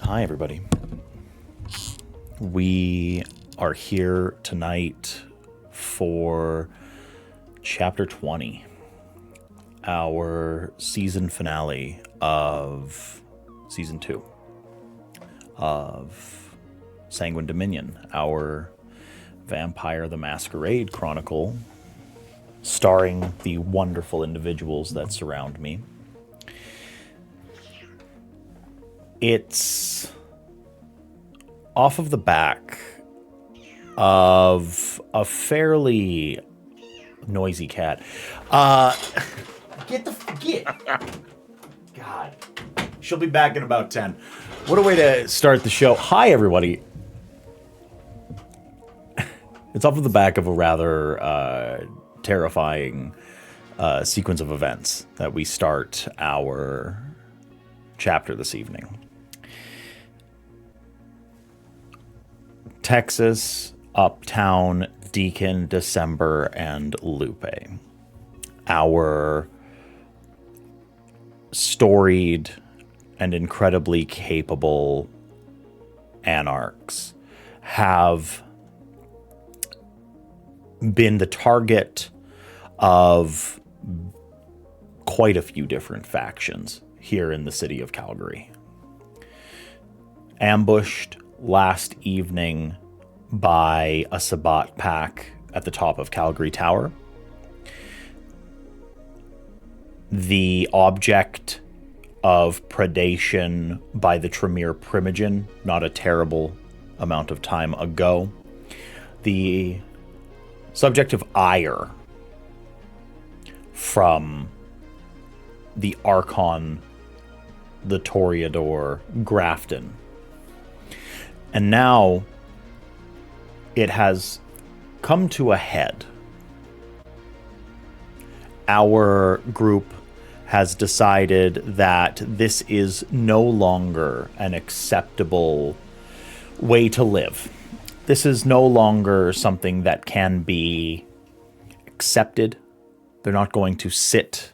Hi, everybody. We are here tonight for Chapter 20, our season finale of Season 2 of Sanguine Dominion, our Vampire the Masquerade Chronicle, starring the wonderful individuals that surround me. It's off of the back of a fairly noisy cat. Get. God. She'll be back in about 10. What a way to start the show. Hi, everybody. It's off of the back of a rather terrifying sequence of events that we start our chapter this evening. Texas, Uptown, Deacon, December, and Lupe. Our storied and incredibly capable anarchs have been the target of quite a few different factions here in the city of Calgary. Ambushed last evening by a Sabbat pack at the top of Calgary Tower. The object of predation by the Tremere Primogen, not a terrible amount of time ago. The subject of ire from the Archon, the Toreador, Grafton. And now it has come to a head. Our group has decided that this is no longer an acceptable way to live. This is no longer something that can be accepted. They're not going to sit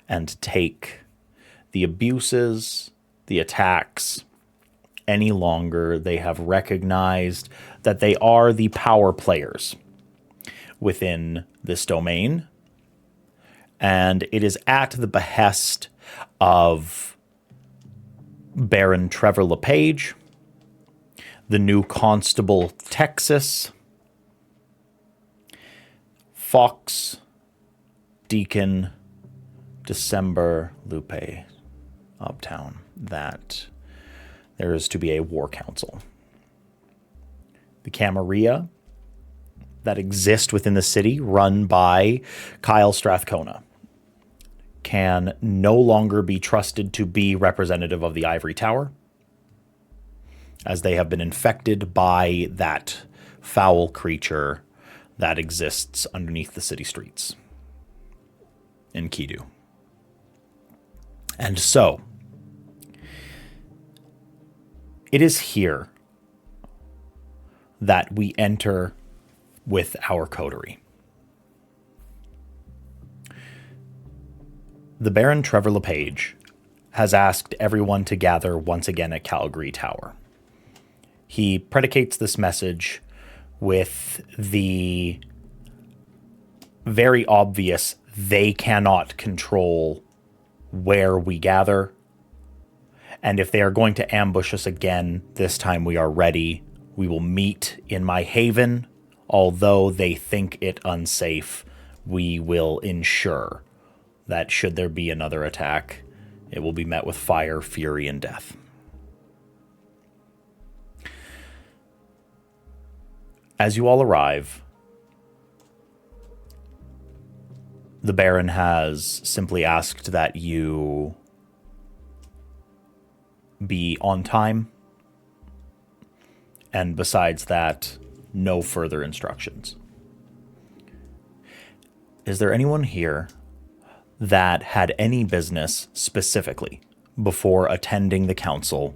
and take the abuses, the attacks any longer. They have recognized that they are the power players within this domain. And it is at the behest of Baron Trevor LePage, the new Constable Texas, Fox, Deacon, December, Lupe, Uptown, that there is to be a war council. The Camarilla that exist within the city, run by Kyle Strathcona, can no longer be trusted to be representative of the Ivory Tower, as they have been infected by that foul creature that exists underneath the city streets in Kidu. And so, it is here that we enter with our coterie. The Baron Trevor LePage has asked everyone to gather once again at Calgary Tower. He predicates this message with the very obvious they cannot control where we gather. And if they are going to ambush us again, this time we are ready. We will meet in my haven. Although they think it unsafe, we will ensure that should there be another attack, it will be met with fire, fury, and death. As you all arrive, the Baron has simply asked that you be on time, and besides that, no further instructions. Is there anyone here that had any business specifically before attending the council,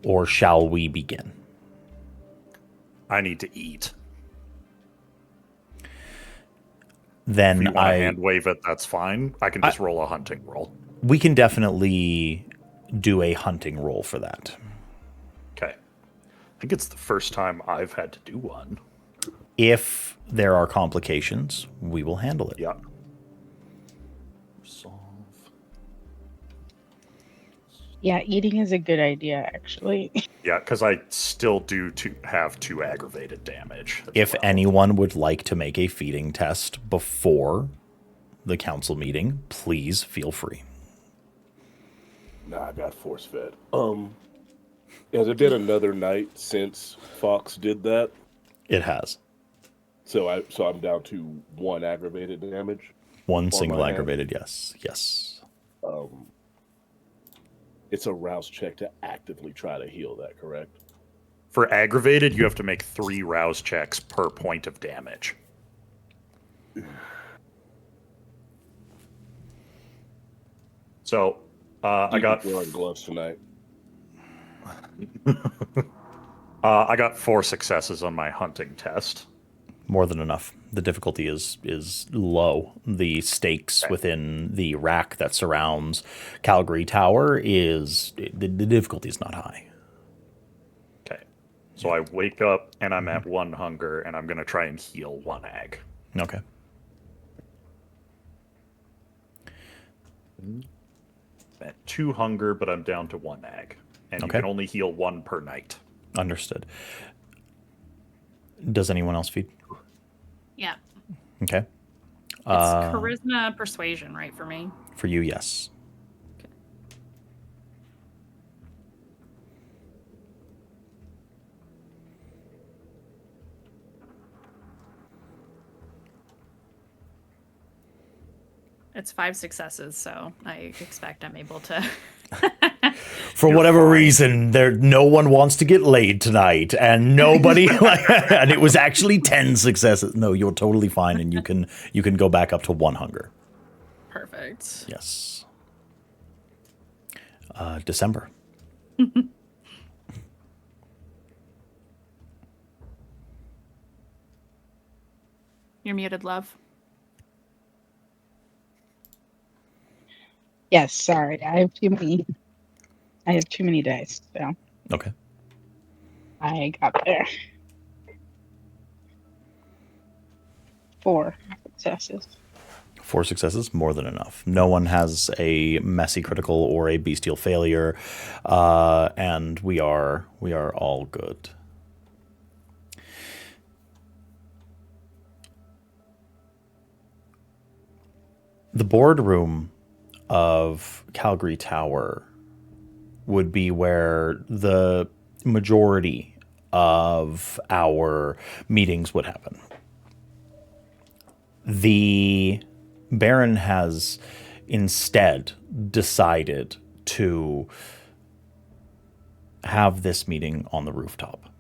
or shall we begin? I need to eat. Then if you want to hand wave it, that's fine. I can just roll a hunting roll. We can definitely do a hunting roll for that. think it's the first time I've had to do one. If there are complications, we will handle it. Yeah. Solve. Yeah, eating is a good idea, actually. Yeah, because I still do have 2 aggravated damage. If well. anyone would like to make a feeding test before the council meeting, please feel free. Nah, I got force fed. Has it been another night since Fox did that? It has. So I'm down to 1 aggravated damage. One On single my hand. aggravated, yes. Yes. It's a rouse check to actively try to heal that, correct? For aggravated, you have to make 3 rouse checks per point of damage. So, I got wearing gloves tonight. I got 4 successes on my hunting test. More than enough. The difficulty is low. The stakes within the rack that surrounds Calgary Tower the difficulty is not high. Okay. So I wake up and I'm at 1 hunger, and I'm going to try and heal 1 ag. Okay. At 2 hunger, but I'm down to 1 ag. And you can only heal 1 per night. Understood. Does anyone else feed? Yeah. Okay. It's charisma persuasion, right, for me? For you, yes. Okay. It's 5 successes, so I expect I'm able to... For whatever reason, no one wants to get laid tonight, and nobody, and it was actually 10 successes. No, you're totally fine, and you can go back up to 1 hunger. Perfect. Yes. December. You're muted, love. Yes, sorry. I have too many dice, so Okay. I got there. 4 successes. 4 successes, more than enough. No one has a messy critical or a bestial failure, and we are all good. The boardroom of Calgary Tower would be where the majority of our meetings would happen. The Baron has instead decided to have this meeting on the rooftop.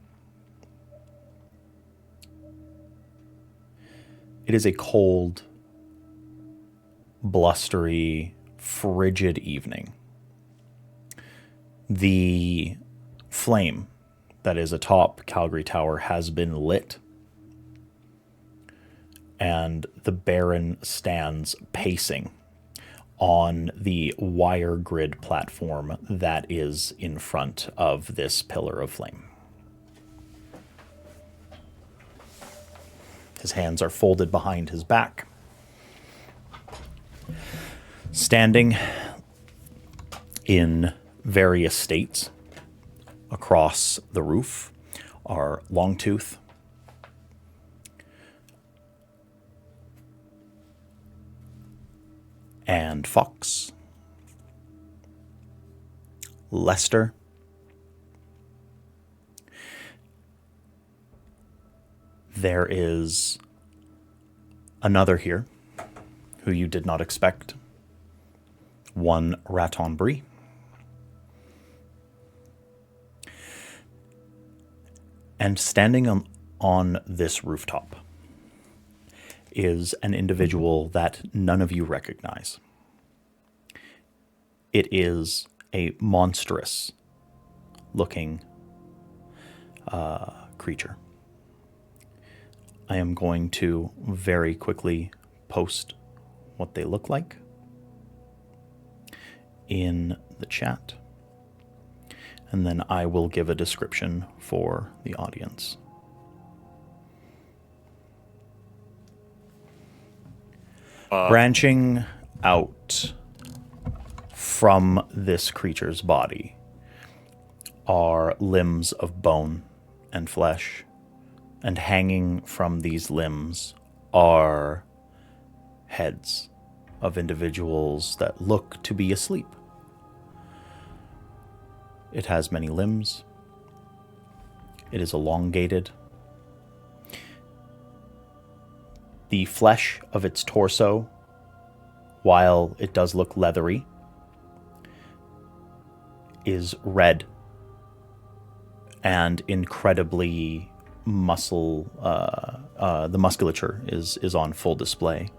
It is a cold, blustery, frigid evening. The flame that is atop Calgary Tower has been lit, and the Baron stands pacing on the wire grid platform that is in front of this pillar of flame. His hands are folded behind his back. Standing in various states across the roof are Longtooth, and Fox, Lester, there is another here who you did not expect, one Raton Brie, and standing on this rooftop is an individual that none of you recognize. It is a monstrous looking creature. I am going to very quickly post what they look like in the chat. And then I will give a description for the audience. Branching out from this creature's body are limbs of bone and flesh, and hanging from these limbs are heads of individuals that look to be asleep. It has many limbs. It is elongated. The flesh of its torso, while it does look leathery, is red and incredibly muscle. The musculature is on full display.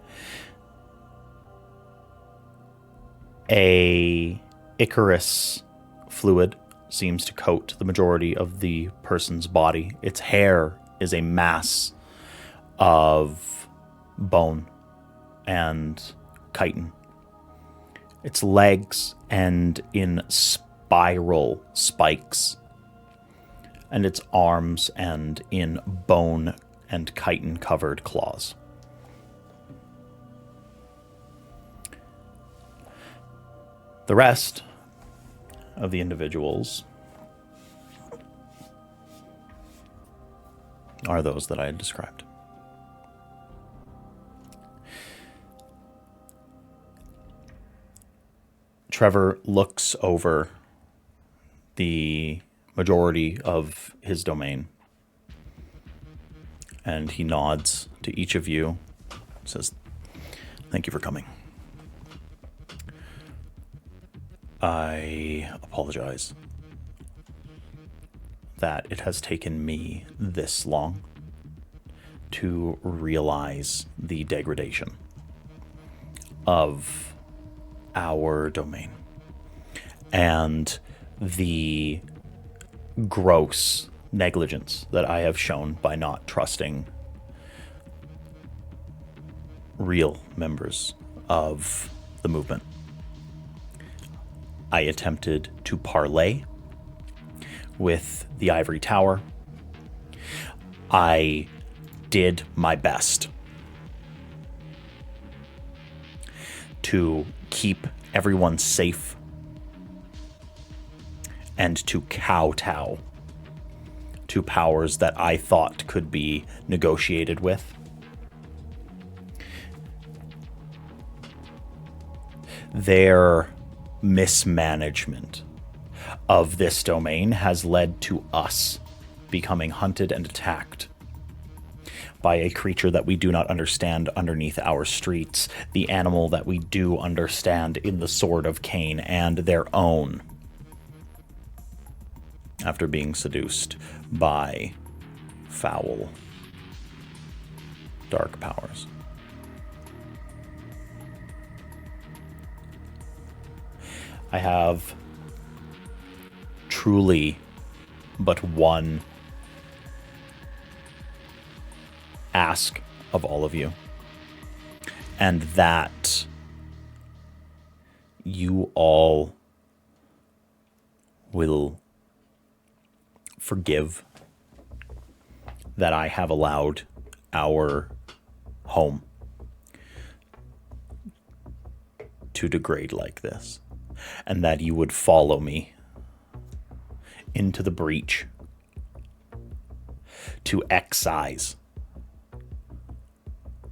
A Icarus fluid seems to coat the majority of the person's body. Its hair is a mass of bone and chitin. Its legs end in spiral spikes, and its arms end in bone and chitin-covered claws. The rest of the individuals are those that I had described. Trevor looks over the majority of his domain, and he nods to each of you, says, "Thank you for coming. I apologize that it has taken me this long to realize the degradation of our domain and the gross negligence that I have shown by not trusting real members of the movement. I attempted to parley with the Ivory Tower. I did my best to keep everyone safe and to kowtow to powers that I thought could be negotiated with. Their mismanagement of this domain has led to us becoming hunted and attacked by a creature that we do not understand underneath our streets, the animal that we do understand in the Sword of Cain, and their own, after being seduced by foul, dark powers. I have truly but one ask of all of you, and that you all will forgive that I have allowed our home to degrade like this, and that you would follow me into the breach to excise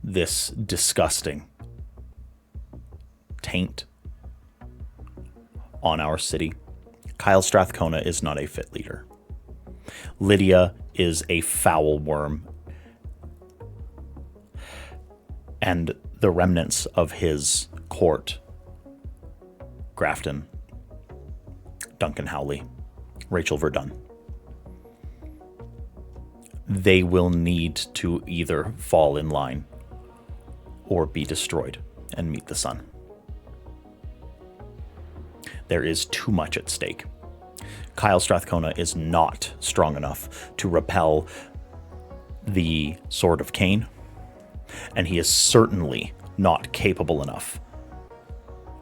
this disgusting taint on our city. Kyle Strathcona is not a fit leader. Lydia is a foul worm, and the remnants of his court, Grafton, Duncan Howley, Rachel Verdun, they will need to either fall in line or be destroyed and meet the sun. There is too much at stake. Kyle Strathcona is not strong enough to repel the Sword of Cain, and he is certainly not capable enough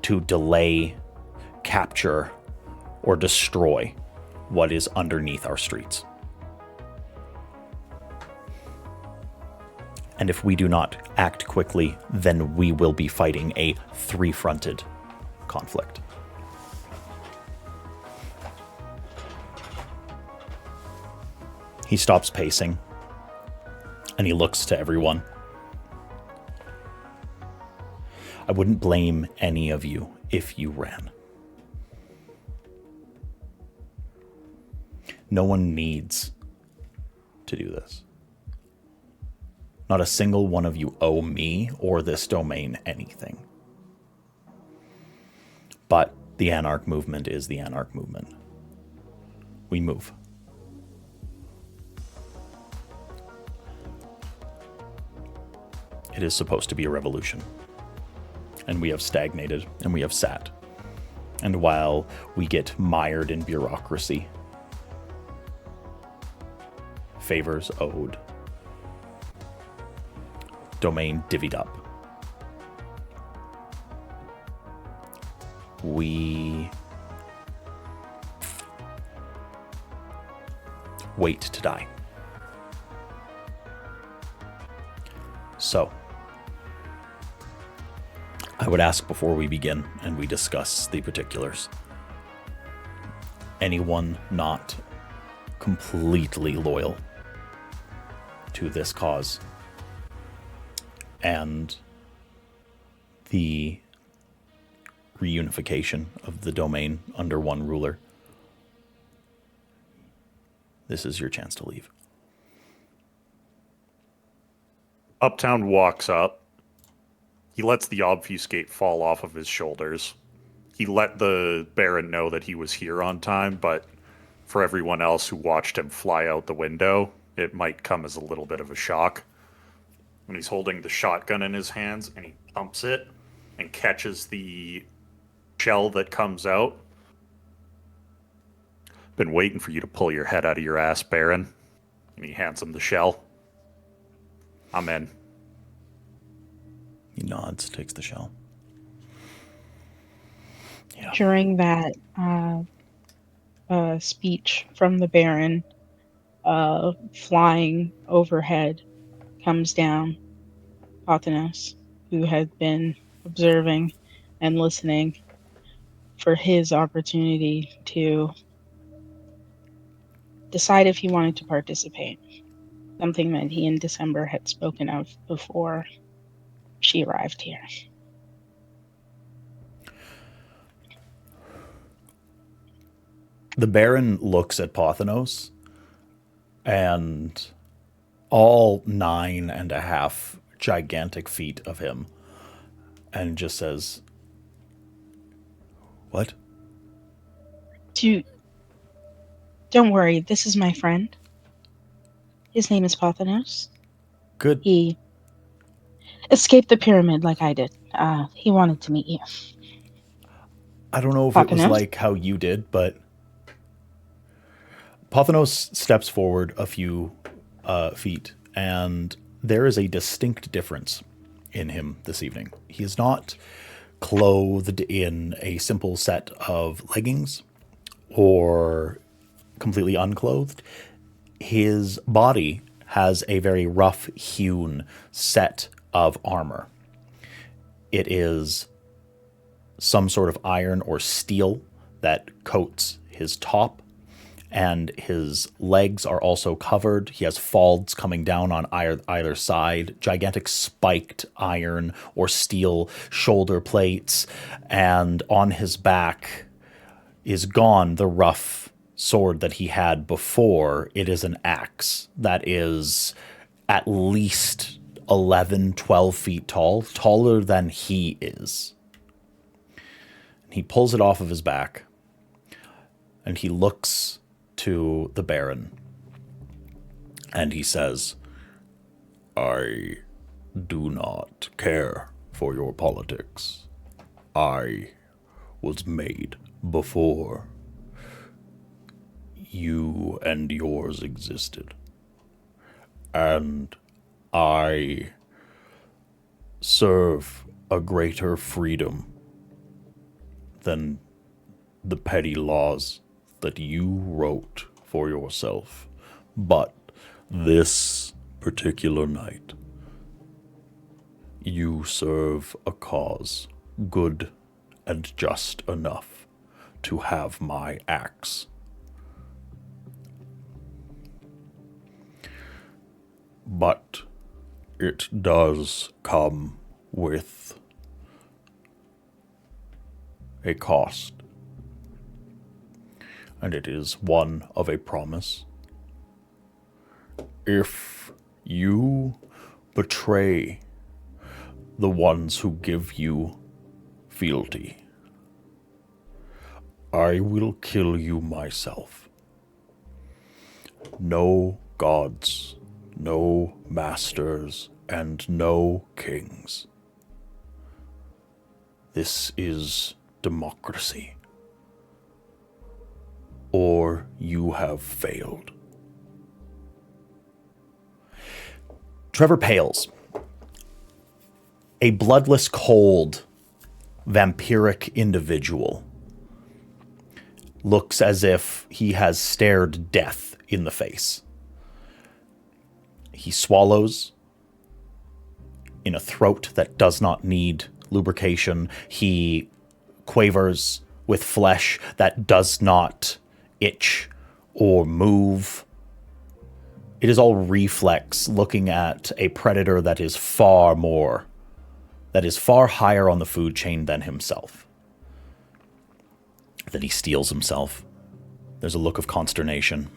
to delay, capture, or destroy what is underneath our streets. And if we do not act quickly, then we will be fighting a three-fronted conflict. He stops pacing, and he looks to everyone. I wouldn't blame any of you if you ran. No one needs to do this. Not a single one of you owe me or this domain anything. But the Anarch movement is the Anarch movement. We move. It is supposed to be a revolution. And we have stagnated, and we have sat. And while we get mired in bureaucracy, favors owed, domain divvied up, we wait to die. So, I would ask before we begin and we discuss the particulars. Anyone not completely loyal to this cause and the reunification of the domain under one ruler, this is your chance to leave. Uptown walks up. He lets the obfuscate fall off of his shoulders. He let the Baron know that he was here on time, but for everyone else who watched him fly out the window, it might come as a little bit of a shock. When he's holding the shotgun in his hands and he pumps it and catches the shell that comes out. Been waiting for you to pull your head out of your ass, Baron. And he hands him the shell. I'm in. He nods, takes the shell. Yeah. During that speech from the Baron, flying overhead comes down Pothinos, who had been observing and listening for his opportunity to decide if he wanted to participate. Something that he and December had spoken of before she arrived here. The Baron looks at Pothinos, and all 9.5 gigantic feet of him, and just says, "What?" Don't worry, this is my friend. His name is Pothinos. Good. He escaped the pyramid like I did. He wanted to meet you. I don't know if it was Pothinos? like how you did, but Pothinos steps forward a few feet, and there is a distinct difference in him this evening. He is not clothed in a simple set of leggings or completely unclothed. His body has a very rough-hewn set of armor. It is some sort of iron or steel that coats his top, and his legs are also covered. He has folds coming down on either side, gigantic spiked iron or steel shoulder plates, and on his back is gone the rough sword that he had before. It is an axe that is at least 11, 12 feet tall, taller than he is. He pulls it off of his back, and he looks to the Baron, and he says, "I do not care for your politics. I was made before you and yours existed, and I serve a greater freedom than the petty laws that you wrote for yourself. But this particular night, you serve a cause good and just enough to have my axe. But it does come with a cost, and it is one of a promise. If you betray the ones who give you fealty, I will kill you myself. No gods, no masters, and no kings. This is democracy. Or you have failed. Trevor pales. A bloodless, cold, vampiric individual looks as if he has stared death in the face. He swallows in a throat that does not need lubrication. He quavers with flesh that does not itch or move. It is all reflex, looking at a predator that is far higher on the food chain than himself. Then he steels himself. There's a look of consternation.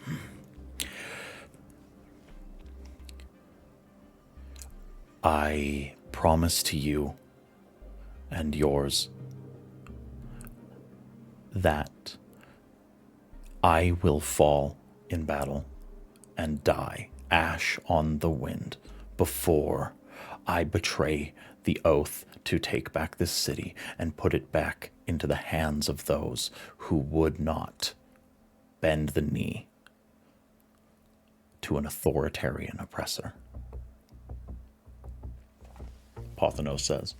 I promise to you and yours that I will fall in battle and die ash on the wind before I betray the oath to take back this city and put it back into the hands of those who would not bend the knee to an authoritarian oppressor. Pothinos says,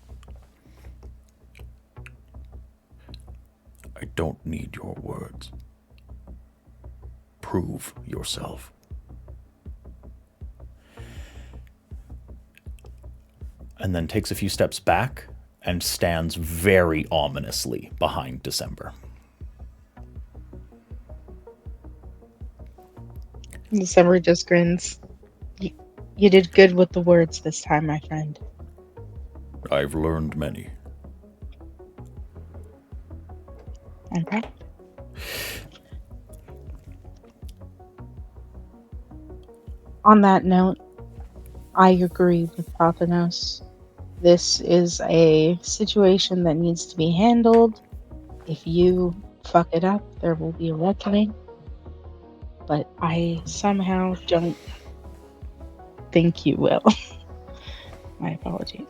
I don't need your words. Prove yourself. And then takes a few steps back and stands very ominously behind December. December just grins. You did good with the words this time, my friend. I've learned many. Okay. On that note, I agree with Pothinos. This is a situation that needs to be handled. If you fuck it up, there will be a reckoning. But I somehow don't think you will. My apologies.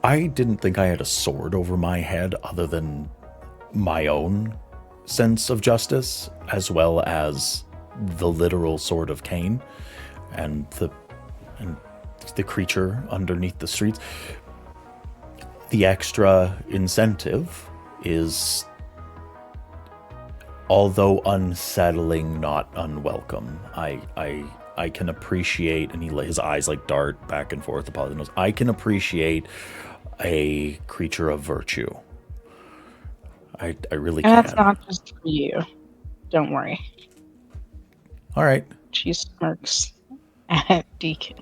I didn't think I had a sword over my head other than my own sense of justice, as well as the literal sword of Cain and the creature underneath the streets. The extra incentive is, although unsettling, not unwelcome. I can appreciate, and his eyes like dart back and forth upon the nose. I can appreciate a creature of virtue. I really can. And that's not just for you. Don't worry. All right. She smirks at Deacon.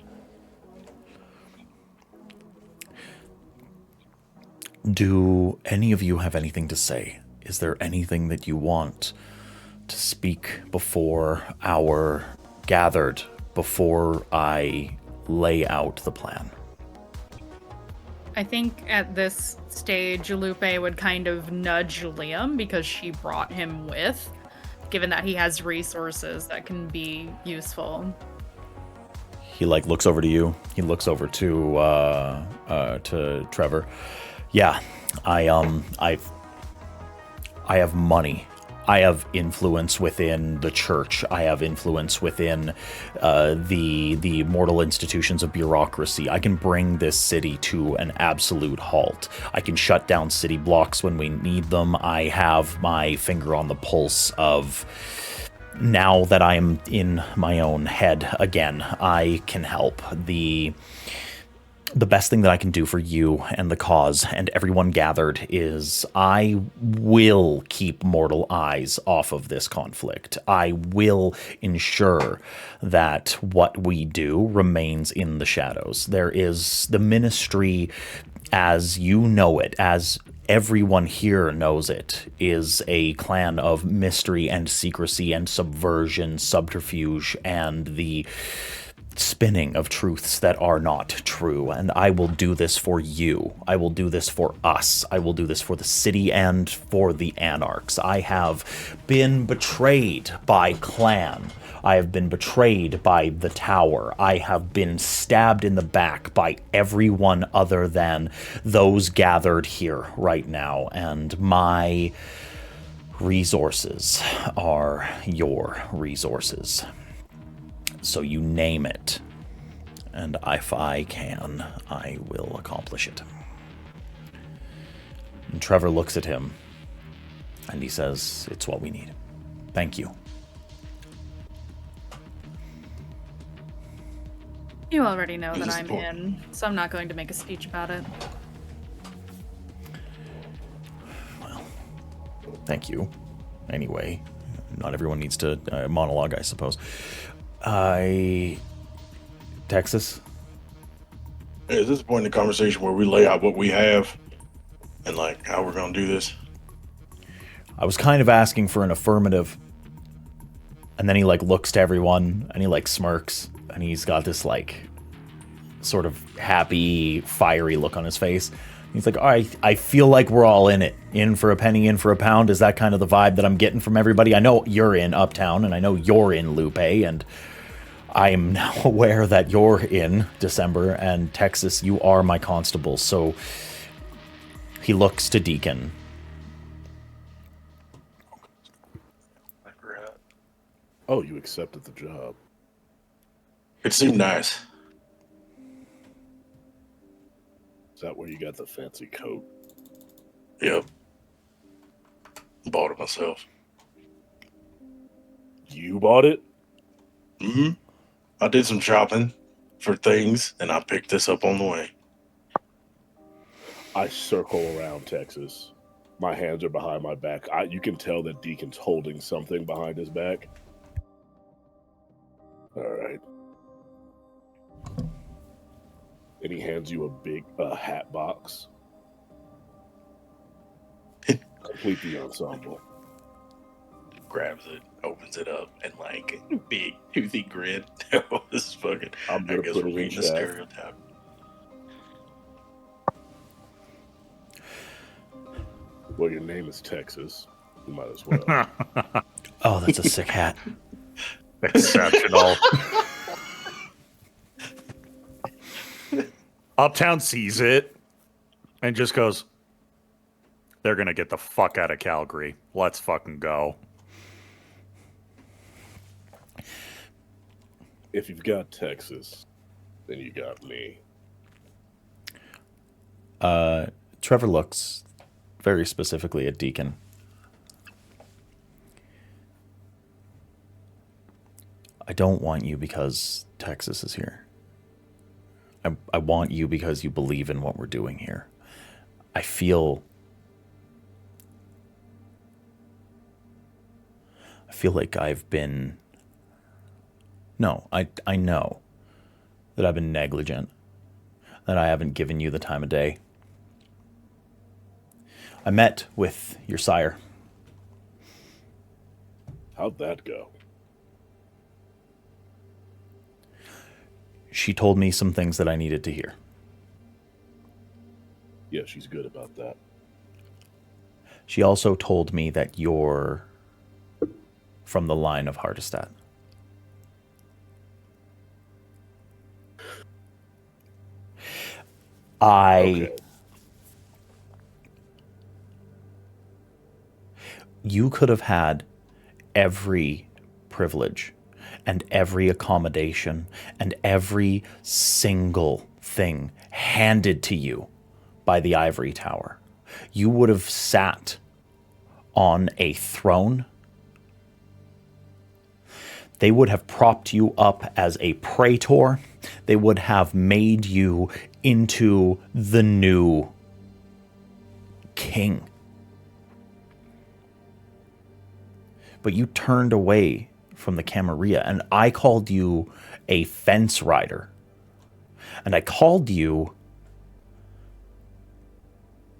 Do any of you have anything to say? Is there anything that you want to speak before before I lay out the plan? I think at this stage, Lupe would kind of nudge Liam because she brought him with, given that he has resources that can be useful. He looks over to you. He looks over to Trevor. Yeah, I have money I have influence within the church. I have influence within the mortal institutions of bureaucracy. I can bring this city to an absolute halt. I can shut down city blocks when we need them. I have my finger on the pulse of... Now that I am in my own head again, I can help. The best thing that I can do for you and the cause and everyone gathered is I will keep mortal eyes off of this conflict. I will ensure that what we do remains in the shadows. There is the ministry as you know it, as everyone here knows it, is a clan of mystery and secrecy and subversion, subterfuge, and the spinning of truths that are not true. And I will do this for you. I will do this for us. I will do this for the city and for the Anarchs. I have been betrayed by clan. I have been betrayed by the tower. I have been stabbed in the back by everyone other than those gathered here right now. And my resources are your resources. So you name it, and if I can, I will accomplish it. And Trevor looks at him, and he says, it's what we need. Thank you. You already know that I'm in, so I'm not going to make a speech about it. Well, thank you. Anyway, not everyone needs to monologue, I suppose. Texas? Is this the point in the conversation where we lay out what we have and like how we're gonna do this? I was kind of asking for an affirmative, and then he like looks to everyone and he like smirks and he's got this like sort of happy, fiery look on his face. He's like, all right, I feel like we're all in it. In for a penny, in for a pound. Is that kind of the vibe that I'm getting from everybody? I know you're in Uptown, and I know you're in Lupe, and I am now aware that you're in December, and Texas, you are my constable. So he looks to Deacon. Oh, you accepted the job. It seemed nice. Is that where you got the fancy coat? Yep. Bought it myself. You bought it? Mm-hmm. I did some shopping for things, and I picked this up on the way. I circle around Texas. My hands are behind my back. You can tell that Deacon's holding something behind his back. All right. And he hands you a big hat box. Complete the ensemble. Grabs it, opens it up, and like big toothy grin. This is fucking. I'm I gonna guess put we're it in meeting the chat. stereotype. Well, your name is Texas. You might as well. Oh, that's a sick hat. Exceptional. Uptown sees it and just goes, they're going to get the fuck out of Calgary. Let's fucking go. If you've got Texas, then you got me. Trevor looks very specifically at Deacon. I don't want you because Texas is here. I want you because you believe in what we're doing here. I feel like I've been... No, I know that I've been negligent, that I haven't given you the time of day. I met with your sire. How'd that go? She told me some things that I needed to hear. Yeah, she's good about that. She also told me that you're from the line of Hardestat. Okay. you could have had every privilege and every accommodation and every single thing handed to you by the ivory tower. You would have sat on a throne. They would have propped you up as a praetor. They would have made you into the new king. But you turned away from the Camarilla, and I called you a fence rider. And I called you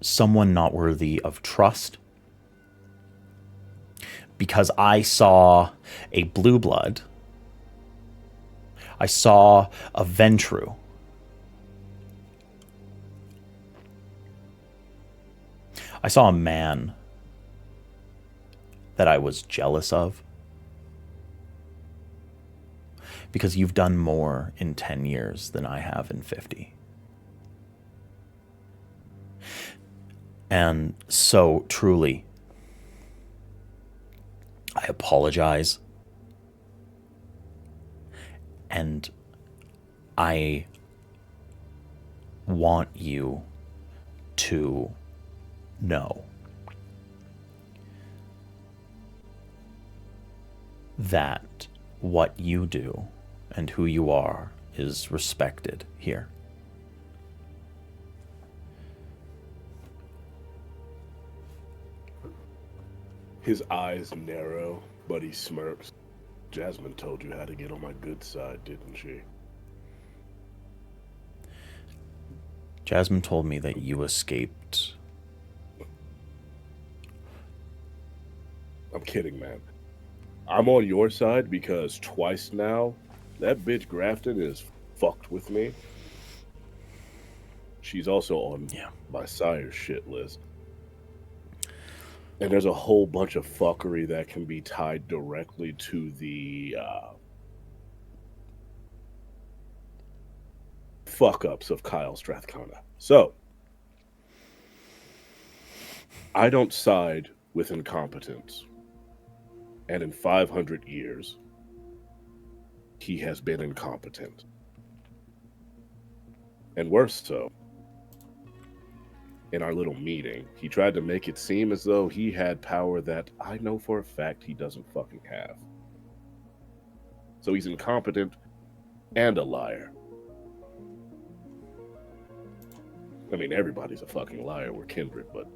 someone not worthy of trust, because I saw a blue blood. I saw a Ventru. I saw a man that I was jealous of, because you've done more in 10 years than I have in 50. And so, truly, I apologize. And I want you to know that what you do and who you are is respected here. His eyes narrow, but he smirks. Jasmine told you how to get on my good side, didn't she? Jasmine told me that you escaped. I'm kidding, man. I'm on your side because twice now, that bitch Grafton is fucked with me. She's also on my sire's shit list. And there's a whole bunch of fuckery that can be tied directly to the fuck-ups of Kyle Strathcona. So, I don't side with incompetence. And in 500 years, he has been incompetent. And worse so, in our little meeting, he tried to make it seem as though he had power that I know for a fact he doesn't fucking have. So he's incompetent and a liar. I mean, everybody's a fucking liar. We're kindred, but,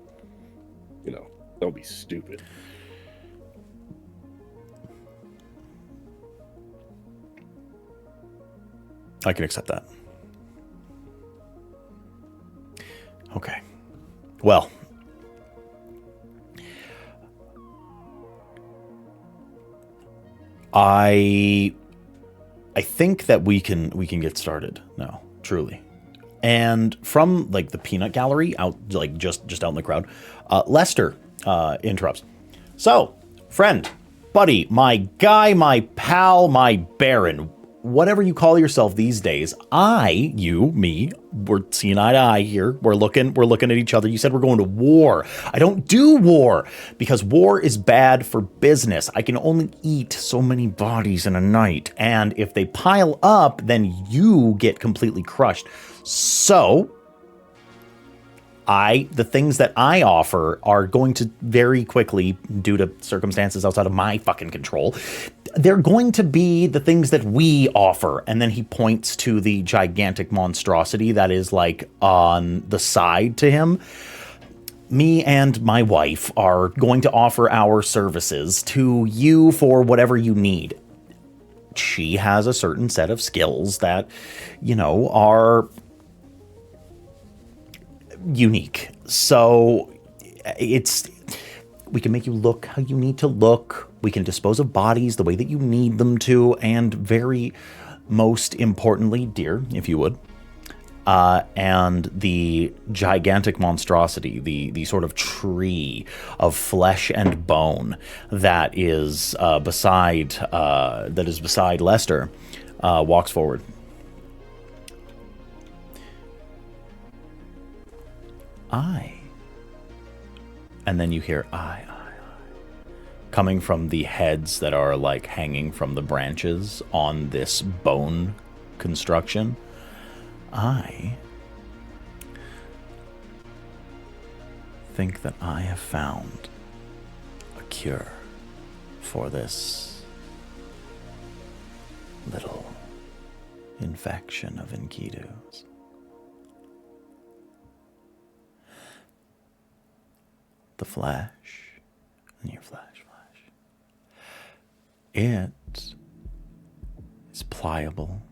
you know, don't be stupid. I can accept that. Okay. Well, I think that we can get started now, truly. And from like the peanut gallery out, like just out in the crowd, Lester interrupts. So, friend, buddy, my guy, my pal, my Baron, whatever you call yourself these days, we're seeing eye to eye here. We're looking at each other. You said we're going to war. I don't do war because war is bad for business. I can only eat so many bodies in a night. And if they pile up, then you get completely crushed. So the things that I offer are going to very quickly, due to circumstances outside of my fucking control, they're going to be the things that we offer. And then he points to the gigantic monstrosity that is like on the side to him. Me and my wife are going to offer our services to you for whatever you need. She has a certain set of skills that, you know, are unique. So we can make you look how you need to look. We can dispose of bodies the way that you need them to. And very most importantly, dear, if you would, and the gigantic monstrosity, the sort of tree of flesh and bone that is beside Lester, walks forward. And then you hear, I. coming from the heads that are like hanging from the branches on this bone construction. I think that I have found a cure for this little infection of Enkidu's. The flesh, and your flesh. It is pliable,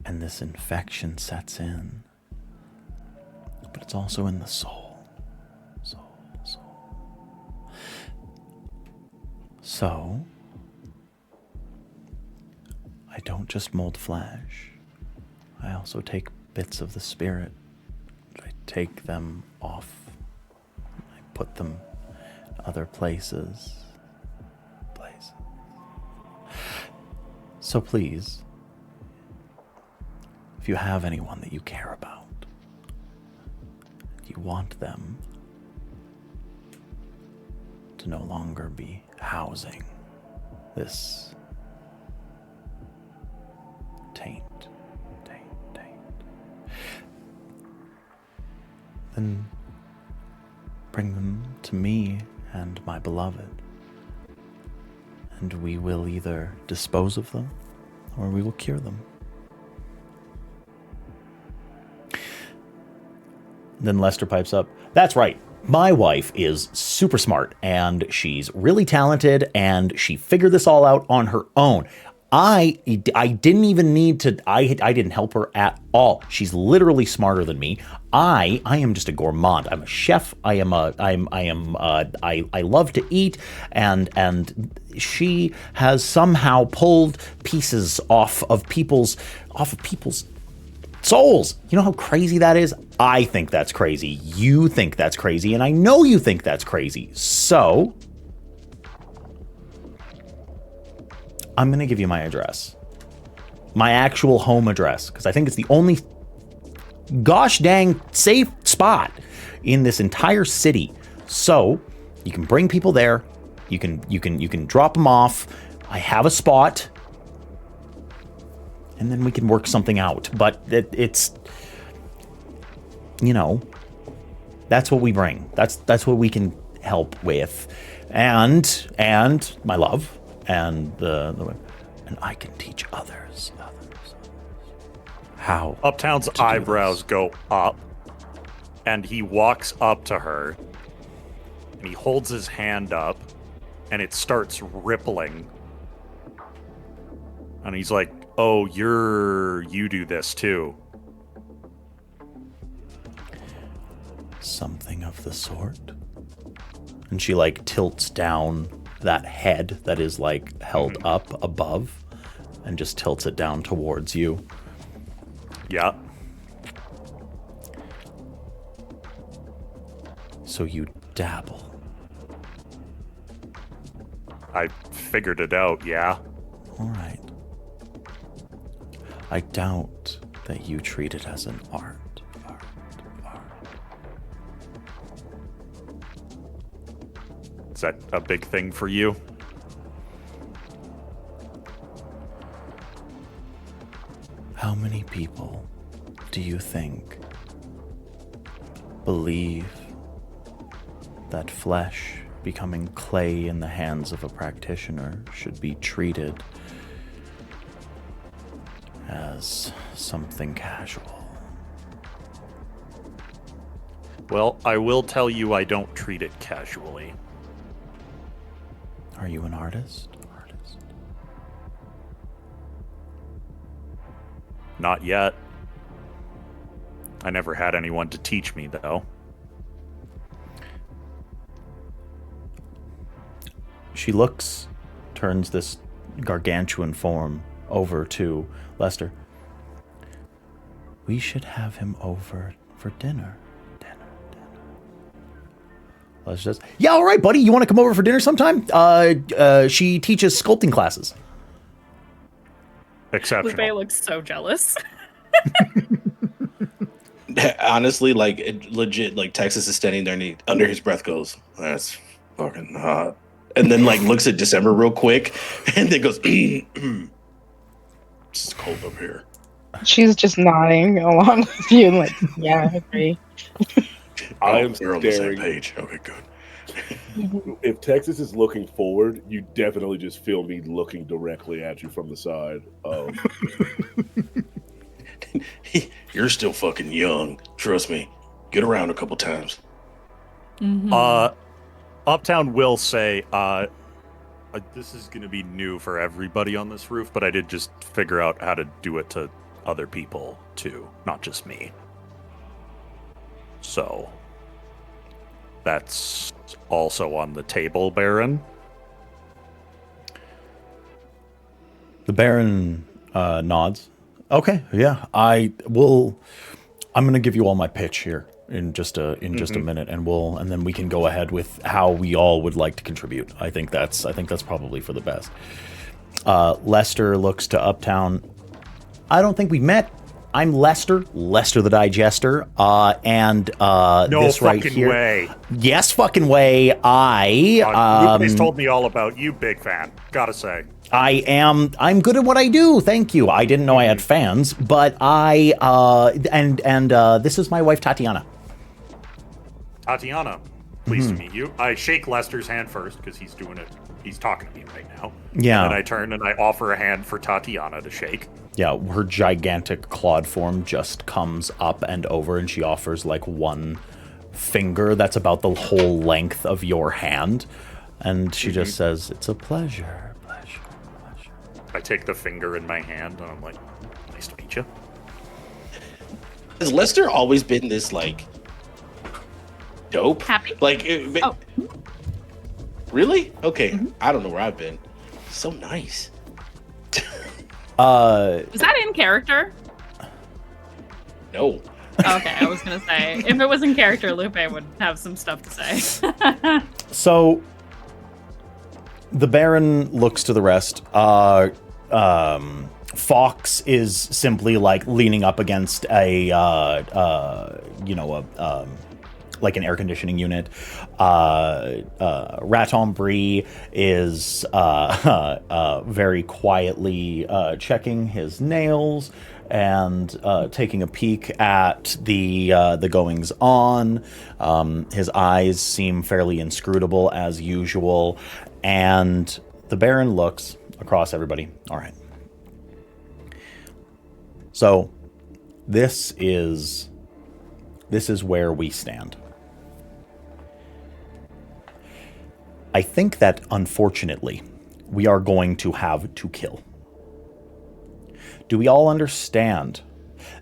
and this infection sets in, but it's also in the soul. So, I don't just mold flesh, I also take bits of the spirit. I take them off, I put them in other places. So please, if you have anyone that you care about, you want them to no longer be housing this taint, then bring them to me and my beloved, and we will either dispose of them or we will cure them. Then Lester pipes up, "That's right. My wife is super smart and she's really talented and she figured this all out on her own. I didn't even need to, I didn't help her at all. She's literally smarter than me. I am just a gourmand. I'm a chef. I love to eat, and she has somehow pulled pieces off of people's souls. You know how crazy that is? I think that's crazy. You think that's crazy, and I know you think that's crazy. So I'm going to give you my address. My actual home address, because I think it's the only gosh dang safe spot in this entire city. So you can bring people there. You can drop them off. I have a spot, and then we can work something out. But it's, you know, that's what we bring. That's what we can help with, and my love. And I can teach others how. Uptown's eyebrows go up, and he walks up to her, and he holds his hand up, and it starts rippling. And he's like, "Oh, you do this too." Something of the sort. And she like tilts down that head that is like held up above and just tilts it down towards you. Yeah. So you dabble. I figured it out, yeah. All right. I doubt that you treat it as an art. Is that a big thing for you? How many people do you think believe that flesh becoming clay in the hands of a practitioner should be treated as something casual? Well, I will tell you I don't treat it casually. Are you an artist? Not yet. I never had anyone to teach me, though. She looks, turns this gargantuan form over to Lester. We should have him over for dinner. Lester says, "Yeah, all right, buddy. You want to come over for dinner sometime?" She teaches sculpting classes. Exceptional. Lupe looks so jealous. honestly, like legit, like Texas is standing there and he, under his breath goes, "That's fucking hot," and then like looks at December real quick, and then goes, "It's cold up here." She's just nodding along with you, like, yeah, I agree. I am We're on the same staring. page. Okay, good. If Texas is looking forward, you definitely just feel me looking directly at you from the side. You're still fucking young. Trust me. Get around a couple times. Uptown will say, this is going to be new for everybody on this roof, but I did just figure out how to do it to other people too, not just me. So that's also on the table, Baron. The Baron nods. Okay, yeah, I'm going to give you all my pitch here in just a minute, and then we can go ahead with how we all would like to contribute. I think that's probably for the best. Lester looks to Uptown. I don't think we met. I'm Lester the Digester, and No this right fucking here. way. Yes, fucking way. Lupe's told me all about you, big fan. Gotta say. I'm good at what I do. Thank you. I didn't know I had fans, but this is my wife, Tatiana. Tatiana, pleased to meet you. I shake Lester's hand first because he's doing it. He's talking to me right now. Yeah. And then I turn and I offer a hand for Tatiana to shake. Yeah, her gigantic clawed form just comes up and over, and she offers like one finger that's about the whole length of your hand. And she just says, "It's a pleasure. I take the finger in my hand and I'm like, nice to meet you. Has Lester always been this like dope? Happy? Like, Oh. Really? Okay, I don't know where I've been. So nice. Is that in character? No. Okay, I was gonna say, if it was in character, Lupe would have some stuff to say. So the Baron looks to the rest. Fox is simply like leaning up against like an air conditioning unit. Raton Brie is very quietly checking his nails and taking a peek at the goings on. His eyes seem fairly inscrutable as usual, and the Baron looks across everybody. All right. So this is where we stand. I think that, unfortunately, we are going to have to kill. Do we all understand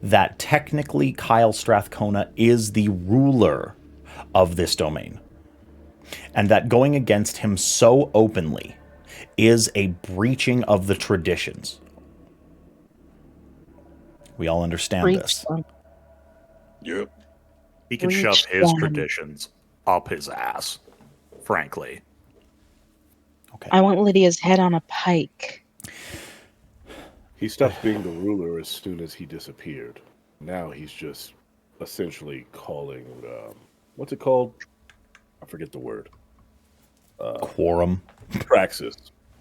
that technically Kyle Strathcona is the ruler of this domain? And that going against him so openly is a breaching of the traditions? We all understand this. Yep. He can Reach shove his them. traditions up his ass, frankly. Okay. I want Lydia's head on a pike. He stopped being the ruler as soon as he disappeared. Now he's just essentially calling, what's it called? I forget the word. Quorum. Praxis.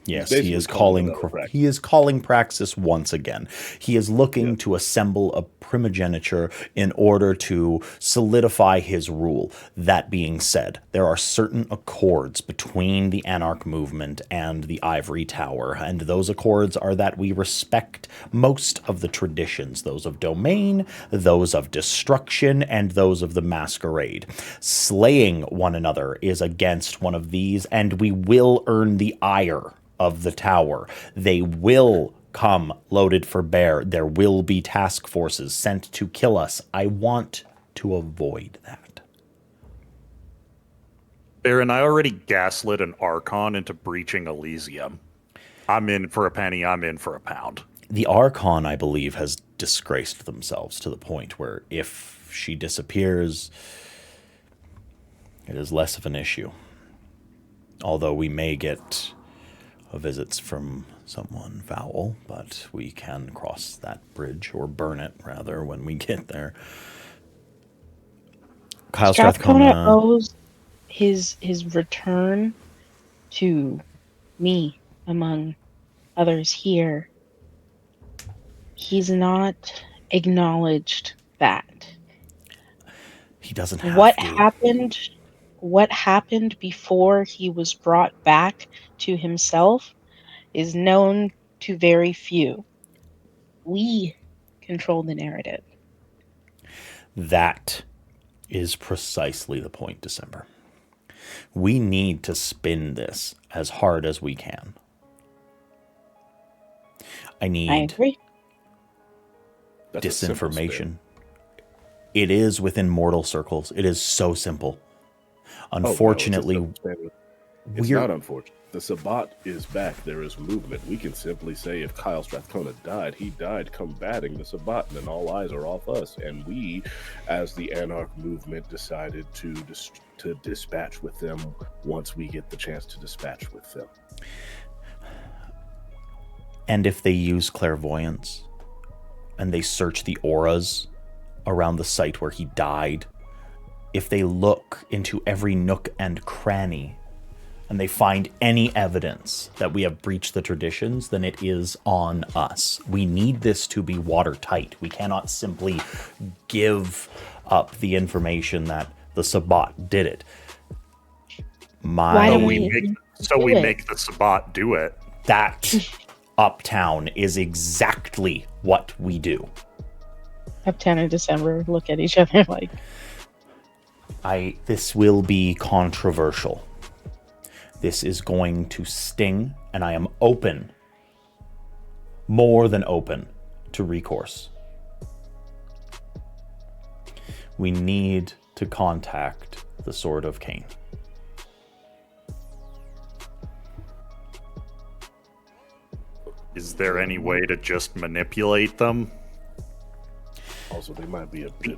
Yes, Basically he is calling calling. another Praxis. He is calling Praxis once again. He is looking to assemble a primogeniture in order to solidify his rule. That being said, there are certain accords between the Anarch movement and the Ivory Tower, and those accords are that we respect most of the traditions, those of domain, those of destruction, and those of the Masquerade. Slaying one another is against one of these, and we will earn the ire of the tower. They will come loaded for bear. There will be task forces sent to kill us. I want to avoid that. Baron, I already gaslit an Archon into breaching Elysium. I'm in for a penny, I'm in for a pound. The Archon, I believe, has disgraced themselves to the point where if she disappears, it is less of an issue. Although we may get visits from someone foul, but we can cross that bridge, or burn it, rather, when we get there. Kyle Strathcona Strathcona. owes his return to me, among others here. He's not acknowledged that. He doesn't have to. What happened before he was brought back to himself is known to very few. We control the narrative. That is precisely the point, December. We need to spin this as hard as we can. I I need agree. That's a simple spin. disinformation. It is within mortal circles. It is so simple. Unfortunately, it's not unfortunate. The Sabbat is back. There is movement. We can simply say if Kyle Strathcona died, he died combating the Sabbat, and then all eyes are off us. And we, as the Anarch movement, decided to dispatch with them once we get the chance to dispatch with them. And if they use clairvoyance and they search the auras around the site where he died, if they look into every nook and cranny and they find any evidence that we have breached the traditions, then it is on us. We need this to be watertight. We cannot simply give up the information that the Sabbat did it. Why do we do it? make the Sabbat do it. That uptown is exactly what we do. Uptown and December look at each other like, This will be controversial. This is going to sting, and I am open, more than open, to recourse. We need to contact the Sword of Cain. Is there any way to just manipulate them? Also, they might be a bit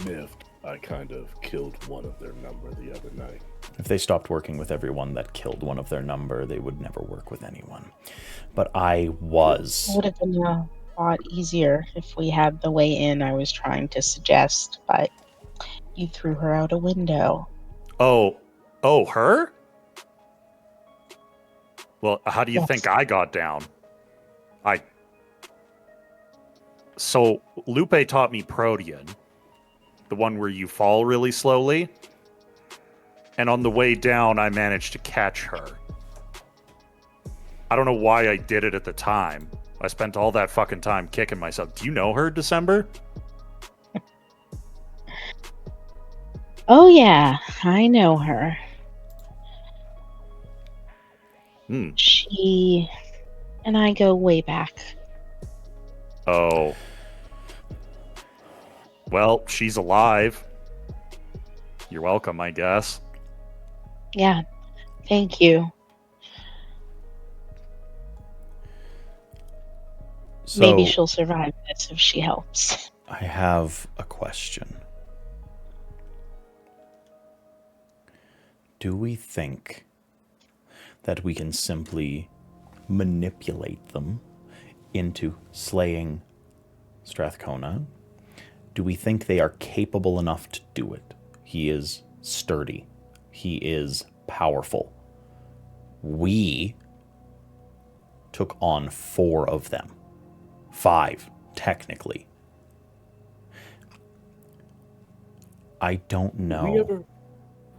miffed. I kind of killed one of their number the other night. If they stopped working with everyone that killed one of their number, they would never work with anyone. But I was. it would have been a lot easier if we had the way in I was trying to suggest, but you threw her out a window. Oh, her? Well, how do you Yes. think I got down? So Lupe taught me Protean, the one where you fall really slowly. And on the way down, I managed to catch her. I don't know why I did it at the time. I spent all that fucking time kicking myself. Do you know her, December? Oh yeah, I know her. She and I go way back. Oh. Well, she's alive. You're welcome, I guess. Yeah, thank you. So Maybe she'll survive this if she helps. I have a question. Do we think that we can simply manipulate them into slaying Strathcona? Do we think they are capable enough to do it? He is sturdy. He is powerful. We took on 4 of them. 5, technically. I don't know.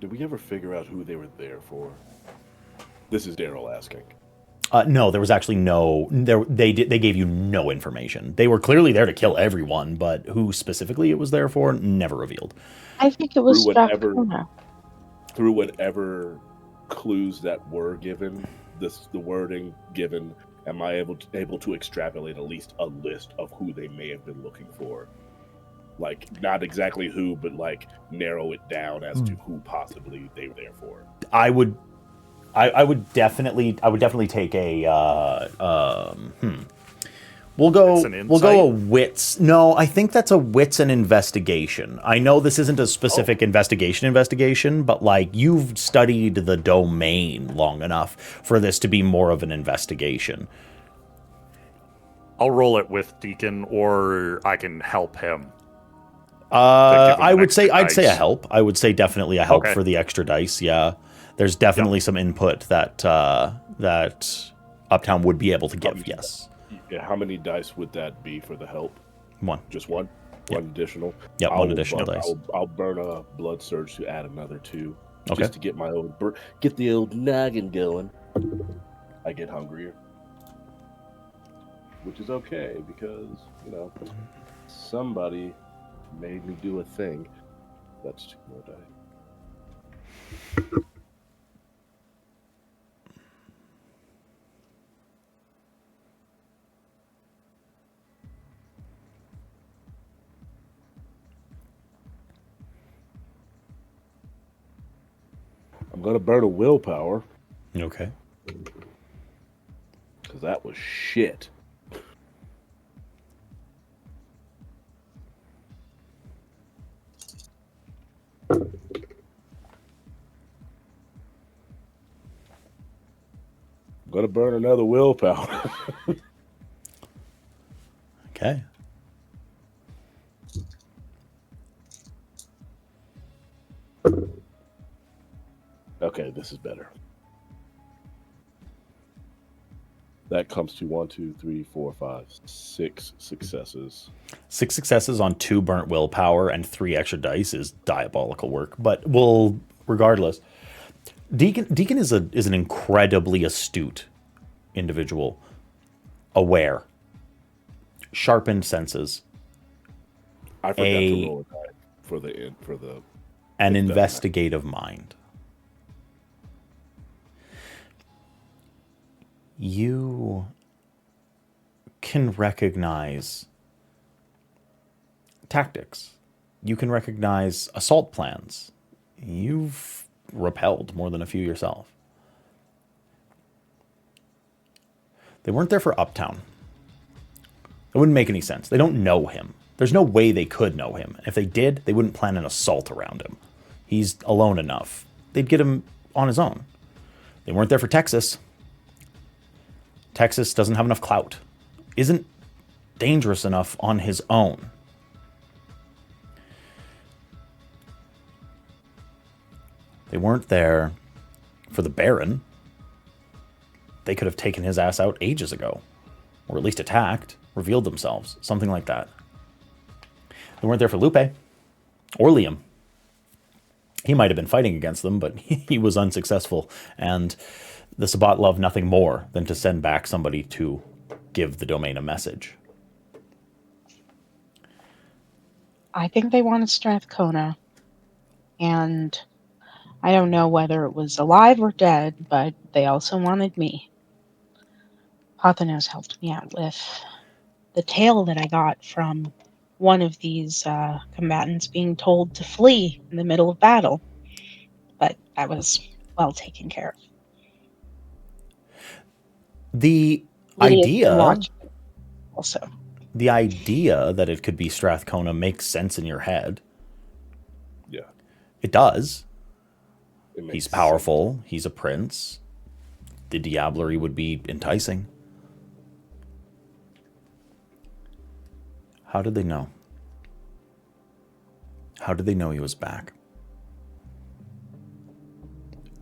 Did we ever figure out who they were there for? This is Daryl asking. No, there was actually no. They gave you no information. They were clearly there to kill everyone, but who specifically it was there for, never revealed. I think it was Strathcona. Through whatever clues that were given, the wording given, am I able to extrapolate at least a list of who they may have been looking for? Like, not exactly who, but like narrow it down as to who possibly they were there for. I would definitely take a We'll go a wits. No, I think that's a wits and investigation. I know this isn't a specific investigation, but like you've studied the domain long enough for this to be more of an investigation. I'll roll it with Deacon, or I can help him. I would say I'd say a dice? help. I would say definitely a help Okay. for the extra dice. Yeah, there's definitely some input that that Uptown would be able to give. Yes, Yeah, how many dice would that be for the help? one. Just one? Yeah. One additional? Yep, one additional dice. I'll burn a blood surge to add another 2. Okay. Just to get my own get the old noggin going. I get hungrier. Which is okay because, somebody made me do a thing. That's 2 more dice. I'm gonna burn a willpower Okay. because that was shit. I'm gonna burn another willpower. Okay. Okay, this is better. That comes to 1, 2, 3, 4, 5, 6 successes. 6 successes on 2 burnt willpower and 3 extra dice is diabolical work. But we'll, regardless, Deacon is an incredibly astute individual, aware, sharpened senses, I forgot to roll a die for the an investigative mind. You can recognize tactics. You can recognize assault plans. You've repelled more than a few yourself. They weren't there for Uptown. It wouldn't make any sense. They don't know him. There's no way they could know him. If they did, they wouldn't plan an assault around him. He's alone enough. They'd get him on his own. They weren't there for Texas. Texas doesn't have enough clout. Isn't dangerous enough on his own. They weren't there for the Baron. They could have taken his ass out ages ago. Or at least attacked, revealed themselves, something like that. They weren't there for Lupe. Or Liam. He might have been fighting against them, but he was unsuccessful. And the Sabbat loved nothing more than to send back somebody to give the domain a message. I think they wanted Strathcona, and I don't know whether it was alive or dead, but they also wanted me. Pothanos helped me out with the tale that I got from one of these combatants being told to flee in the middle of battle, but that was well taken care of. The Lydia's been idea watching also. The idea that it could be Strathcona makes sense in your head. Yeah. It does. He's powerful. He's a prince. The diablerie would be enticing. How did they know? How did they know he was back?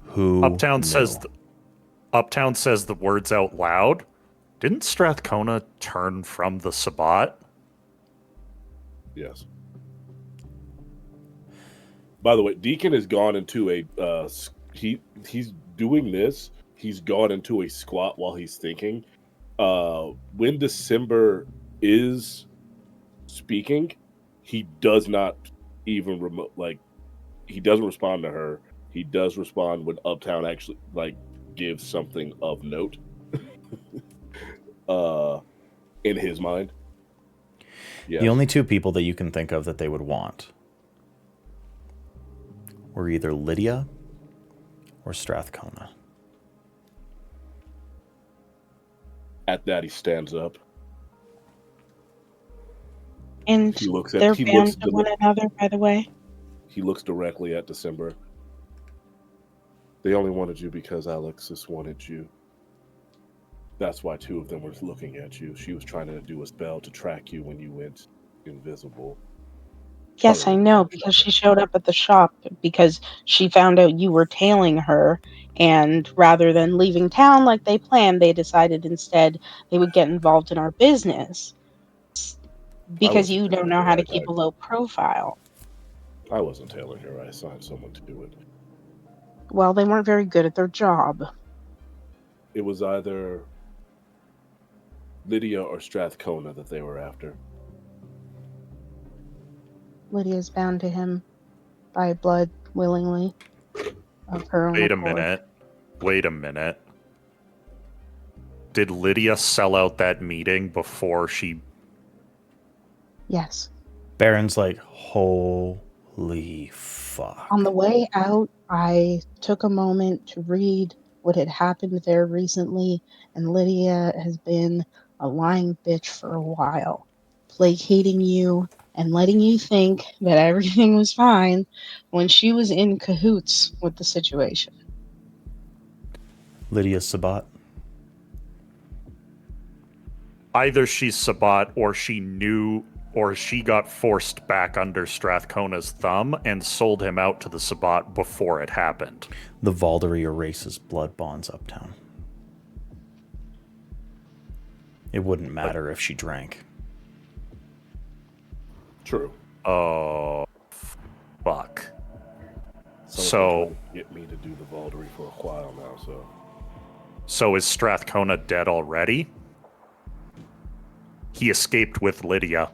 Who Uptown knew? Uptown says the words out loud. Didn't Strathcona turn from the Sabbat? Yes. By the way, Deacon has gone into a he's doing this. He's gone into a squat while he's thinking. When December is speaking, he does not even he doesn't respond to her. He does respond when Uptown actually gives something of note. In his mind. Yeah. The only 2 people that you can think of that they would want were either Lydia or Strathcona. At that, he stands up. And He looks they're bound to one another, by the way. He looks directly at December. They only wanted you because Alexis wanted you. That's why 2 of them were looking at you. She was trying to do a spell to track you when you went invisible. Yes, I know, because she showed up at the shop because she found out you were tailing her, and rather than leaving town like they planned, they decided instead they would get involved in our business because you don't know how to keep a low profile. I wasn't tailing her. I assigned someone to do it. Well, they weren't very good at their job. It was either Lydia or Strathcona that they were after. Lydia's bound to him by blood willingly of her own accord. Wait a minute. Did Lydia sell out that meeting before she... Yes. Baron's like, holy fuck. On the way out, I took a moment to read what had happened there recently, and Lydia has been a lying bitch for a while, placating you and letting you think that everything was fine when she was in cahoots with the situation. Lydia Sabat. Either she's Sabat or she knew, or she got forced back under Strathcona's thumb and sold him out to the Sabat before it happened. The Valdery erases blood bonds uptown. It wouldn't matter if she drank. True. Oh, fuck. So get me to do the Valdery for a while now, so. So is Strathcona dead already? He escaped with Lydia.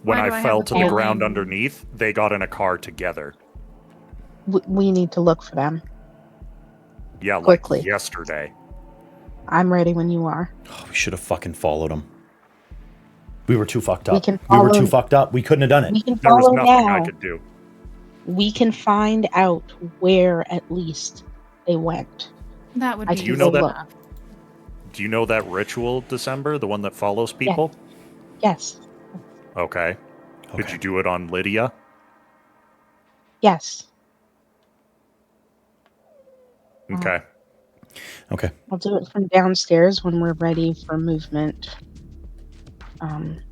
When I fell to the ground underneath, they got in a car together. We need to look for them. Yeah, quickly. Like yesterday. I'm ready when you are. Oh, we should have fucking followed him. We were too fucked up. We were too fucked up. We couldn't have done it. We can There was follow nothing now. I could do. We can find out where at least they went. That would I be can You know go that- look. Do you know that ritual, December? The one that follows people? Yes. Okay. Did you do it on Lydia? Yes. Okay. Okay. I'll do it from downstairs when we're ready for movement.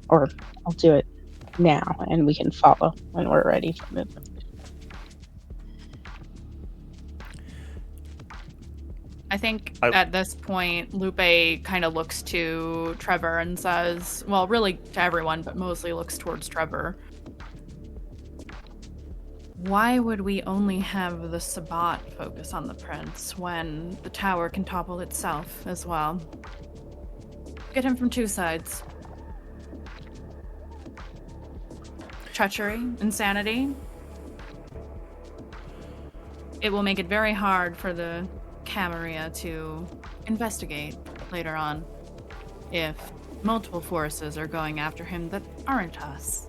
Or I'll do it now and we can follow when we're ready for movement. I think at this point, Lupe kind of looks to Trevor and says, well, really to everyone, but mostly looks towards Trevor. Why would we only have the Sabat focus on the prince when the tower can topple itself as well? Get him from two sides. Treachery, insanity. It will make it very hard for the Camarilla to investigate later on if multiple forces are going after him that aren't us.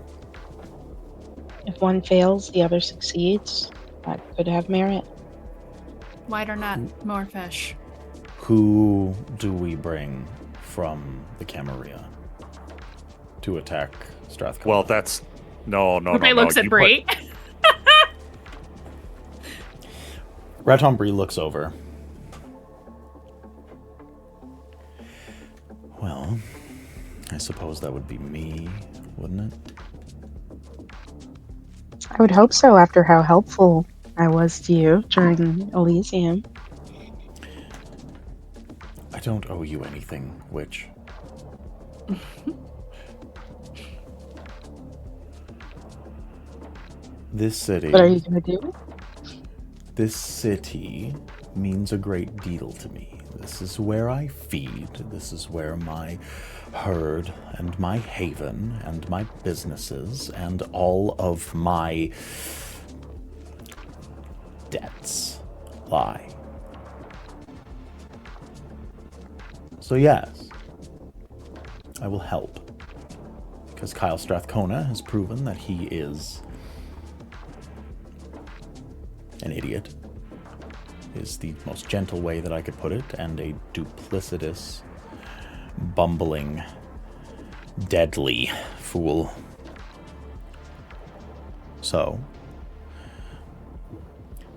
If one fails, the other succeeds. That could have merit. Wider net, more fish. Who do we bring from the Camarilla to attack Strathcona? Well, that's... No. Lupe looks at Bree. Raton Bree looks over. Well, I suppose that would be me, wouldn't it? I would hope so after how helpful I was to you during Elysium. I don't owe you anything, Witch. This city... What are you going to do? This city means a great deal to me. This is where I feed. This is where my herd and my haven and my businesses and all of my debts lie. So yes, I will help. Because Kyle Strathcona has proven that he is an idiot, is the most gentle way that I could put it, and a duplicitous, bumbling, deadly fool. So,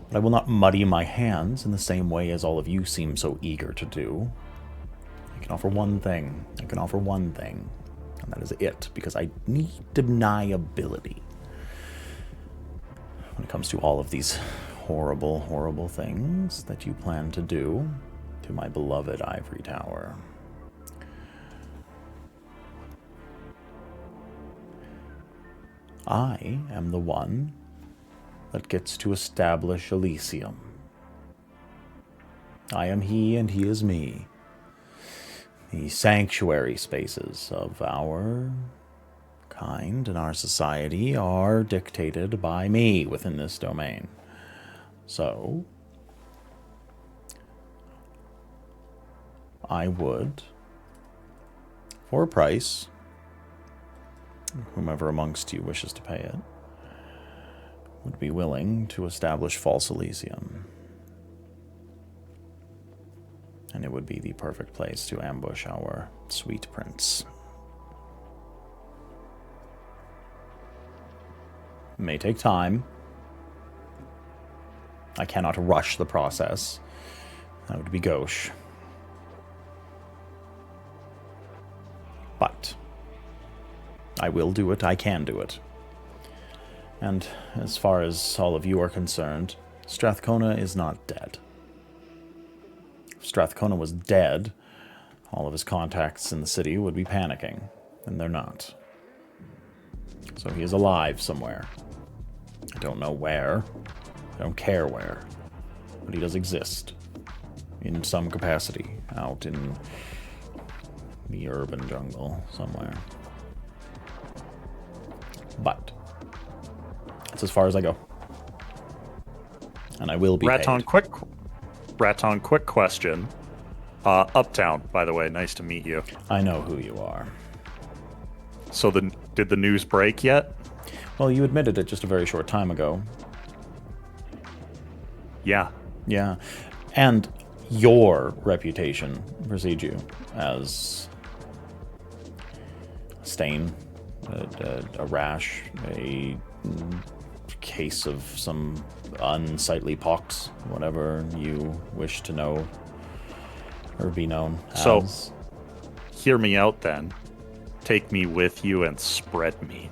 but I will not muddy my hands in the same way as all of you seem so eager to do. I can offer one thing. And that is it, because I need deniability. When it comes to all of these horrible, horrible things that you plan to do to my beloved ivory tower. I am the one that gets to establish Elysium. I am he and he is me. The sanctuary spaces of our kind and our society are dictated by me within this domain. So, I would, for a price, whomever amongst you wishes to pay it, would be willing to establish False Elysium. And it would be the perfect place to ambush our sweet prince. It may take time. I cannot rush the process. That would be gauche. But I will do it. I can do it. And as far as all of you are concerned, Strathcona is not dead. If Strathcona was dead, all of his contacts in the city would be panicking, and they're not. So he is alive somewhere. I don't know where. I don't care where. But he does exist. In some capacity. Out in the urban jungle somewhere. But that's as far as I go. And I will be Raton, paid. quick question. Uptown, by the way, nice to meet you. I know who you are. So did the news break yet? Well, you admitted it just a very short time ago. Yeah. Yeah. And your reputation precedes you as a stain, a rash, a case of some unsightly pox, whatever you wish to know or be known as. So, hear me out then. Take me with you and spread me.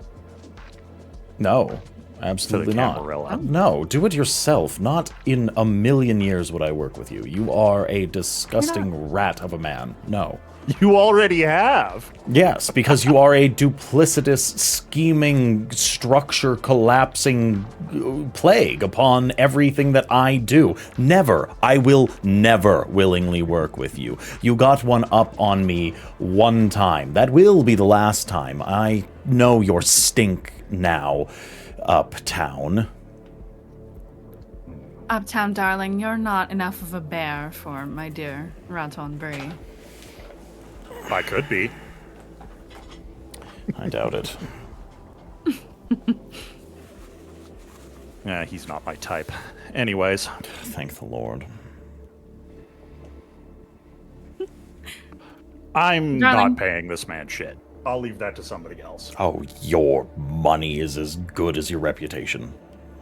No, absolutely not. Camarilla. No, do it yourself. Not in a million years would I work with you. You are a disgusting rat of a man. No. You already have. Yes, because you are a duplicitous, scheming, structure-collapsing plague upon everything that I do. Never, I will never willingly work with you. You got one up on me one time. That will be the last time. I know your stink now, Uptown. Uptown, darling, you're not enough of a bear for my dear Raton Brie. I could be. I doubt it. Yeah, he's not my type. Anyways. Thank the Lord. I'm Darling. not paying this man shit. I'll leave that to somebody else. Oh, your money is as good as your reputation.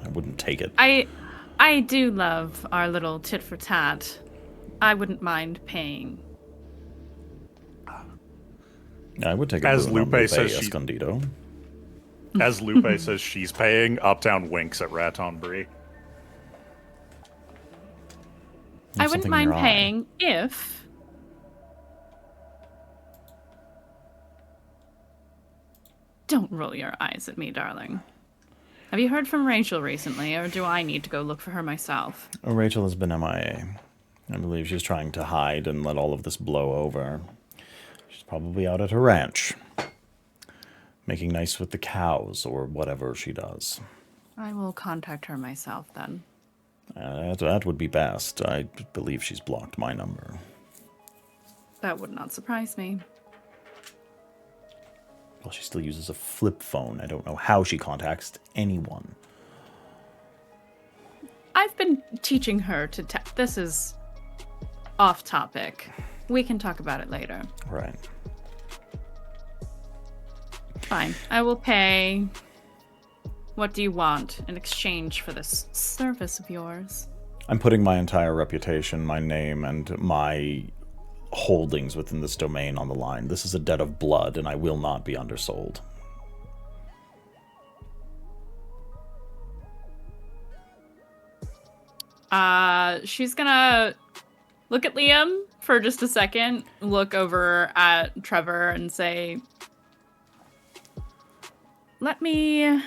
I wouldn't take it. I do love our little tit for tat. I wouldn't mind paying. I would take it As Lupe says she- Escondido. As Lupe says she's paying, Uptown winks at Raton Brie. I wouldn't something in mind your eye. paying if... Don't roll your eyes at me, darling. Have you heard from Rachel recently, or do I need to go look for her myself? Oh, Rachel has been MIA. I believe she's trying to hide and let all of this blow over. She's probably out at her ranch, making nice with the cows or whatever she does. I will contact her myself then. That would be best. I believe she's blocked my number. That would not surprise me. Well, she still uses a flip phone. I don't know how she contacts anyone. I've been teaching her to this is off topic. We can talk about it later. Right. Fine. I will pay. What do you want in exchange for this service of yours? I'm putting my entire reputation, my name, and my holdings within this domain on the line. This is a debt of blood, and I will not be undersold. She's gonna look at Liam for just a second, look over at Trevor and say, let me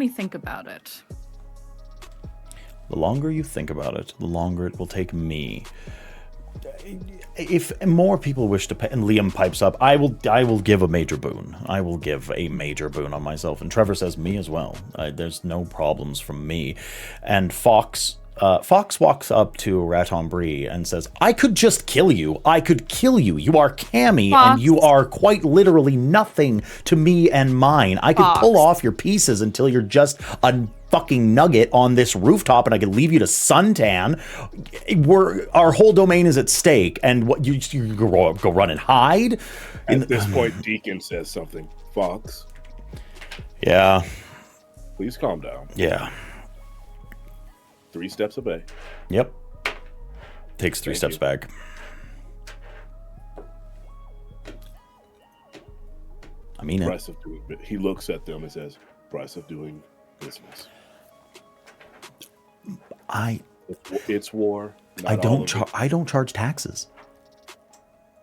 think about it. The longer you think about it, the longer it will take me. If more people wish to pay, and Liam pipes up, I will give a major boon. I will give a major boon on myself. And Trevor says, me as well. There's no problems from me. And Fox walks up to Raton Brie and says, I could just kill you. I could kill you. You are Cammy, Fox. and you are quite literally nothing to me and mine. I could pull off your pieces until you're just a fucking nugget on this rooftop, and I could leave you to suntan. Our whole domain is at stake, and what you go run and hide. At this point, Deacon says something. Fox. Yeah. Please calm down. Yeah. 3 steps away. Yep. Takes 3 steps back. I mean Price of doing. He looks at them and says, "Price of doing business." It's war. I don't charge taxes.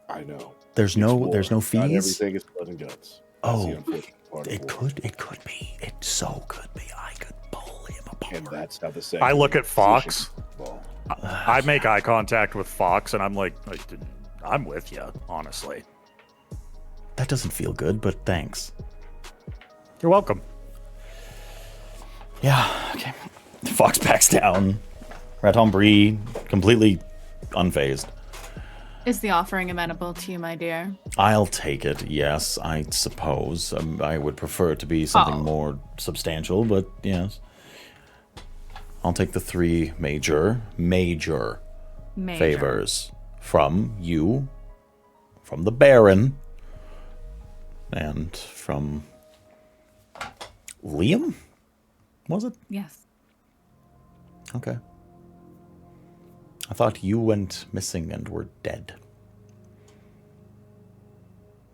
I know. There's no fees. Not everything is blood and guts. It could be. It so could be. I could pull him apart. And that's how the I look at Fox. I make eye contact with Fox, and I'm like, I'm with you, honestly. That doesn't feel good, but thanks. You're welcome. Yeah, okay. Fox backs down. Raton Brie, completely unfazed. Is the offering amenable to you, my dear? I'll take it, yes, I suppose. I would prefer it to be something more substantial, but yes. I'll take the 3 major favors from you, from the Baron, and from Liam? Was it? Yes. Okay. I thought you went missing and were dead.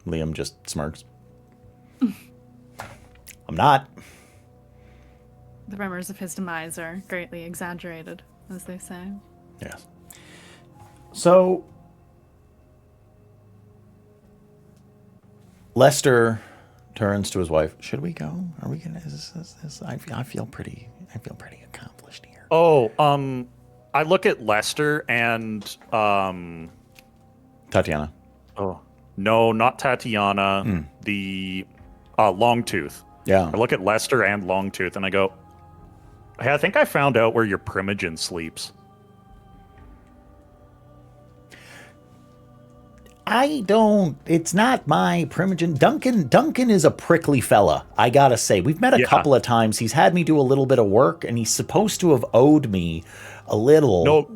Liam just smirks. I'm not. The rumors of his demise are greatly exaggerated, as they say. Yes. So, Lester turns to his wife. Should we go? Are we gonna? I feel pretty accomplished here. Oh, I look at Lester and Tatiana. Oh no, not Tatiana. The Longtooth. Yeah. I look at Lester and Longtooth, and I go, "Hey, I think I found out where your Primogen sleeps." It's not my Primogen. Duncan is a prickly fella, I gotta say. We've met a couple of times. He's had me do a little bit of work, and he's supposed to have owed me a little.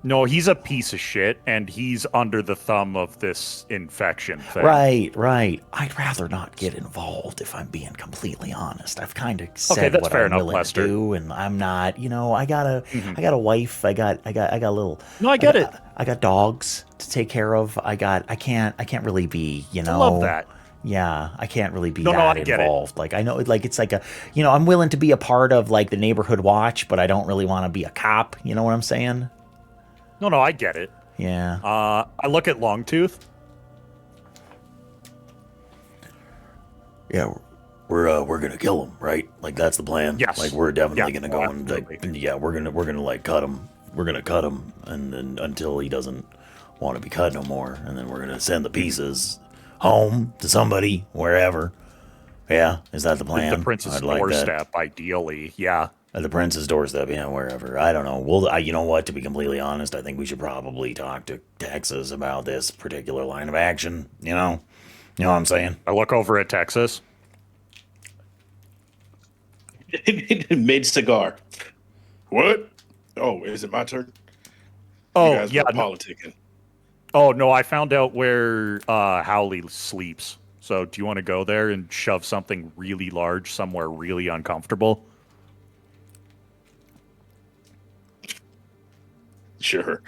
No, he's a piece of shit, and he's under the thumb of this infection thing. Right. I'd rather not get involved, if I'm being completely honest. I've kind of said that's what fair I'm enough, willing Lester. to do, and I'm not. I got a wife. I got a little. No, I get it. I got dogs to take care of. I can't really be. I love that. Yeah, I can't really be I that get involved. Like, I know, like, it's like I'm willing to be a part of, like, the neighborhood watch, but I don't really want to be a cop. You know what I'm saying? No, I get it. Yeah. I look at Longtooth. Yeah, we're gonna kill him, right? Like, that's the plan. Yes. Like, we're definitely gonna go and absolutely. we're gonna like cut him. We're gonna cut him, and then until he doesn't want to be cut no more, and then we're gonna send the pieces home to somebody wherever. Yeah, is that the plan? The prince's like doorstep, ideally. Yeah. At the prince's doorstep, yeah, wherever. I don't know. Well, you know what? To be completely honest, I think we should probably talk to Texas about this particular line of action. You know what I'm saying? I look over at Texas. Made cigar. What? Oh, is it my turn? Oh, you guys yeah. were politicking. Oh, no, I found out where Howley sleeps. So do you want to go there and shove something really large somewhere really uncomfortable? Sure.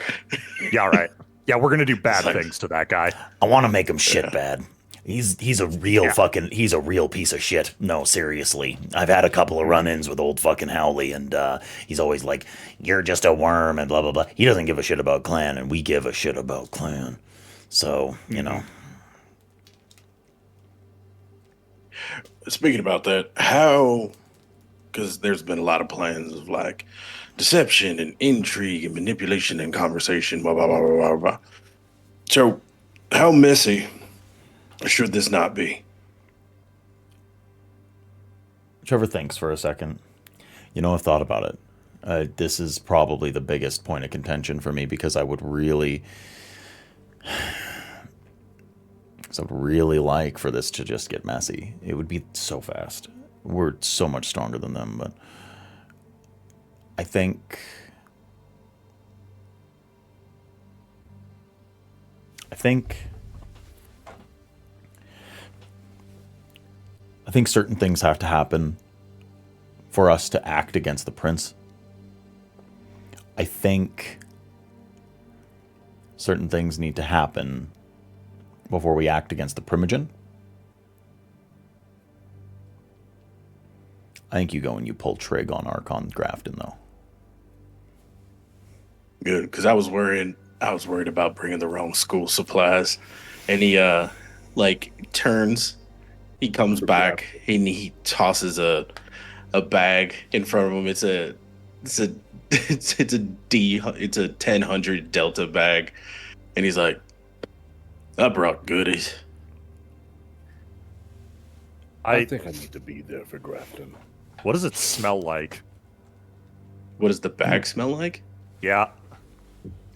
Yeah, all right. Yeah, we're gonna do bad things to that guy. I want to make him shit bad. He's a real he's a real piece of shit. No, seriously. I've had a couple of run-ins with old fucking Howley, and he's always like, "You're just a worm," and blah blah blah. He doesn't give a shit about Clan, and we give a shit about Clan. So, you know. Speaking about that, how, because there's been a lot of plans of like deception and intrigue and manipulation and conversation, blah, blah, blah, blah, blah, blah. So, how messy should this not be? Trevor thinks for a second. You know, I've thought about it. This is probably the biggest point of contention for me because I would really like for this to just get messy. It would be so fast. We're so much stronger than them, but I think certain things have to happen for us to act against the prince. I think certain things need to happen before we act against the Primogen. I think you go and you pull trig on Archon Grafton, though. Good, because I was worried about bringing the wrong school supplies. And he turns, he comes back, and he tosses a bag in front of him. It's a 1000 Delta bag, and he's like, "I brought goodies." I think I need to be there for Grafton. What does it smell like? What does the bag smell like? Yeah.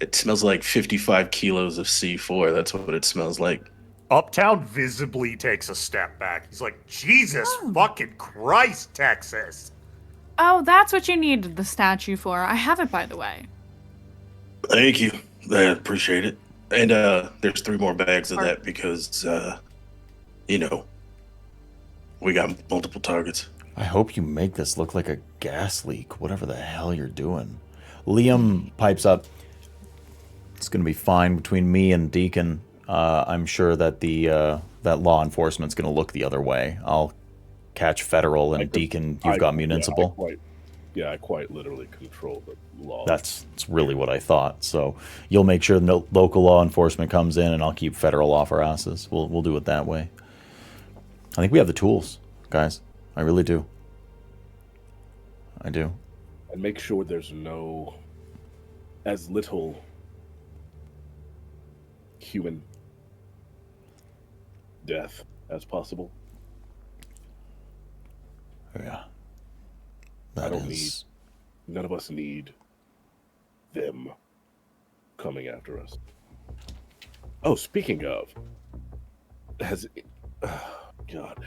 It smells like 55 kilos of C4. That's what it smells like. Uptown visibly takes a step back. He's like, Jesus fucking Christ, Texas. Oh, that's what you needed the statue for. I have it, by the way. Thank you. I appreciate it. And there's 3 more bags of that because, we got multiple targets. I hope you make this look like a gas leak, whatever the hell you're doing. Liam pipes up. It's going to be fine between me and Deacon. I'm sure that that law enforcement's going to look the other way. I'll catch federal, and Deacon, you've got municipal. I quite literally control the law. That's really what I thought. So you'll make sure no local law enforcement comes in, and I'll keep federal off our asses. We'll do it that way. I think we have the tools, guys. I really do. I do. And make sure there's as little human death as possible. Yeah. None of us need them coming after us. Oh, speaking of, God.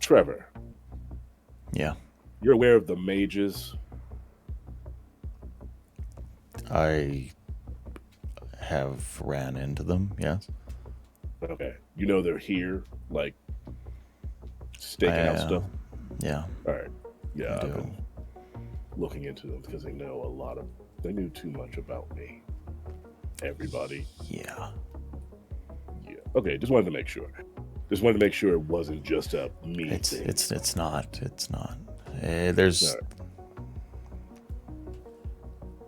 Trevor. Yeah. You're aware of the mages? I have ran into them, yes. Okay. You know they're here, like, staking out stuff? Yeah. All right. Yeah, I've been looking into them because they knew too much about me. Everybody. Yeah. Yeah. Okay, just wanted to make sure. Just wanted to make sure it wasn't just a me thing. It's not. There's. Right.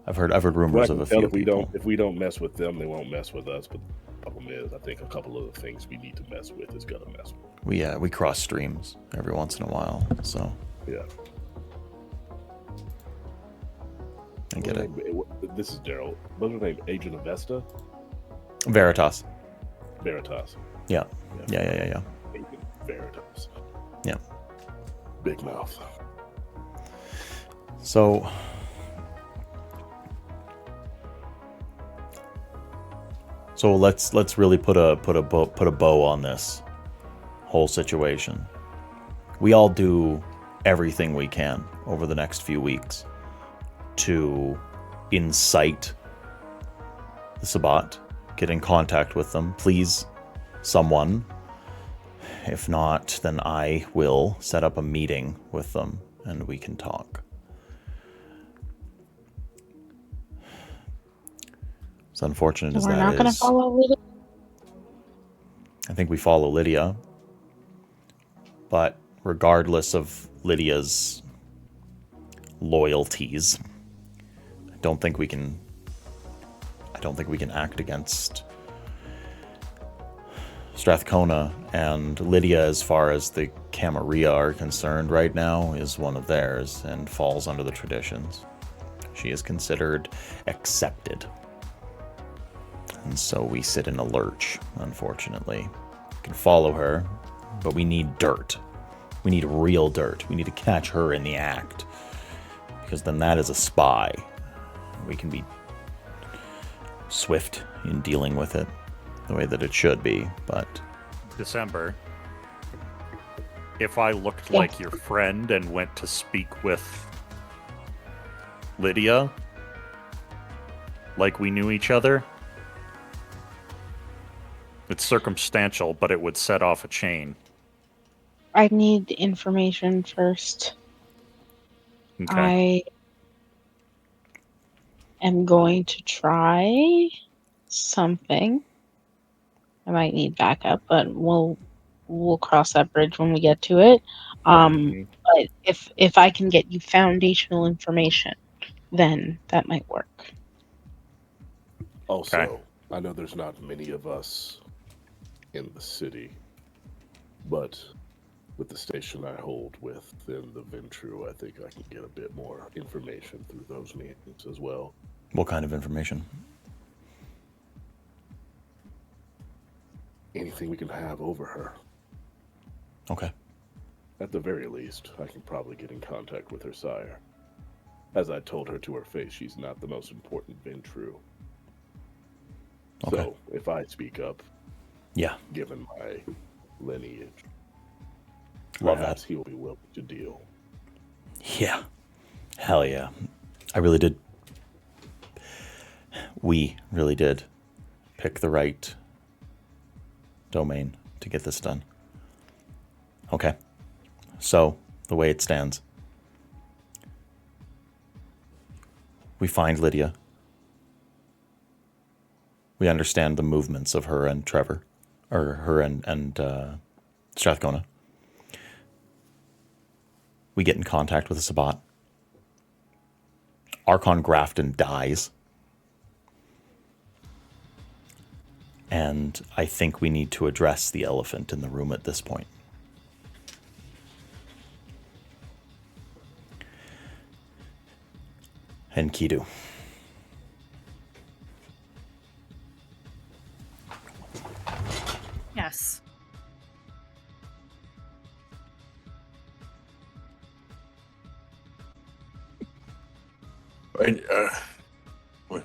I've heard rumors of a few people. If we don't mess with them, they won't mess with us. But the problem is, I think a couple of the things we need to mess with is gonna mess with. We cross streams every once in a while, so yeah. I get it. This is Daryl. What's her name? Agent Avesta? Veritas. Yeah. Yeah. Agent Veritas. Yeah. Big mouth. So let's really put a bow on this whole situation. We all do everything we can over the next few weeks to incite the Sabbat, get in contact with them. Please, someone. If not, then I will set up a meeting with them and we can talk. As unfortunate So as we're that not going to is, follow Lydia? I think we follow Lydia. But regardless of Lydia's loyalties, I don't think we can act against Strathcona, and Lydia, as far as the Camarilla are concerned right now, is one of theirs and falls under the traditions. She is considered accepted. And so we sit in a lurch, unfortunately. We can follow her, but we need dirt. We need real dirt. We need to catch her in the act. Because then that is a spy. We can be swift in dealing with it the way that it should be, but... December, if I looked like your friend and went to speak with Lydia, like we knew each other, it's circumstantial, but it would set off a chain. I need information first. Okay. I am going to try something. I might need backup, but we'll cross that bridge when we get to it. But if I can get you foundational information, then that might work. Also, Okay. I know there's not many of us in the city, but with the station I hold within the Ventru, I think I can get a bit more information through those meetings as well. What kind of information? Anything we can have over her. Okay. At the very least, I can probably get in contact with her sire. As I told her to her face, she's not the most important Ventru. Okay. So, if I speak up, Yeah. given my lineage, Love perhaps that. he will be willing to deal. Yeah. Hell yeah. I really did. We really did pick the right domain to get this done. Okay. So, the way it stands, we find Lydia. We understand the movements of her and Trevor, or her and Strathcona. We get in contact with the Sabbat. Archon Grafton dies. And I think we need to address the elephant in the room at this point. Enkidu. Yes. Right, what?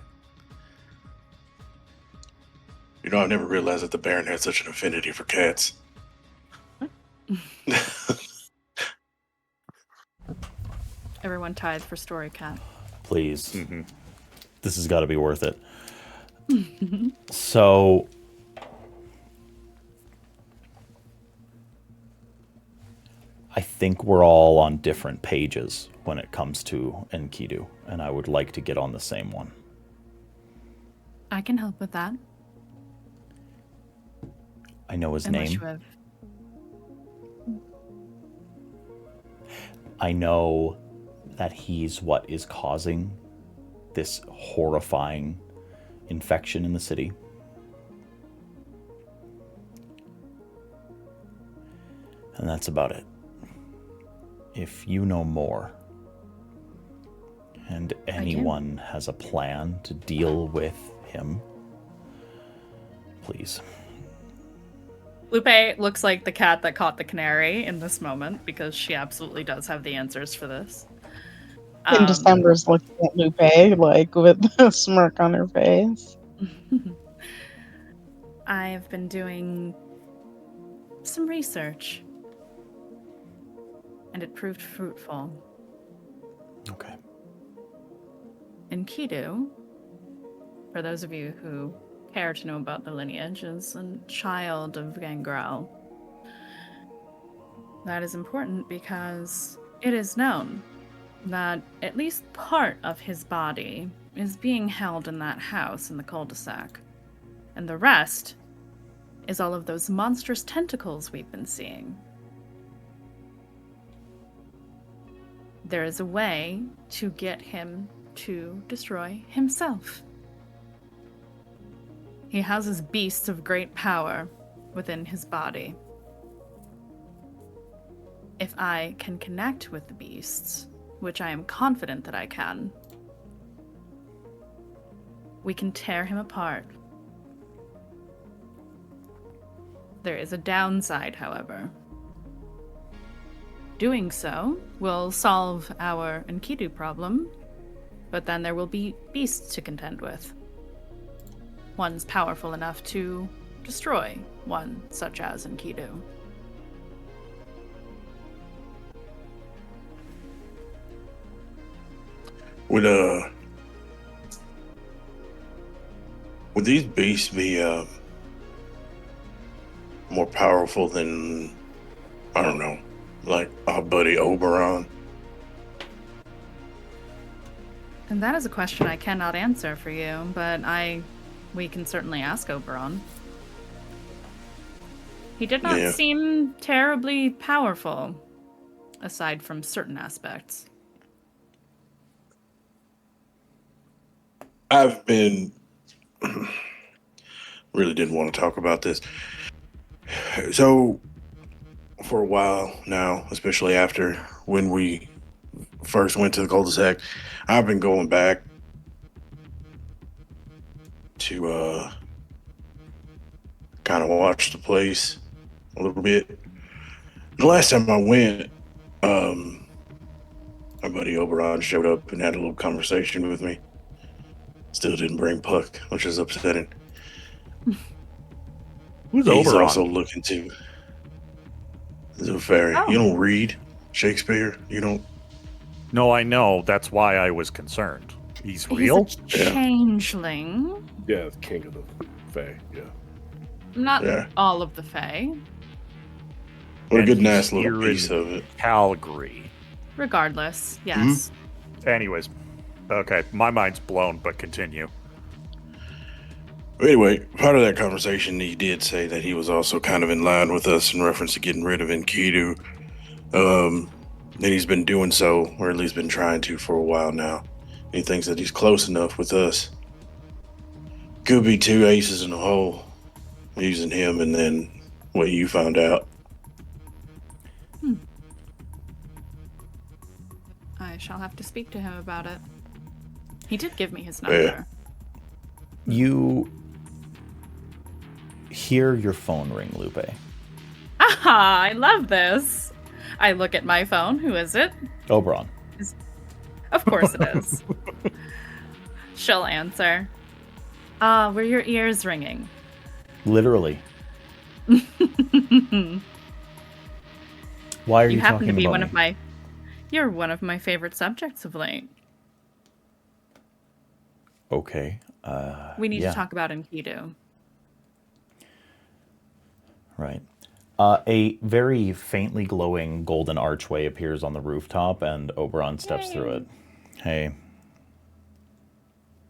You know, I've never realized that the Baron had such an affinity for cats. Everyone tithe for Story Cat. Please. Mm-hmm. This has got to be worth it. So, I think we're all on different pages when it comes to Enkidu, and I would like to get on the same one. I can help with that. I know his Unless name. you have... I know that he's what is causing this horrifying infection in the city. And that's about it. If you know more, and anyone has a plan to deal with him, please. Lupe looks like the cat that caught the canary in this moment because she absolutely does have the answers for this. And December's looking at Lupe, like, with a smirk on her face. I've been doing some research, and it proved fruitful. Okay. Enkidu, for those of you who care to know about the lineage, is a child of Gangrel. That is important because it is known that at least part of his body is being held in that house in the cul-de-sac. And the rest is all of those monstrous tentacles we've been seeing. There is a way to get him to destroy himself. He houses beasts of great power within his body. If I can connect with the beasts, which I am confident that I can, we can tear him apart. There is a downside, however. Doing so will solve our Enkidu problem, but then there will be beasts to contend with. Ones powerful enough to destroy one such as Enkidu. Would these beasts be more powerful than, I don't know, like our buddy Oberon? And that is a question I cannot answer for you, but we can certainly ask Oberon. He did not seem terribly powerful, aside from certain aspects. I've been really didn't want to talk about this. So for a while now, especially after when we first went to the cul-de-sac, I've been going back to kind of watch the place a little bit. The last time I went, my buddy Oberon showed up and had a little conversation with me. Still didn't bring Puck, which is upsetting. Who's He's Oberon? also looking to. He's a fairy. Oh. You don't read Shakespeare? You don't? No, I know. That's why I was concerned. He's real? He's a changeling. Yeah, king of the Fae. Yeah. Not all of the Fae. What a And good, he's nice little here piece in of it. Calgary. Regardless, yes. Anyways, okay, my mind's blown, but continue. Anyway, part of that conversation, he did say that he was also kind of in line with us in reference to getting rid of Enkidu. And he's been doing so, or at least been trying to for a while now. He thinks that he's close enough with us. Could be two aces in a hole, using him and then what you found out. I shall have to speak to him about it. He did give me his number. Yeah. You hear your phone ring, Lupe. Aha, I love this. I look at my phone. Who is it? Oberon. Of course it is. She'll answer. Were your ears ringing? Literally. Why are you happen talking to be about one me? of my. You're one of my favorite subjects of late. Okay. We need yeah. to talk about Enkidu. Right. A very faintly glowing golden archway appears on the rooftop, and Oberon steps through it. Hey,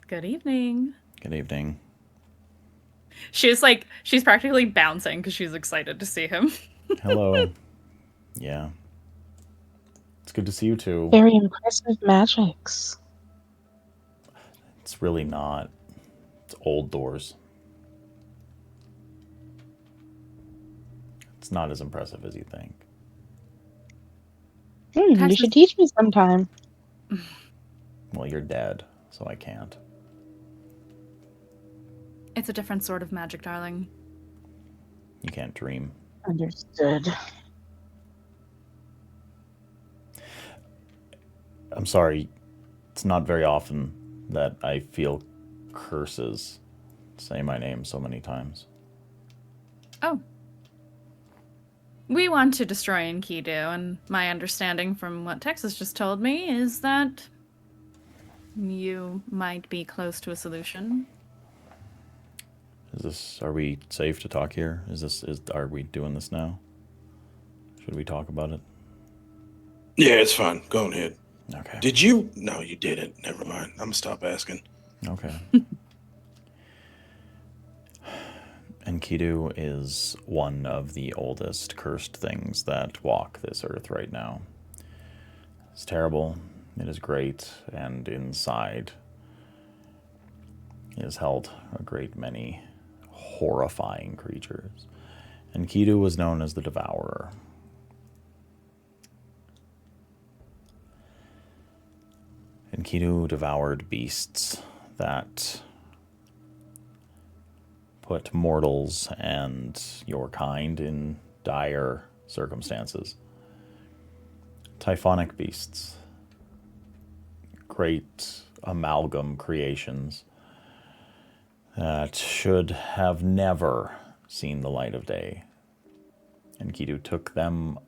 Good evening. good evening. She's practically bouncing because she's excited to see him. Hello. Yeah. It's good to see you too. Very impressive magics. It's really not. It's old doors. It's not as impressive as you think. You should teach me sometime. Well, you're dead, so I can't. It's a different sort of magic, darling. You can't dream. Understood. I'm sorry. It's not very often that I feel curses say my name so many times. Oh. We want to destroy Enkidu, and my understanding from what Texas just told me is that you might be close to a solution. Are we safe to talk here? Are we doing this now? Should we talk about it? Yeah, it's fine. Go ahead. Okay. Did you? No, you didn't. Never mind. I'm gonna stop asking. Okay. Enkidu is one of the oldest cursed things that walk this earth right now. It's terrible. It is great, and inside is held a great many horrifying creatures. Enkidu was known as the Devourer. Enkidu devoured beasts that put mortals and your kind in dire circumstances. Typhonic beasts, great amalgam creations that should have never seen the light of day. Enkidu took them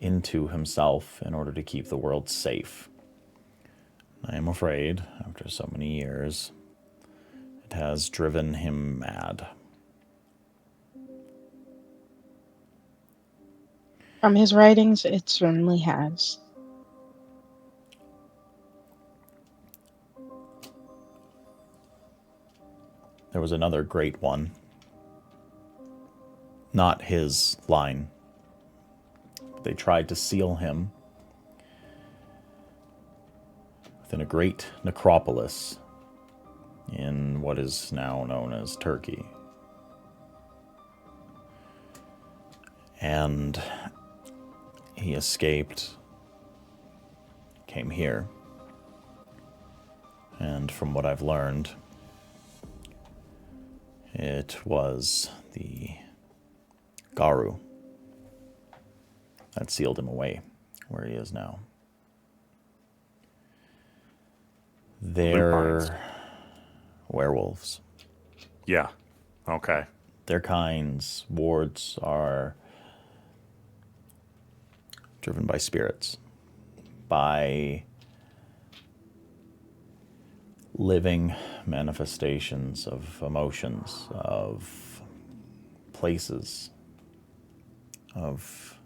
into himself in order to keep the world safe. I am afraid, after so many years, it has driven him mad. From his writings, it certainly has. There was another great one. Not his line. They tried to seal him within a great necropolis in what is now known as Turkey. And he escaped, came here, and from what I've learned, it was the Garu that sealed him away where he is now. They're werewolves. Yeah. Okay. Their kind's wards are driven by spirits, by living manifestations of emotions, of places, of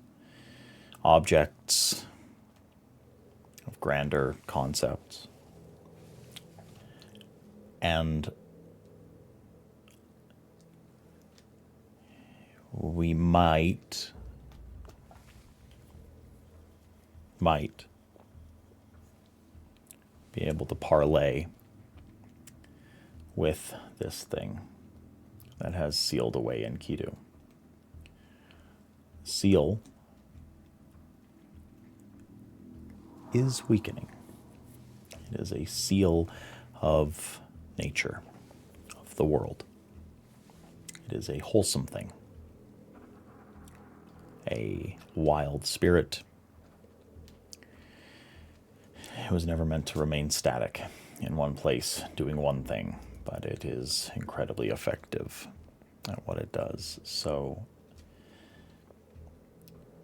objects, of grander concepts. And we might be able to parlay with this thing that has sealed away Enkidu. Seal is weakening. It is a seal of nature, of the world. It is a wholesome thing. A wild spirit. It was never meant to remain static in one place, doing one thing, but it is incredibly effective at what it does. So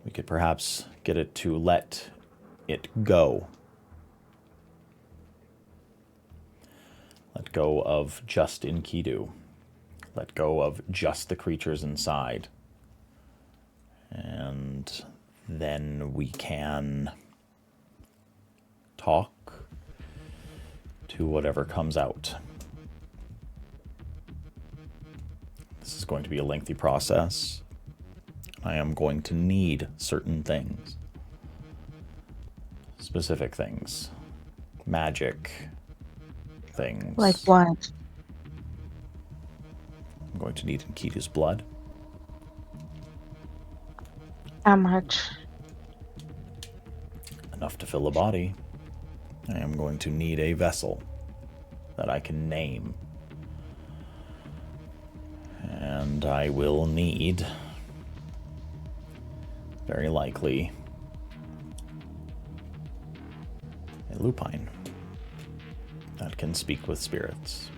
we could perhaps get it to let it go. Let go of just Enkidu. Let go of just the creatures inside. And then we can talk to whatever comes out. This is going to be a lengthy process. I am going to need certain things. Specific things. Magic things. Like what? I'm going to need Enkidu's blood. How much? Enough to fill a body. I am going to need a vessel that I can name. And I will need, very likely, a lupine that can speak with spirits.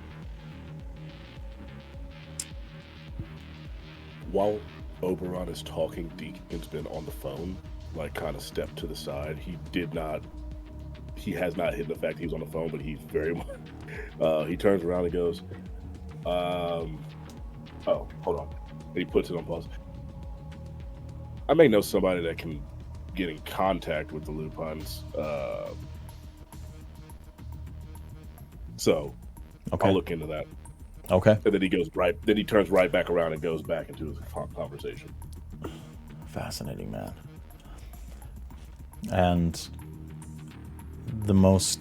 While Oberon is talking, Deacon's been on the phone, like kind of stepped to the side. He has not hidden the fact he was on the phone, but he's very much, he turns around and goes, oh, hold on. And he puts it on pause. I may know somebody that can get in contact with the lupines. So Okay. I'll look into that. Okay. And then he turns right back around and goes back into his conversation. Fascinating, man. And the most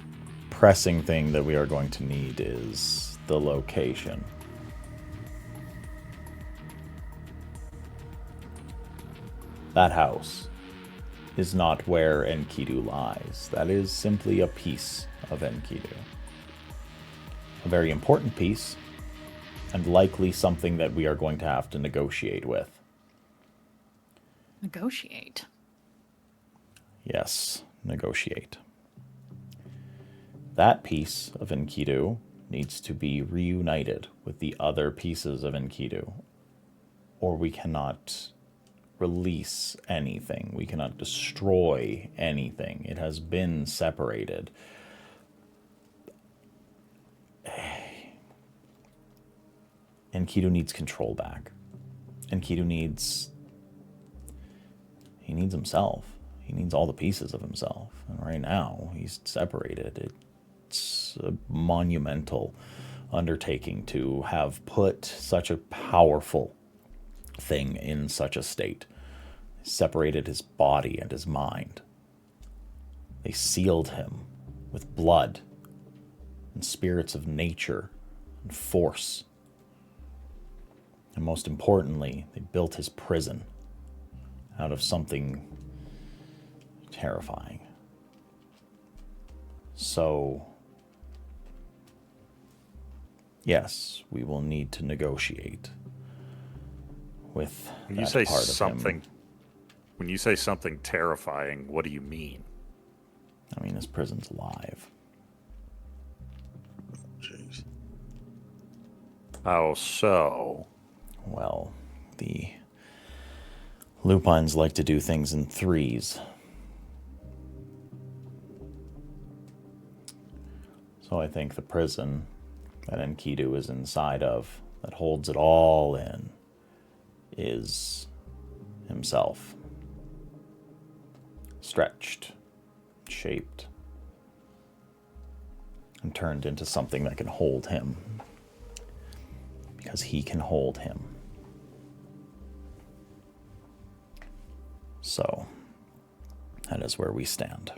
pressing thing that we are going to need is the location. That house is not where Enkidu lies. That is simply a piece of Enkidu. A very important piece, and likely something that we are going to have to negotiate with. Negotiate? Yes, negotiate. That piece of Enkidu needs to be reunited with the other pieces of Enkidu, or we cannot release anything. We cannot destroy anything. It has been separated. Enkidu needs control back. Enkidu needs... He needs himself. He needs all the pieces of himself. And right now, he's separated. It's a monumental undertaking to have put such a powerful thing in such a state. Separated his body and his mind. They sealed him with blood and spirits of nature and force. And most importantly, they built his prison out of something terrifying. So, yes, we will need to negotiate with When you that say part of something, him. when you say something terrifying, what do you mean? I mean, his prison's alive. Jeez. How so? Well, the lupines like to do things in threes. So I think the prison that Enkidu is inside of, that holds it all in, is himself. Stretched, shaped, and turned into something that can hold him. Because he can hold him. So, that is where we stand.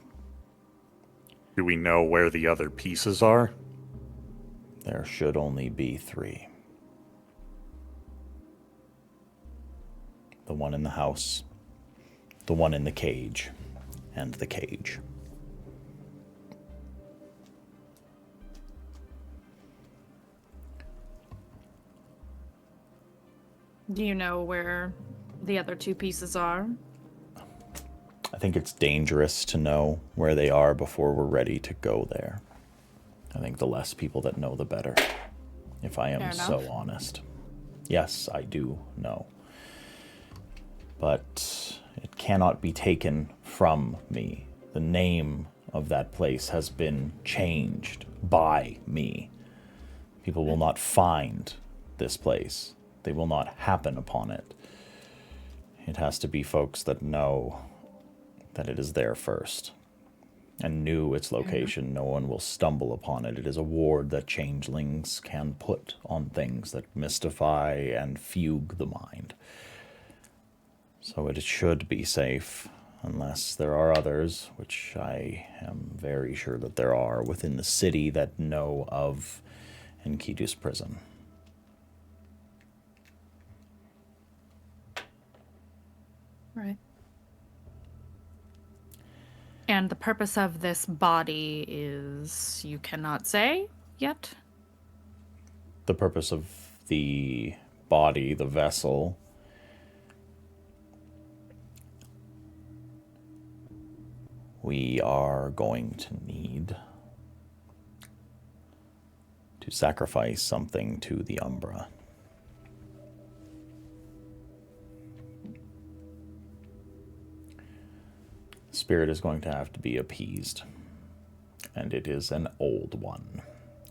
Do we know where the other pieces are? There should only be 3. The one in the house, the one in the cage, and the cage. Do you know where the other 2 pieces are? I think it's dangerous to know where they are before we're ready to go there. I think the less people that know, the better, if I am so honest. Yes, I do know. But it cannot be taken from me. The name of that place has been changed by me. People will not find this place. They will not happen upon it. It has to be folks that know that it is there first and knew its location. No one will stumble upon it. It is a ward that changelings can put on things that mystify and fugue the mind. So it should be safe, unless there are others, which I am very sure that there are within the city that know of Enkidu's prison. Right. And the purpose of this body is, you cannot say yet? The purpose of the body, the vessel, we are going to need to sacrifice something to the Umbra. Spirit is going to have to be appeased, and it is an old one,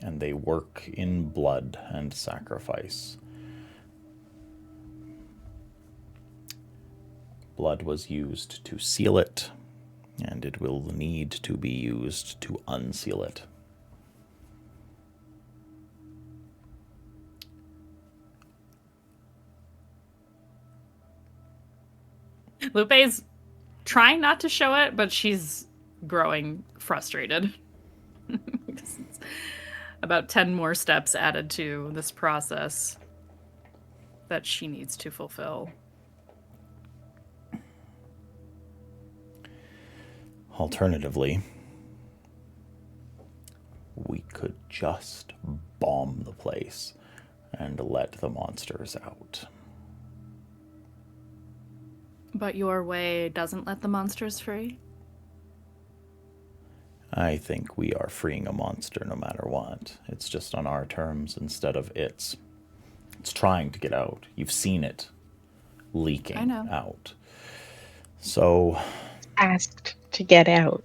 and they work in blood and sacrifice. Blood was used to seal it, and it will need to be used to unseal it. Lupe's trying not to show it, but she's growing frustrated. Because it's about 10 more steps added to this process that she needs to fulfill. Alternatively, we could just bomb the place and let the monsters out. But your way doesn't let the monsters free? I think we are freeing a monster no matter what. It's just on our terms instead of its. It's trying to get out. You've seen it leaking out. So... asked to get out.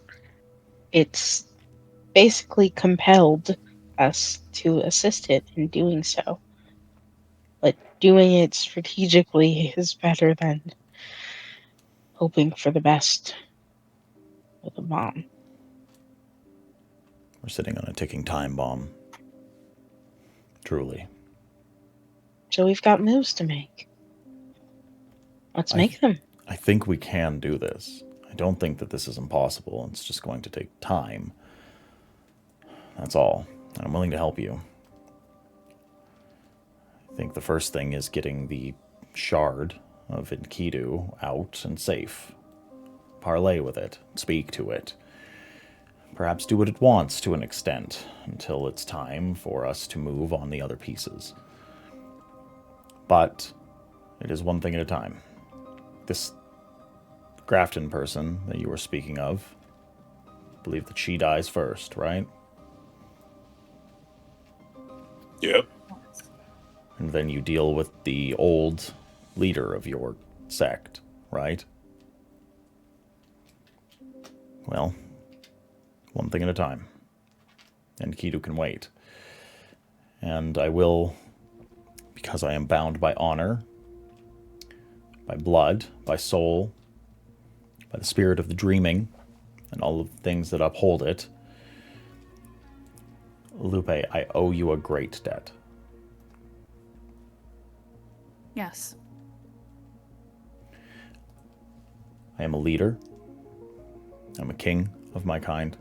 It's basically compelled us to assist it in doing so. But doing it strategically is better than hoping for the best with a bomb. We're sitting on a ticking time bomb. Truly. So we've got moves to make. Let's make them. I think we can do this. I don't think that this is impossible. It's just going to take time. That's all. And I'm willing to help you. I think the first thing is getting the shard of Enkidu out and safe. Parlay with it. Speak to it. Perhaps do what it wants to an extent until it's time for us to move on the other pieces. But it is one thing at a time. This Grafton person that you were speaking of, I believe that she dies first, right? Yep. And then you deal with the old leader of your sect, right? Well, one thing at a time. And Kidu can wait. And I will, because I am bound by honor, by blood, by soul, by the spirit of the dreaming, and all of the things that uphold it, Lupe, I owe you a great debt. Yes. I am a leader. I'm a king of my kind.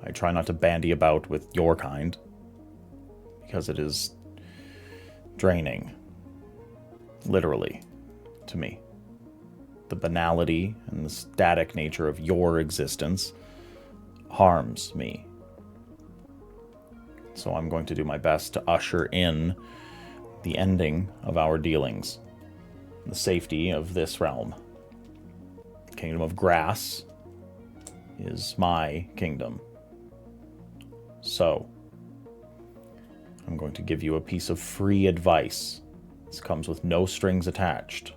I try not to bandy about with your kind, because it is draining, literally, to me. The banality and the static nature of your existence harms me. So I'm going to do my best to usher in the ending of our dealings, the safety of this realm. The kingdom of grass is my kingdom. So, I'm going to give you a piece of free advice. This comes with no strings attached.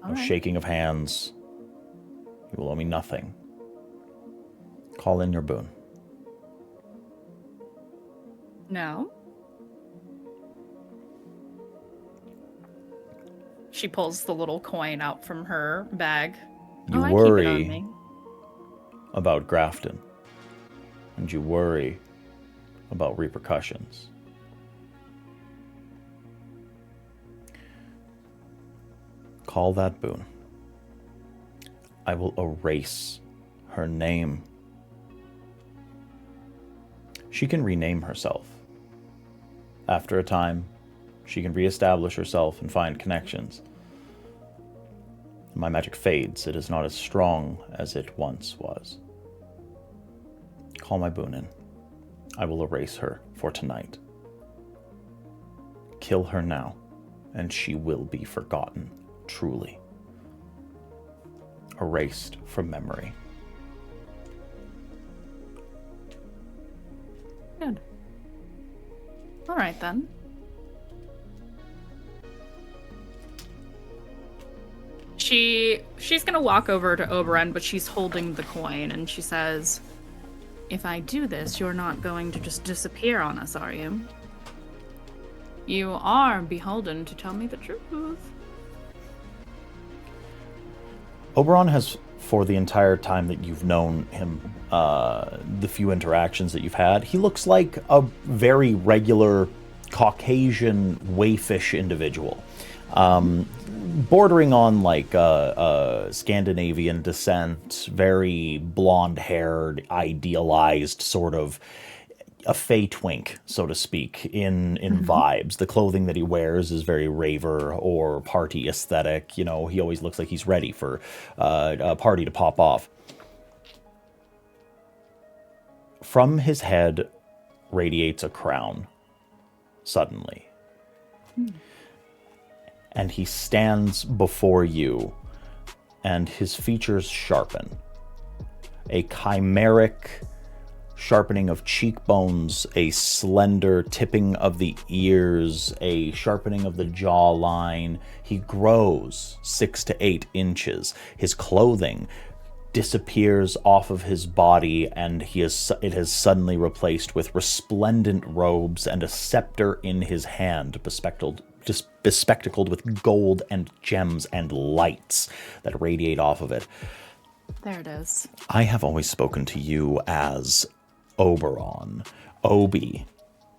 No shaking of hands. You will owe me nothing. Call in your boon. No. She pulls the little coin out from her bag. You I worry keep it on me. about Grafton. And you worry about repercussions. Call that boon. I will erase her name. She can rename herself. After a time, she can reestablish herself and find connections. My magic fades. It is not as strong as it once was. Call my boon in. I will erase her for tonight. Kill her now, and she will be forgotten, truly. Erased from memory. Good. All right, then. She's gonna walk over to Oberon, but she's holding the coin, and she says, "If I do this, you're not going to just disappear on us, are you? You are beholden to tell me the truth." Oberon has, for the entire time that you've known him, the few interactions that you've had, he looks like a very regular Caucasian wayfish individual. bordering on like Scandinavian descent, very blonde-haired, idealized sort of a fey twink, so to speak, in vibes. The clothing that he wears is very raver or party aesthetic. You know, he always looks like he's ready for a party to pop off. From his head radiates a crown, suddenly. And he stands before you, and his features sharpen. A chimeric sharpening of cheekbones, a slender tipping of the ears, a sharpening of the jawline. He grows 6 to 8 inches. His clothing disappears off of his body, and it has suddenly replaced with resplendent robes and a scepter in his hand, bespectacled with gold and gems and lights that radiate off of it. There it is. I have always spoken to you as Oberon, Obi,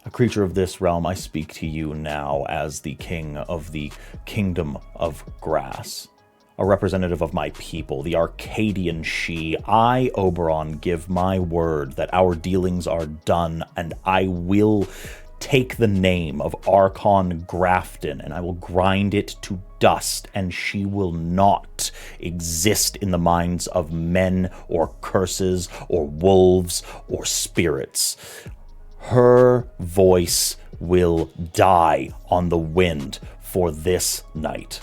a creature of this realm. I speak to you now as the king of the kingdom of grass, a representative of my people, the Arcadian she. I, Oberon, give my word that our dealings are done, and I will take the name of Archon Grafton, and I will grind it to dust, and she will not exist in the minds of men or curses or wolves or spirits. Her voice will die on the wind for this night.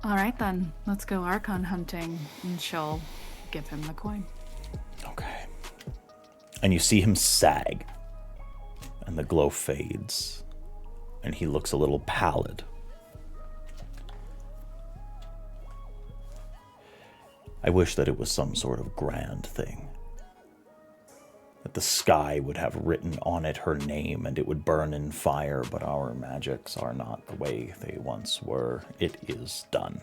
All right, then. Let's go Archon hunting, and she'll give him the coin. Okay. And you see him sag, and the glow fades, and he looks a little pallid. I wish that it was some sort of grand thing, that the sky would have written on it her name and it would burn in fire, but our magics are not the way they once were. It is done.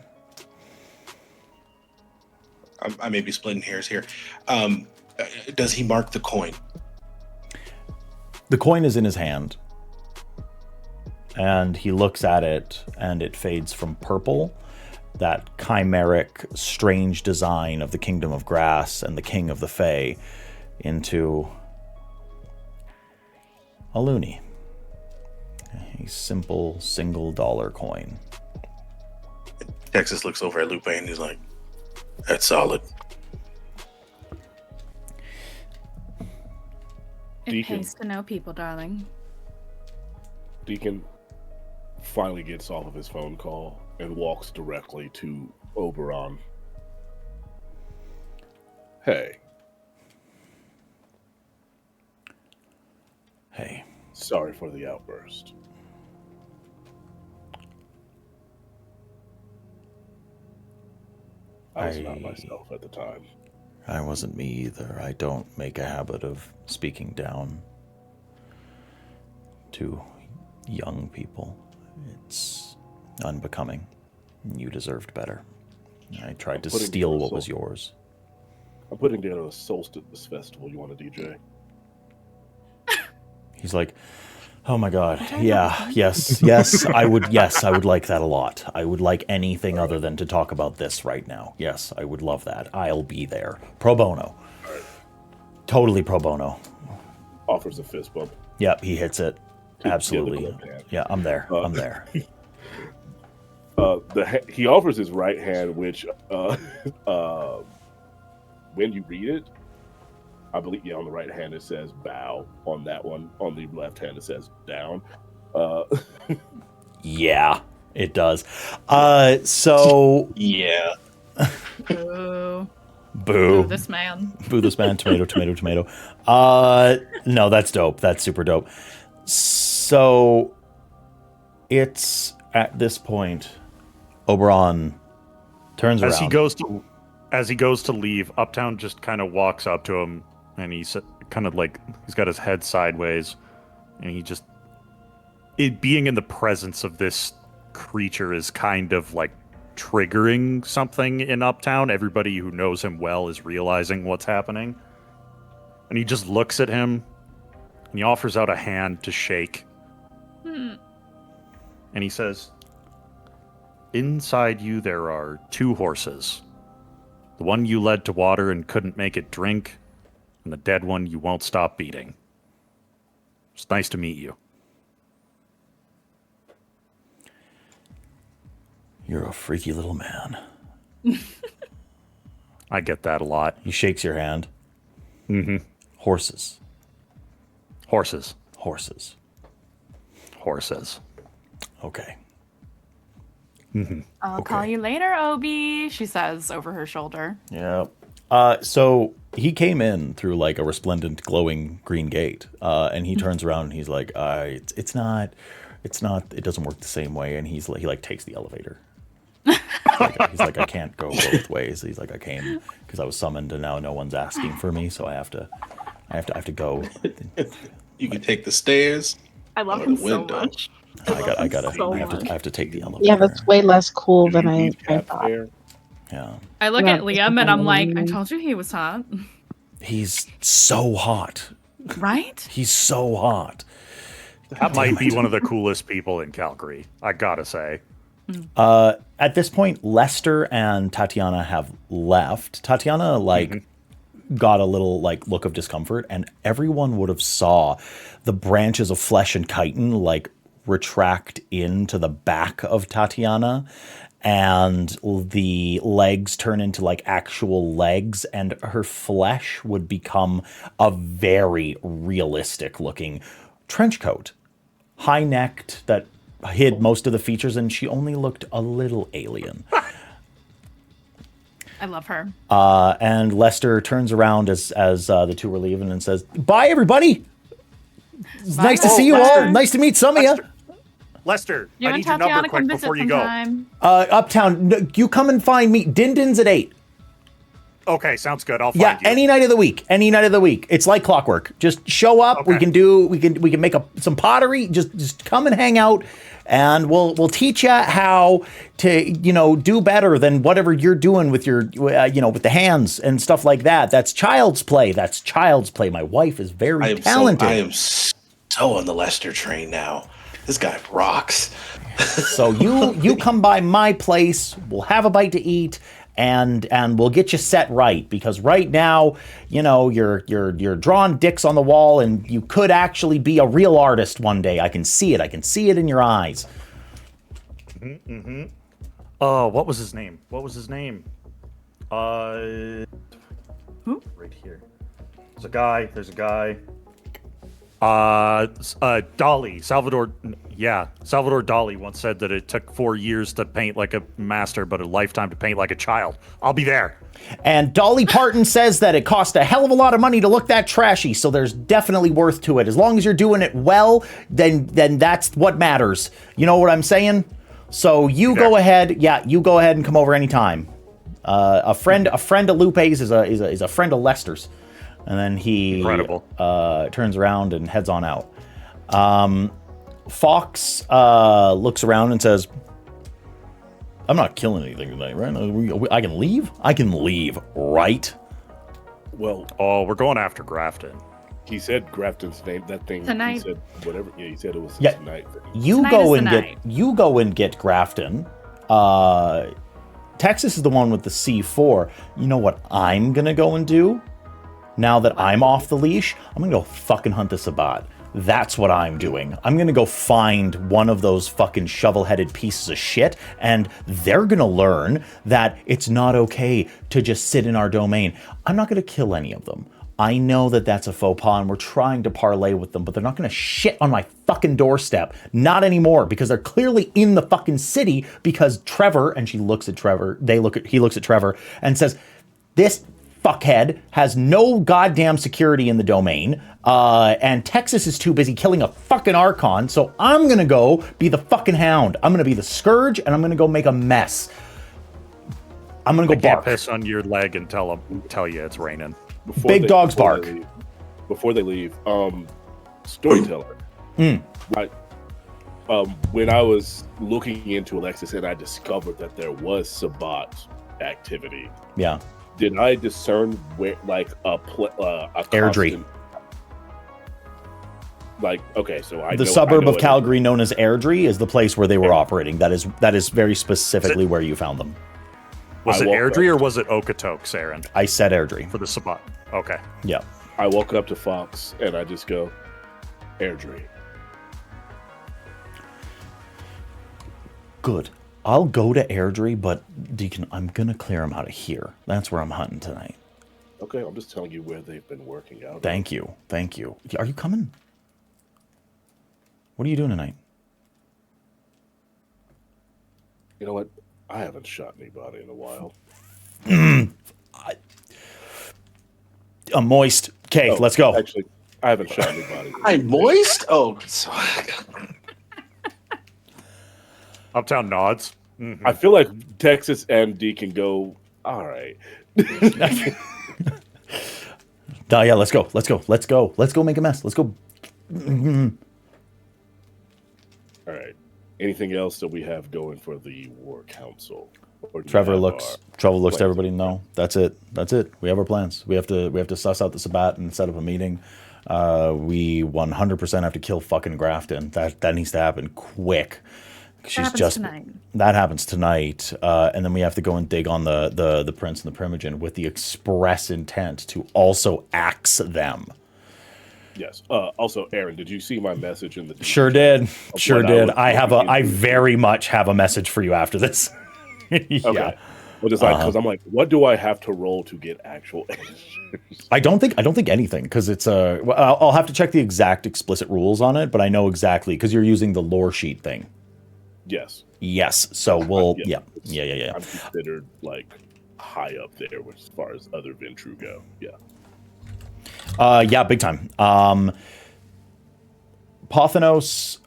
I may be splitting hairs here. Does he mark the coin? The coin is in his hand, and he looks at it, and it fades from purple, that chimeric, strange design of the Kingdom of Grass and the King of the Fae, into a loonie. A simple $1 coin. Texas looks over at Lupe and he's like, that's solid. It Deacon. pays to know people, darling. Deacon finally gets off of his phone call and walks directly to Oberon. Hey. Hey. Sorry for the outburst. I was not myself at the time. I wasn't me either. I don't make a habit of speaking down to young people. It's unbecoming. You deserved better. I tried to steal what was yours. I'm putting together a solstice festival. You want to DJ? He's like, oh my god, yeah, yes, I would like that a lot. I would like anything other than to talk about this right now. Yes, I would love that. I'll be there. Pro bono. Right. Totally pro bono. Offers a fist bump. Yep, he hits it. Absolutely. Yeah, I'm there. I'm there. He offers his right hand, which when you read it, I believe, on the right hand it says bow. On that one, on the left hand it says down. Yeah, it does. So yeah. Boo. Boo. Boo this man. Boo this man. Tomato, tomato, tomato. No, that's dope. That's super dope. So it's at this point, Oberon turns around. As he goes to leave, Uptown just kind of walks up to him, and he's kind of like, he's got his head sideways, and he just, being in the presence of this creature is kind of like triggering something in Uptown. Everybody who knows him well is realizing what's happening. And he just looks at him, And he offers out a hand to shake. And he says, inside you there are 2 horses. The one you led to water and couldn't make it drink, and the dead one you won't stop beating. It's nice to meet you. You're a freaky little man. I get that a lot. He shakes your hand. Mm-hmm. Horses. Horses. Horses. Horses. Okay. Mm-hmm. I'll call you later, Obi, she says over her shoulder. Yeah. So he came in through like a resplendent, glowing green gate, and he turns around and he's like, "It's not. It doesn't work the same way." And he takes the elevator. He's like, "I can't go both ways." He's like, "I came because I was summoned, and now no one's asking for me, so I have to go." You can take the stairs. I love or him the so window. much. I So have to take the elevator. Yeah, that's way less cool than I thought. There. Yeah. I look Yeah, at Liam and I'm like, I mm. told you he was hot. He's so hot. Right? He's so hot. That might be one of the coolest people in Calgary, I gotta say. At this point, Lester and Tatiana have left. Tatiana got a little look of discomfort, and everyone would have saw the branches of flesh and chitin retract into the back of Tatiana, and the legs turn into actual legs, and her flesh would become a very realistic looking trench coat, high necked, that hid most of the features, and she only looked a little alien. I love her. And Lester turns around as the two were leaving and says, "Bye, everybody. It's nice to see you Lester. all. Nice to meet some of you. Lester, You I and need your Tatiana number come quick visit before you go. sometime. Uptown, you come and find me. Din-din's at 8. Okay, sounds good. I'll find Yeah, you. any night of the week. Any night of the week. It's like clockwork. Just show up. Okay. We can make some pottery. Just come and hang out, and we'll teach you how to do better than whatever you're doing with your with the hands and stuff like that. That's child's play. That's child's play. My wife is very talented. I am so on the Lester train now. This guy rocks. So you come by my place. We'll have a bite to eat. And we'll get you set right, because right now, you're drawing dicks on the wall, and you could actually be a real artist one day. I can see it. I can see it in your eyes. Mm-hmm. Oh, what was his name? Who? Right here. There's a guy. Dali. Salvador Dali once said that it took 4 years to paint like a master, but a lifetime to paint like a child. I'll be there. And Dolly Parton says that it cost a hell of a lot of money to look that trashy, so there's definitely worth to it. As long as you're doing it well, then that's what matters. You know what I'm saying? So you go ahead and come over anytime. A friend of Lupe's is a friend of Lester's. And then he turns around and heads on out. Fox looks around and says, "I'm not killing anything tonight, right? I can leave? I can leave, right?" Well, we're going after Grafton. he said Grafton's name. That thing. Tonight. He said whatever. Yeah, he said it was Yeah. tonight. You go and get Grafton. Texas is the one with the C4. You know what I'm gonna go and do? Now that I'm off the leash, I'm gonna go fucking hunt the Sabbat. That's what I'm doing. I'm gonna go find one of those fucking shovel-headed pieces of shit, and they're gonna learn that it's not okay to just sit in our domain. I'm not gonna kill any of them. I know that that's a faux pas, and we're trying to parlay with them, but they're not gonna shit on my fucking doorstep. Not anymore, because they're clearly in the fucking city, because Trevor, and he looks at Trevor and says, "This fuckhead has no goddamn security in the domain, and Texas is too busy killing a fucking Archon, so I'm gonna go be the fucking hound. I'm gonna be the scourge, and I'm gonna go make a mess. I'm gonna go bark. Piss on your leg and tell you it's raining. Big dogs bark. Before they leave, storyteller. Right. When I was looking into Alexis and I discovered that there was Sabbat activity. Yeah. Did I discern where, like, a Airdrie. constant... Like, okay, so I The know, suburb I know of Calgary known as Airdrie is the place where they were operating. That is very specifically where you found them. Was it Airdrie or was it Okotoks, Saren? I said Airdrie. For the Sabbat. Okay. Yeah. I walk up to Fox and I just go, Airdrie. Good. I'll go to Airdrie, but Deacon, I'm going to clear them out of here. That's where I'm hunting tonight. Okay, I'm just telling you where they've been working out. Thank you. Thank you. Are you coming? What are you doing tonight? You know what? I haven't shot anybody in a while. I'm moist. Okay, let's go. Actually, I haven't shot anybody. I'm moist? Oh, Uptown nods. Mm-hmm. I feel like Texas MD can go, all right. Yeah, let's go. Let's go. Let's go. Let's go make a mess. Let's go. All right. Anything else that we have going for the War Council? Trevor looks to everybody. No, that's it. That's it. We have our plans. We have to suss out the Sabbat and set up a meeting. We 100% have to kill fucking Grafton. That needs to happen quick. That happens tonight. And then we have to go and dig on the Prince and the Primogen with the express intent to also axe them. Yes. Also, Aaron, did you see my message in the? Sure did. I very much have a message for you after this. Yeah. Okay. Well, just like, because I'm like, what do I have to roll to get actual answers? I don't think anything, because it's I'll have to check the exact explicit rules on it, but I know exactly because you're using the lore sheet thing. Yes. Yes. So we'll yeah. I'm considered like high up there as far as other Ventru go. Yeah. Yeah, big time. Pothinos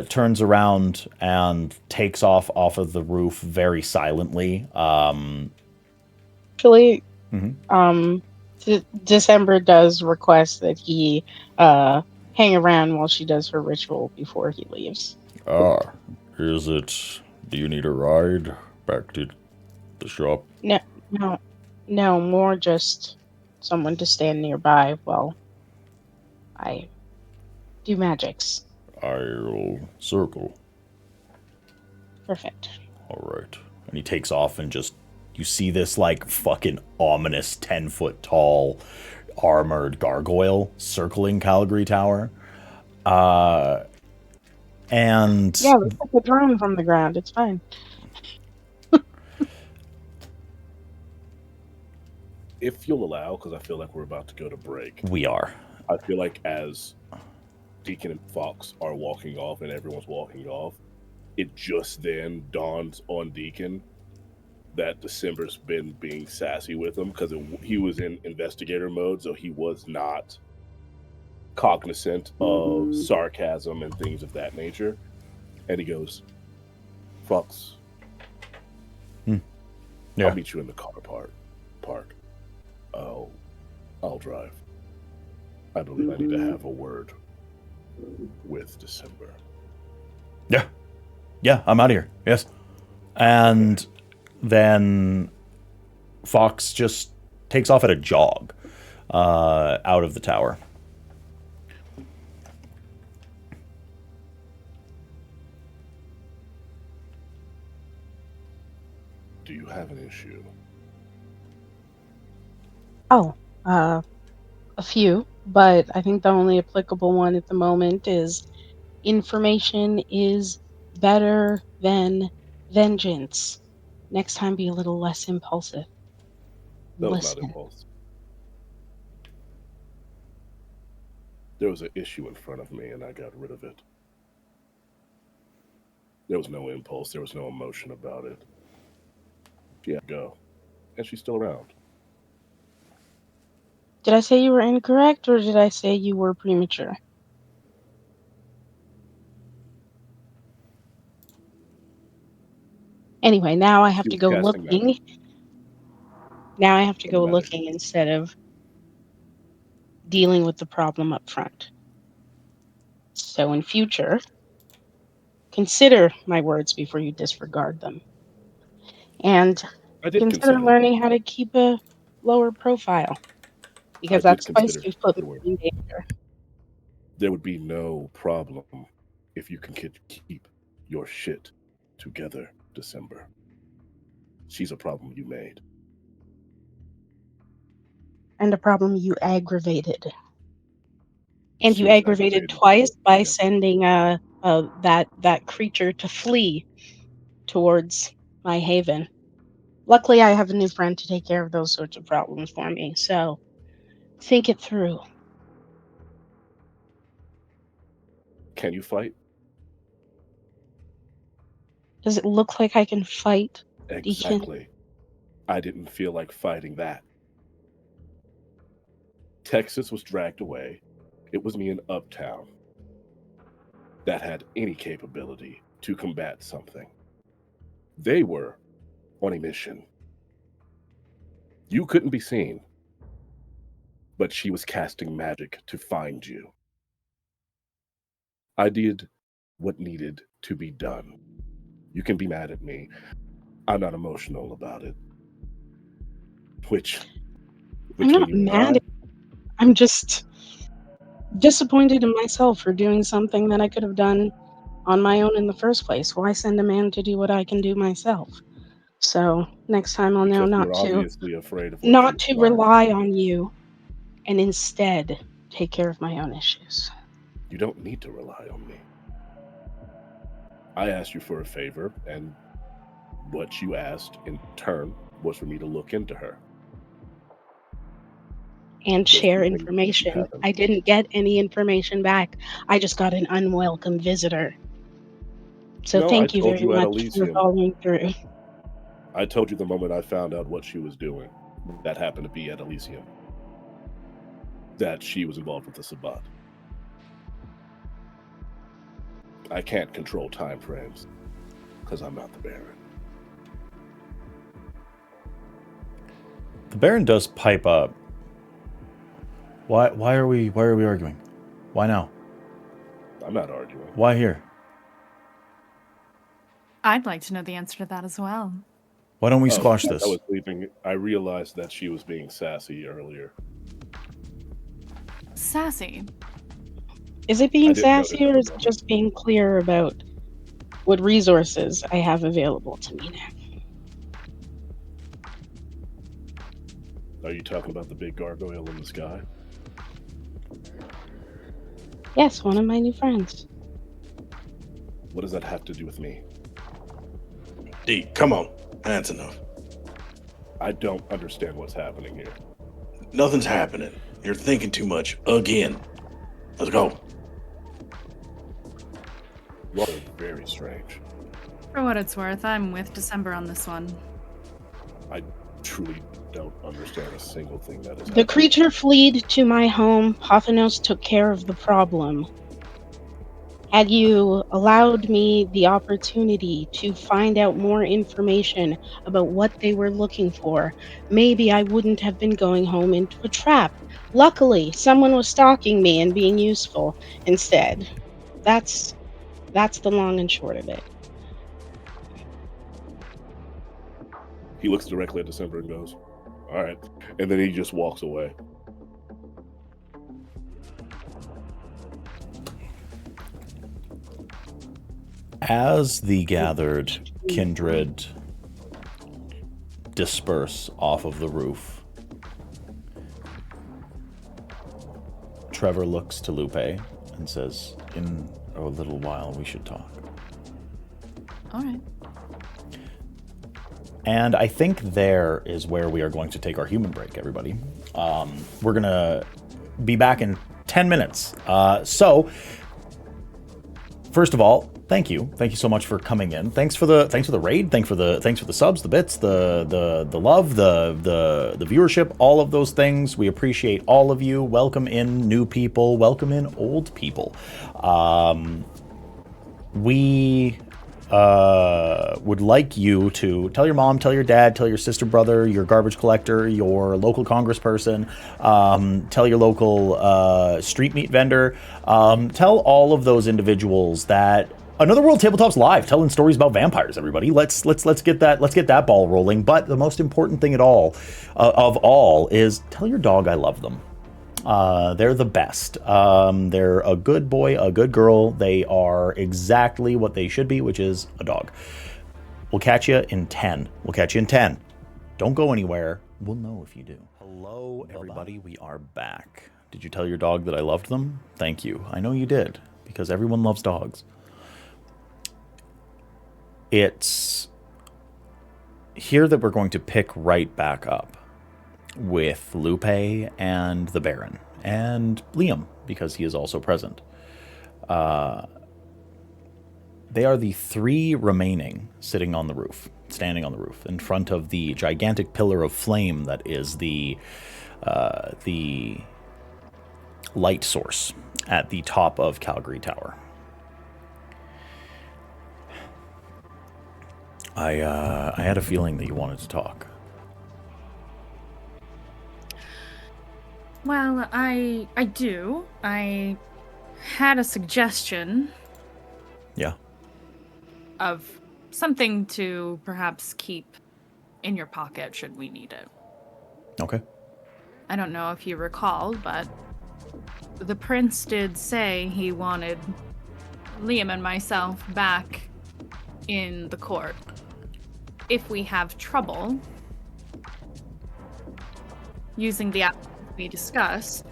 turns around and takes off of the roof very silently. Actually, December does request that he hang around while she does her ritual before he leaves. Is it? Do you need a ride back to the shop? No, more just someone to stand nearby while I do magics. I'll circle. Perfect. All right. And he takes off and just, you see this like fucking ominous 10-foot tall armored gargoyle circling Calgary Tower. And yeah, let's take a drone from the ground. It's fine. If you'll allow, because I feel like we're about to go to break. We are. I feel like as Deacon and Fox are walking off and everyone's walking off, it just then dawns on Deacon that December's been being sassy with him because he was in investigator mode, so he was not cognizant of sarcasm and things of that nature. And he goes, Fox, I'll meet you in the car park. I'll drive. I believe I need to have a word with December. Yeah, I'm out of here. Yes. And then Fox just takes off at a jog out of the tower. Do you have an issue? A few, but I think the only applicable one at the moment is information is better than vengeance. Next time, be a little less impulsive. That was not impulse. There was an issue in front of me, and I got rid of it. There was no impulse. There was no emotion about it. She had to go, and she's still around. Did I say you were incorrect, or did I say you were premature? Anyway, now I have to go looking. Now I have to go looking instead of dealing with the problem up front. So in future, consider my words before you disregard them. And consider learning how to keep a lower profile. Because that's the place you've put me in danger. There would be no problem if you can keep your shit together, December. She's a problem you made. And a problem you aggravated. And She you was aggravated twice by sending that creature to flee towards my haven. Luckily, I have a new friend to take care of those sorts of problems for me, so think it through. Can you fight? Does it look like I can fight? Exactly. I didn't feel like fighting that. Texas was dragged away. It was me in Uptown that had any capability to combat something. They were on a mission. You couldn't be seen, but she was casting magic to find you. I did what needed to be done. You can be mad at me. I'm not emotional about it. I'm not mad. I'm just disappointed in myself for doing something that I could have done on my own in the first place. Why send a man to do what I can do myself? So next time I'll know not to rely on you and instead take care of my own issues. You don't need to rely on me. I asked you for a favor, and what you asked in turn was for me to look into her. And share information. I didn't get any information back. I just got an unwelcome visitor. So thank you very much for following through. I told you the moment I found out what she was doing. That happened to be at Elysium. That she was involved with the Sabbat. I can't control time frames because I'm not the Baron. The Baron does pipe up. Why are we arguing? Why now? I'm not arguing. Why here? I'd like to know the answer to that as well. Why don't we squash this? I was sleeping. I realized that she was being sassy earlier. Sassy? Is it being sassy or is it just being clear about what resources I have available to me now? Are you talking about the big gargoyle in the sky? Yes, one of my new friends. What does that have to do with me? D, come on. That's enough. I don't understand what's happening here. Nothing's happening. You're thinking too much again. Let's go. You are very strange. For what it's worth, I'm with December on this one. I truly don't understand a single thing that is happening. The creature fled to my home. Pothanos took care of the problem. Had you allowed me the opportunity to find out more information about what they were looking for, maybe I wouldn't have been going home into a trap. Luckily, someone was stalking me and being useful instead. That's the long and short of it. He looks directly at December and goes, all right. And then he just walks away. As the gathered kindred disperse off of the roof, Trevor looks to Lupe and says, in a little while we should talk. All right. And I think there is where we are going to take our human break, everybody. We're going to be back in 10 minutes. So, first of all, thank you. Thank you so much for coming in. Thanks for the raid. Thanks for the subs, the bits, the love, the viewership, all of those things. We appreciate all of you. Welcome in new people. Welcome in old people. We would like you to tell your mom, tell your dad, tell your sister, brother, your garbage collector, your local congressperson, tell your local street meat vendor, tell all of those individuals that Another World Tabletop's live, telling stories about vampires. Everybody, let's get that ball rolling. But the most important thing of all is tell your dog I love them. They're the best. They're a good boy, a good girl. They are exactly what they should be, which is a dog. We'll catch you in 10. We'll catch you in 10. Don't go anywhere. We'll know if you do. Hello, everybody. We are back. Did you tell your dog that I loved them? Thank you. I know you did, because everyone loves dogs. It's here that we're going to pick right back up with Lupe and the Baron and Liam, because he is also present. They are the three remaining sitting on the roof, standing on the roof in front of the gigantic pillar of flame that is the light source at the top of Calgary Tower. I had a feeling that you wanted to talk. Well, I do. I had a suggestion. Yeah. Of something to perhaps keep in your pocket should we need it. Okay. I don't know if you recall, but the prince did say he wanted Liam and myself back in the court. If we have trouble using the app we discussed,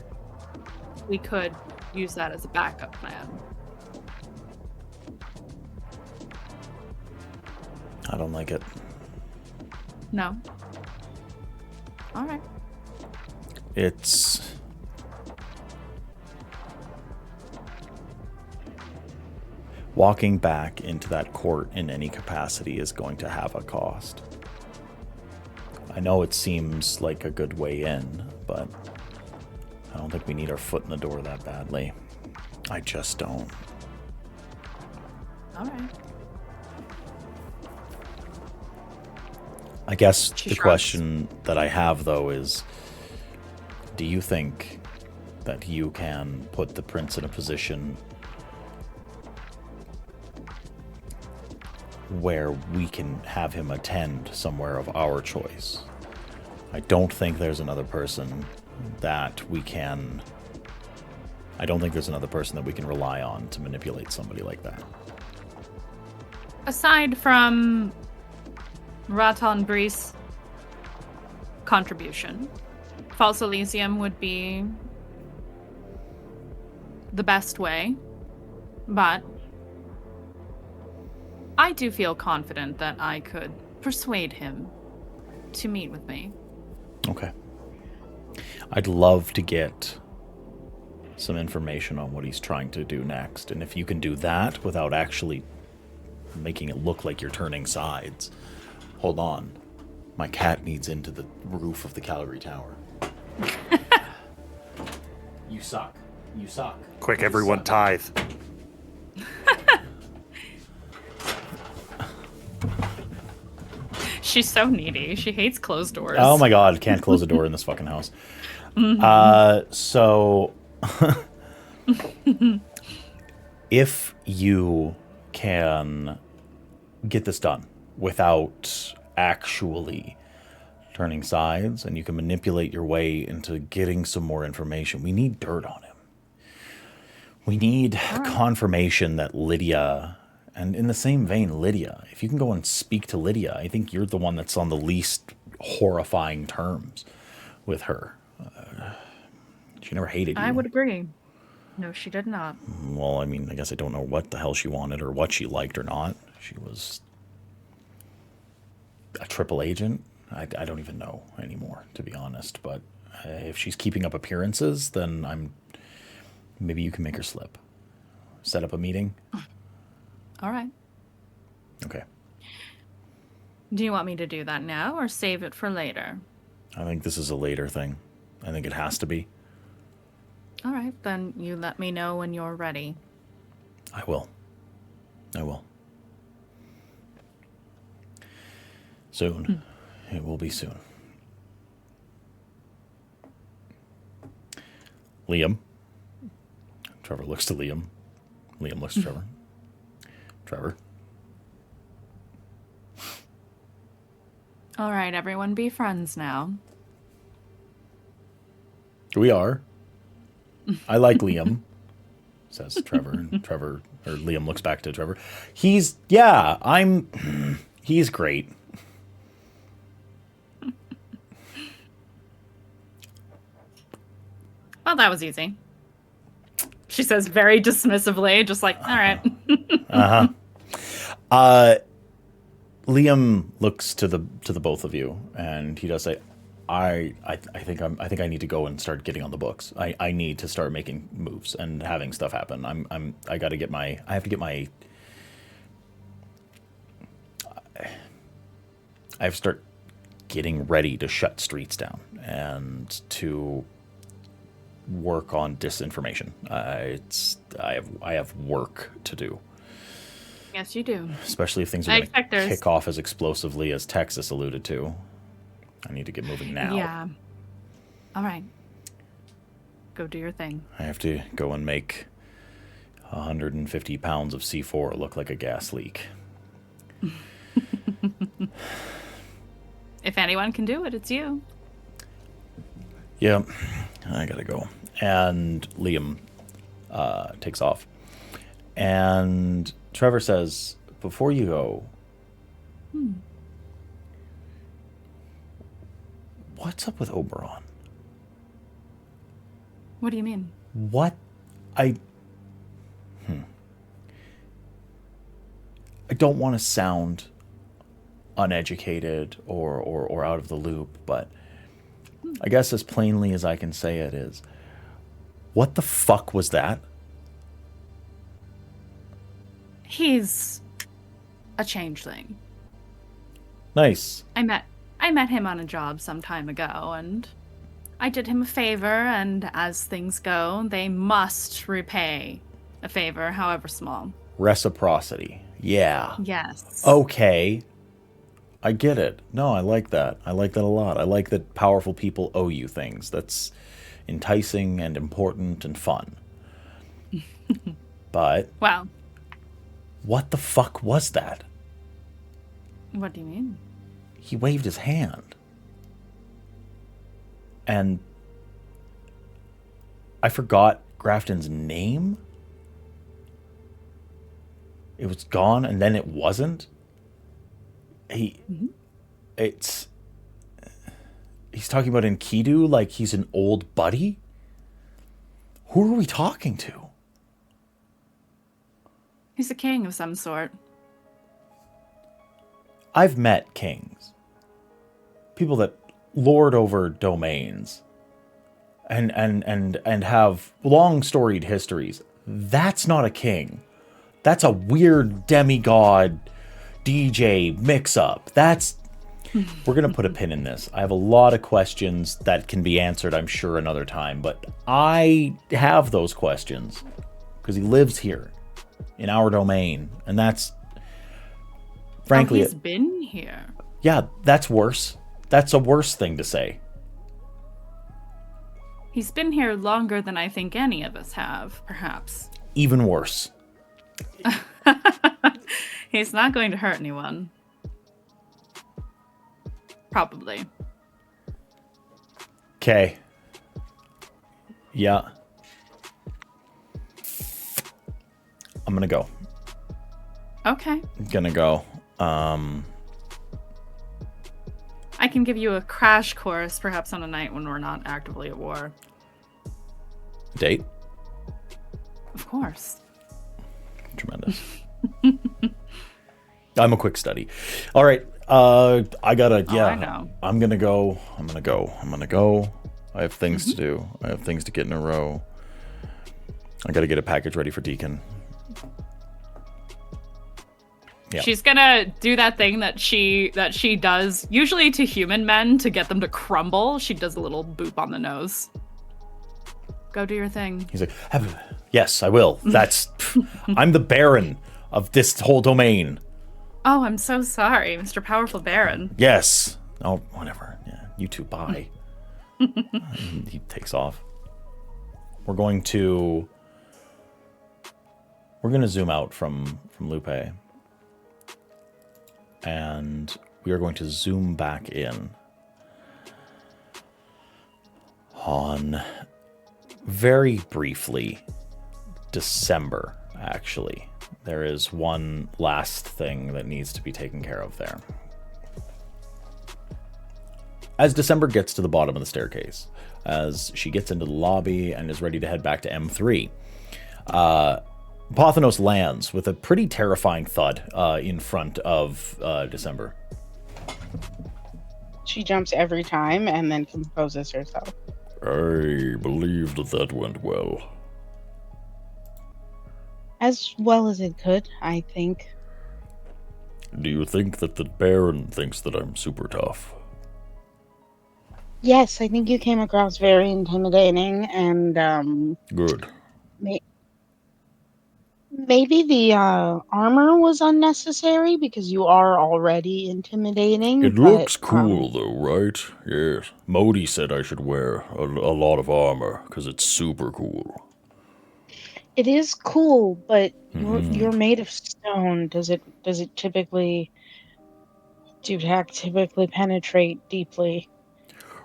we could use that as a backup plan. I don't like it. No? All right. It's... walking back into that court in any capacity is going to have a cost. I know it seems like a good way in, but I don't think we need our foot in the door that badly. I just don't. All right. I guess She the shrugs. question that I have, though, is do you think that you can put the prince in a position where we can have him attend somewhere of our choice? I don't think there's another person that we can... I don't think there's another person that we can rely on to manipulate somebody like that. Aside from Raton Brees' contribution, False Elysium would be the best way, but I do feel confident that I could persuade him to meet with me. Okay. I'd love to get some information on what he's trying to do next, and if you can do that without actually making it look like you're turning sides. Hold on. My cat needs into the roof of the Calgary Tower. You suck. You suck. Quick, You everyone suck. tithe. She's so needy. She hates closed doors. Oh my god, can't close a door in this fucking house. So if you can get this done without actually turning sides, and you can manipulate your way into getting some more information, we need dirt on him. We need confirmation that Lydia, and in the same vein, Lydia, if you can go and speak to Lydia, I think you're the one that's on the least horrifying terms with her. She never hated you. I would agree. No, she did not. Well, I mean, I guess I don't know what the hell she wanted or what she liked or not. She was a triple agent. I don't even know anymore, to be honest. But if she's keeping up appearances, then maybe you can make her slip. Set up a meeting. All right. Okay. Do you want me to do that now or save it for later? I think this is a later thing. I think it has to be. All right, then you let me know when you're ready. I will. I will. Soon. It will be soon. Liam. Trevor looks to Liam. Liam looks to Trevor. Trevor. All right, everyone be friends now. We are. I like Liam, says Trevor. And Liam looks back to Trevor. He's great. Well, that was easy. She says very dismissively, just like, all right. Liam looks to the both of you, and he does say, I think I need to go and start getting on the books. I need to start making moves and having stuff happen. I have to get my I have to start getting ready to shut streets down and to work on disinformation. I have work to do. Yes, you do. Especially if things are going to kick off as explosively as Texas alluded to. I need to get moving now. Yeah. All right. Go do your thing. I have to go and make 150 pounds of C4 look like a gas leak. If anyone can do it, it's you. Yeah, I gotta go. And Liam takes off. And Trevor says, before you go, what's up with Oberon? What do you mean? What? I don't want to sound uneducated or out of the loop, but I guess as plainly as I can say it is, what the fuck was that? He's a changeling. Nice. I met him on a job some time ago, and I did him a favor, and as things go, they must repay a favor, however small. Reciprocity. Yeah. Yes. Okay. I get it. No, I like that. I like that a lot. I like that powerful people owe you things. That's enticing and important and fun. But... Well... What the fuck was that? What do you mean? He waved his hand. And I forgot Grafton's name. It was gone and then it wasn't. He's talking about Enkidu like he's an old buddy? Who are we talking to? He's a king of some sort. I've met kings. People that lord over domains and have long storied histories. That's not a king. That's a weird demigod DJ mix up. We're going to put a pin in this. I have a lot of questions that can be answered, I'm sure, another time, but I have those questions because he lives here in our domain, and that's frankly he's been here. Yeah, that's worse. That's a worse thing to say. He's been here longer than I think any of us have, perhaps. Even worse. He's not going to hurt anyone. Probably. Okay. Yeah. I'm gonna go. Okay. I'm gonna go. I can give you a crash course, perhaps on a night when we're not actively at war. Date? Of course. Tremendous. I'm a quick study. All right. I gotta. Yeah. I know. I'm gonna go. I have things to do. I have things to get in a row. I gotta get a package ready for Deacon. Yeah. She's gonna do that thing that she does usually to human men to get them to crumble. She does a little boop on the nose. Go do your thing. He's like, yes, I will. I'm the Baron of this whole domain. Oh, I'm so sorry, Mr. Powerful Baron. Yes. Oh, whatever. Yeah, you two, bye. He takes off. We're going to zoom out from Lupe. And we are going to zoom back in on very briefly, December, actually. There is one last thing that needs to be taken care of there. As December gets to the bottom of the staircase, as she gets into the lobby and is ready to head back to M3, Pothinos lands with a pretty terrifying thud in front of December. She jumps every time and then composes herself. I believe that went well. As well as it could, I think. Do you think that the Baron thinks that I'm super tough? Yes, I think you came across very intimidating, and Good. maybe the armor was unnecessary because you are already intimidating. It but, looks cool, though, right? Yes. Modi said I should wear a lot of armor because it's super cool. It is cool, but you're made of stone. Does it typically penetrate deeply?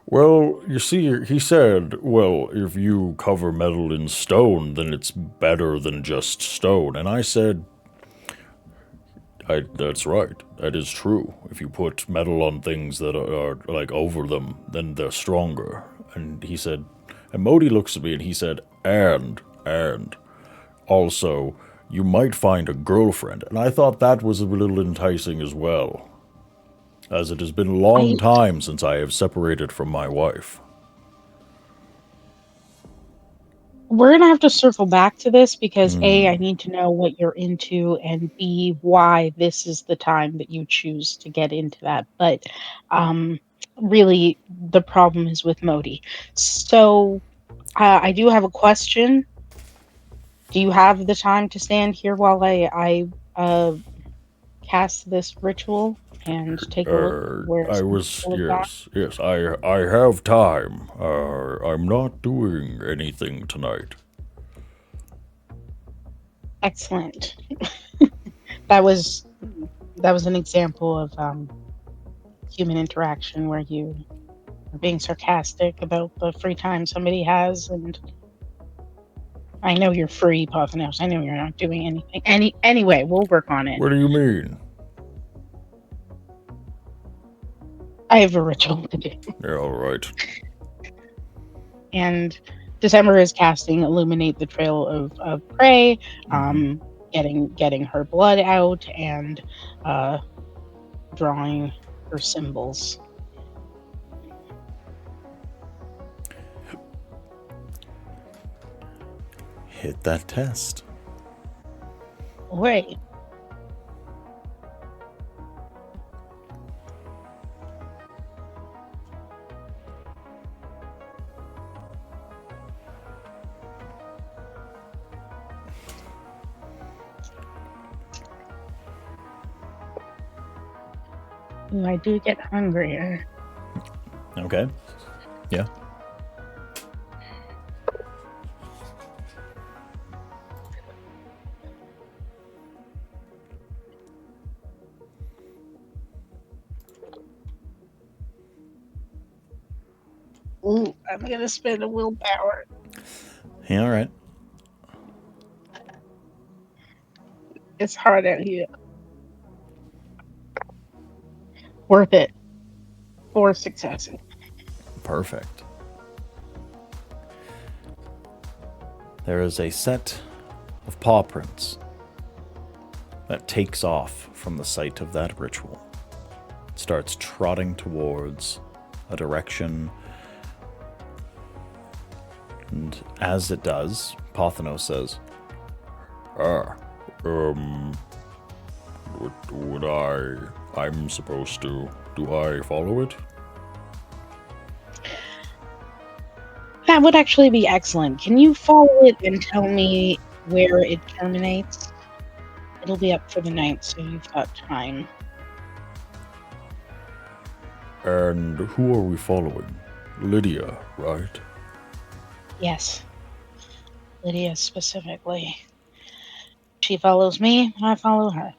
Well, you see, he said, well, if you cover metal in stone, then it's better than just stone. And I said, that's right. That is true. If you put metal on things that are like over them, then they're stronger. And he said, and Modi looks at me and he said, and also, you might find a girlfriend. And I thought that was a little enticing as well, as it has been a long time since I have separated from my wife. We're going to have to circle back to this because A, I need to know what you're into, and B, why this is the time that you choose to get into that. But really, the problem is with Modi. So I do have a question. Do you have the time to stand here while I cast this ritual and take a look where yes, I have time. I'm not doing anything tonight. Excellent. that was an example of human interaction where you are being sarcastic about the free time somebody has, and I know you're free, Pothinos. I know you're not doing anything. Anyway, we'll work on it. What do you mean? I have a ritual to do. Yeah, all right. And December is casting Illuminate the Trail of Prey, getting her blood out and drawing her symbols. Hit that test. Wait. Ooh, I do get hungrier. Okay. Yeah. Ooh, I'm gonna spend a willpower. Yeah, all right. It's hard out here. Worth it. 4 successes. Perfect. There is a set of paw prints that takes off from the site of that ritual. It starts trotting towards a direction, and as it does, Pothinos says, I'm supposed to, do I follow it? That would actually be excellent. Can you follow it and tell me where it terminates? It'll be up for the night, so you've got time. And who are we following? Lydia, right? Yes. Lydia specifically. She follows me, and I follow her.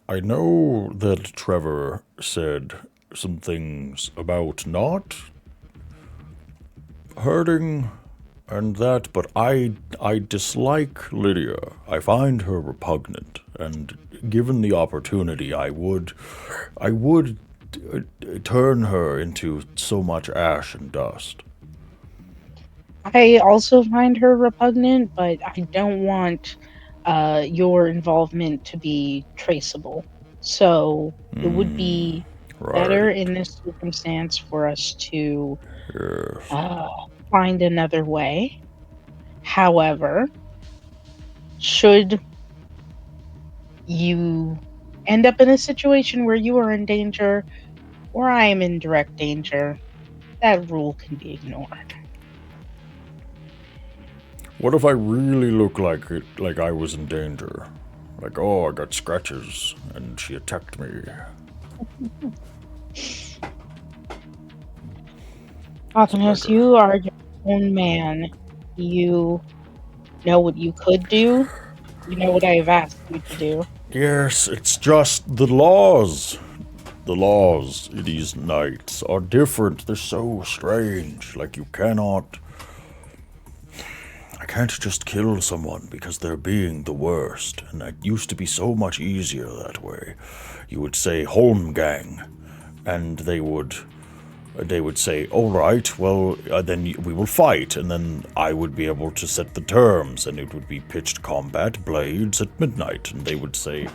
I know that Trevor said some things about not hurting and that, but I dislike Lydia. I find her repugnant, and given the opportunity, I would turn her into so much ash and dust. I also find her repugnant, but I don't want your involvement to be traceable. So it would be better Right. in this circumstance for us to Yes. uh, find another way. However, should you end up in a situation where you are in danger or I am in direct danger, that rule can be ignored. What if I really look like I was in danger? Like, oh, I got scratches and she attacked me. Optimus, you are your own man. You know what you could do. You know what I have asked you to do. Yes, it's just the laws. The laws in these nights are different. They're so strange. Like, I can't just kill someone because they're being the worst. And it used to be so much easier that way. You would say, Holmgang, and they would say, all right, well, then we will fight, and then I would be able to set the terms, and it would be pitched combat blades at midnight, and they would say,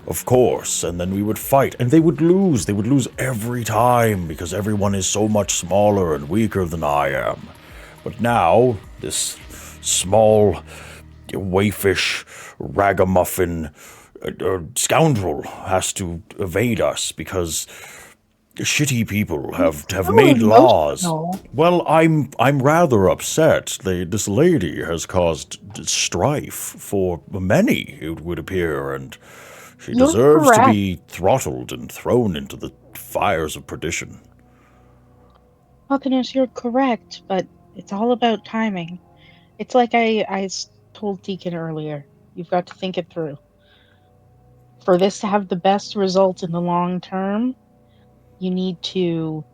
of course, and then we would fight, and they would lose. They would lose every time, because everyone is so much smaller and weaker than I am. But now, this small, waifish, ragamuffin scoundrel has to evade us, because shitty people have made laws. Well, I'm rather upset. This lady has caused strife for many, it would appear, and she deserves to be throttled and thrown into the fires of perdition. Optimus, you're correct, but it's all about timing. It's like I told Deacon earlier. You've got to think it through. For this to have the best result in the long term, you need to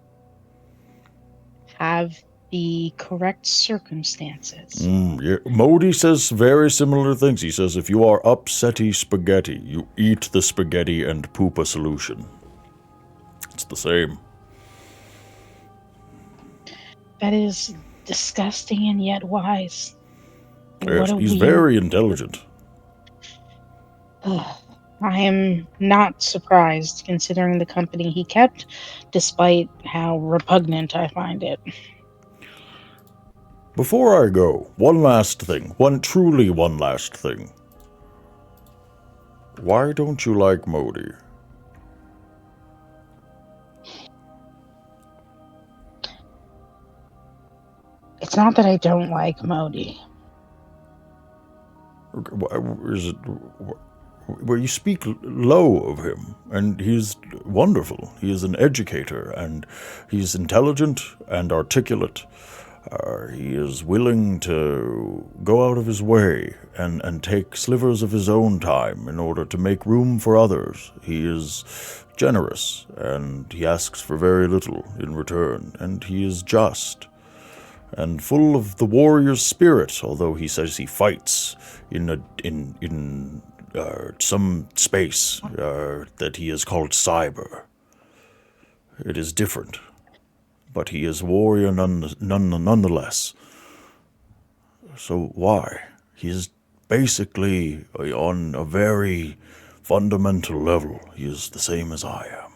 have the correct circumstances. Yeah. Modi says very similar things. He says if you are upsetty spaghetti, you eat the spaghetti and poop a solution. It's the same. That is disgusting and yet wise. Yes, he's very intelligent. I am not surprised, considering the company he kept, despite how repugnant I find it. Before I go, one last thing. One last thing. Why don't you like Modi? It's not that I don't like Modi. Is it where you speak low of him, and he's wonderful. He is an educator, and he's intelligent and articulate. He is willing to go out of his way and take slivers of his own time in order to make room for others. He is generous, and he asks for very little in return, and he is just and full of the warrior's spirit, although he says he fights in some space that he has called cyber. It is different, but he is warrior nonetheless. So why? He is basically on a very fundamental level. He is the same as I am.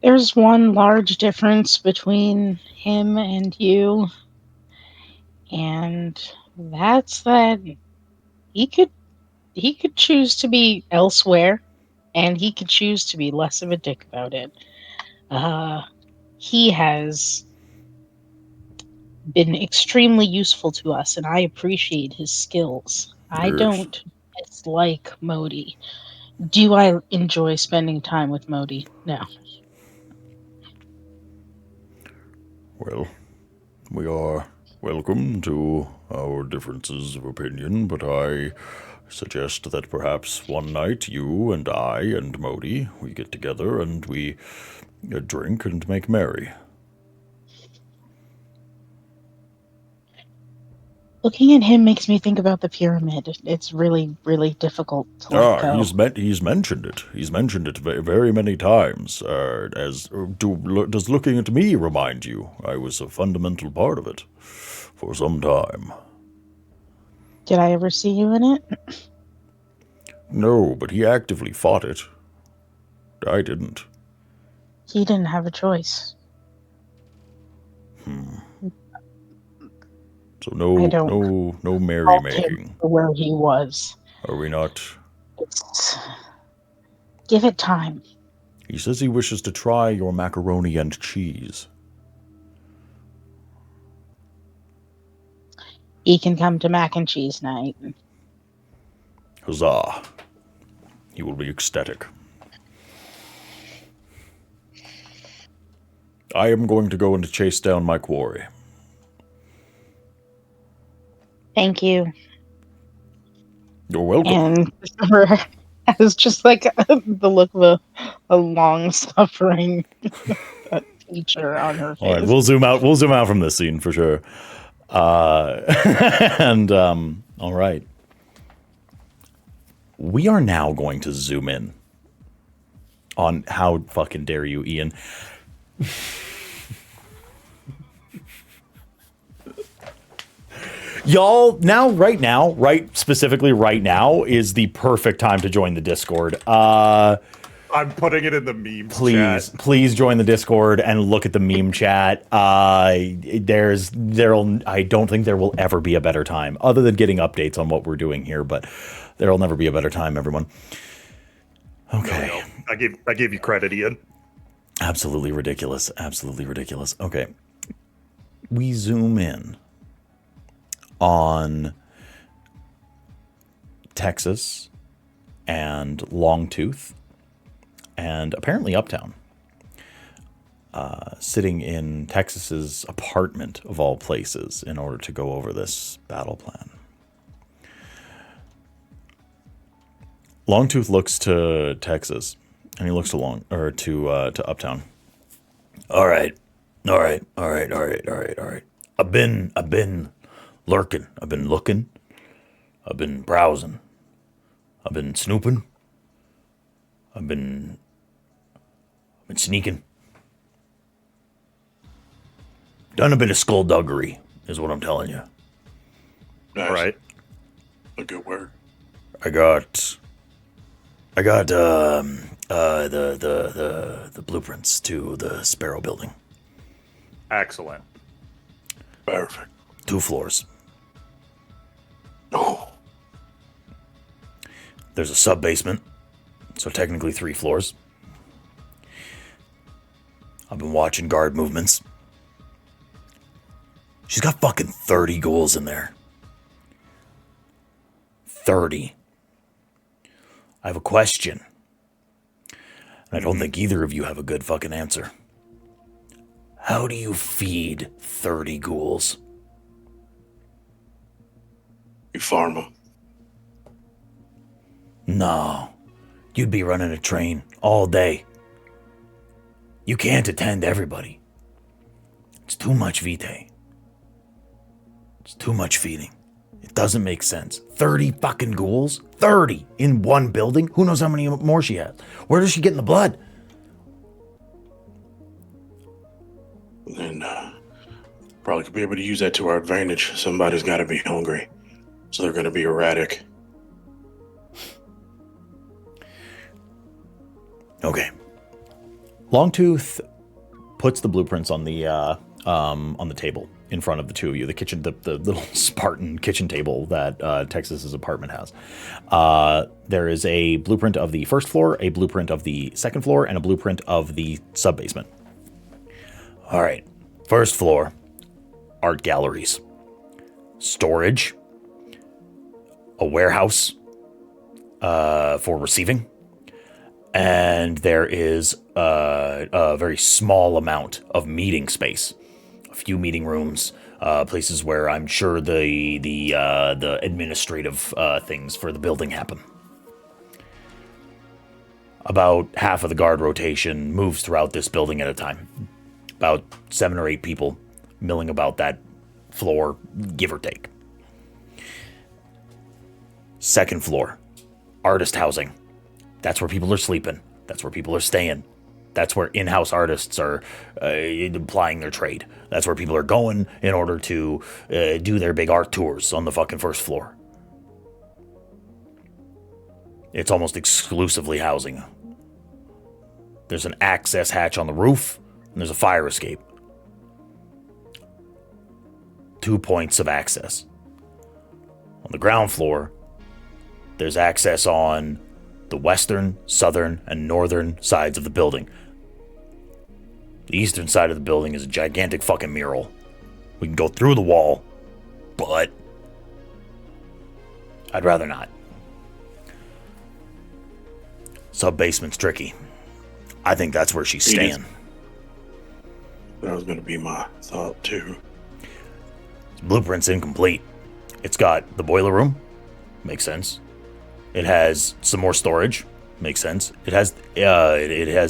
There's one large difference between him and you, and that's that he could choose to be elsewhere, and he could choose to be less of a dick about it. He has been extremely useful to us, and I appreciate his skills. I don't dislike Modi. Do I enjoy spending time with Modi? No. Well, we are welcome to our differences of opinion, but I suggest that perhaps one night you and I and Modi, we get together and we drink and make merry. Looking at him makes me think about the pyramid. It's really, really difficult to let go. He's mentioned it. He's mentioned it very many times. Does looking at me remind you? I was a fundamental part of it for some time. Did I ever see you in it? No, but he actively fought it. I didn't. He didn't have a choice. So no merrymaking. Where he was. Are we not? Give it time. He says he wishes to try your macaroni and cheese. He can come to mac and cheese night. Huzzah. He will be ecstatic. I am going to go and chase down my quarry. Thank you. You're welcome. And Christopher has just like the look of a long-suffering teacher on her face. All right, we'll zoom out. We'll zoom out from this scene for sure. All right. We are now going to zoom in on how fucking dare you, Ian. Y'all, specifically right now is the perfect time to join the Discord. I'm putting it in the meme chat. Please join the Discord and look at the meme chat. I don't think there will ever be a better time, other than getting updates on what we're doing here, but there'll never be a better time, everyone. Okay. No. I gave you credit, Ian. Absolutely ridiculous. Okay. We zoom in on Texas and Longtooth and apparently Uptown, sitting in Texas's apartment of all places in order to go over this battle plan. Longtooth looks to Texas and he looks to Uptown. All right. I've been lurking. I've been looking. I've been browsing. I've been snooping. I've been sneaking. Done a bit of skullduggery, is what I'm telling you. Nice. Right. A good word. I got The blueprints to the Sparrow building. Excellent. Perfect. 2 floors. Oh. There's a sub-basement, so technically 3 floors. I've been watching guard movements. She's got fucking 30 ghouls in there. 30. I have a question. And I don't think either of you have a good fucking answer. How do you feed 30 ghouls? You farm them. No. You'd be running a train all day. You can't attend everybody. It's too much vitae. It's too much feeding. It doesn't make sense. 30 fucking ghouls? 30 in one building? Who knows how many more she has? Where does she get in the blood? And probably could be able to use that to our advantage. Somebody's got to be hungry. So they're going to be erratic. Okay. Longtooth puts the blueprints on the table in front of the two of you. The kitchen, the little Spartan kitchen table that Texas's apartment has. There is a blueprint of the first floor, a blueprint of the second floor, and a blueprint of the sub-basement. All right. First floor, art galleries, storage, a warehouse for receiving, and there is a very small amount of meeting space. A few meeting rooms, places where I'm sure the administrative things for the building happen. About half of the guard rotation moves throughout this building at a time. About 7 or 8 people milling about that floor, give or take. Second floor, artist housing. That's where people are sleeping. That's where people are staying. That's where in-house artists are applying their trade. That's where people are going in order to do their big art tours on the fucking first floor. It's almost exclusively housing. There's an access hatch on the roof, and there's a fire escape. 2 points of access. On the ground floor, there's access on the western, southern, and northern sides of the building. The eastern side of the building is a gigantic fucking mural. We can go through the wall, but I'd rather not. Sub-basement's tricky. I think that's where she's staying. That was going to be my thought, too. Blueprint's incomplete. It's got the boiler room. Makes sense. It has some more storage. Makes sense. It has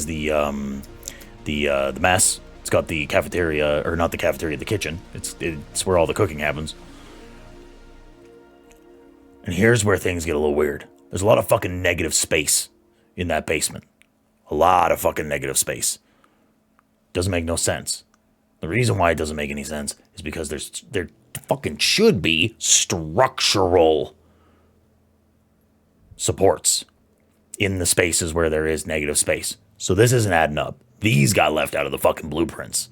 the mess. It's got the cafeteria, or not the cafeteria, the kitchen. It's where all the cooking happens. And here's where things get a little weird. There's a lot of fucking negative space in that basement. A lot of fucking negative space. Doesn't make no sense. The reason why it doesn't make any sense is because there fucking should be structural supports in the spaces where there is negative space. So this isn't adding up. These got left out of the fucking blueprints.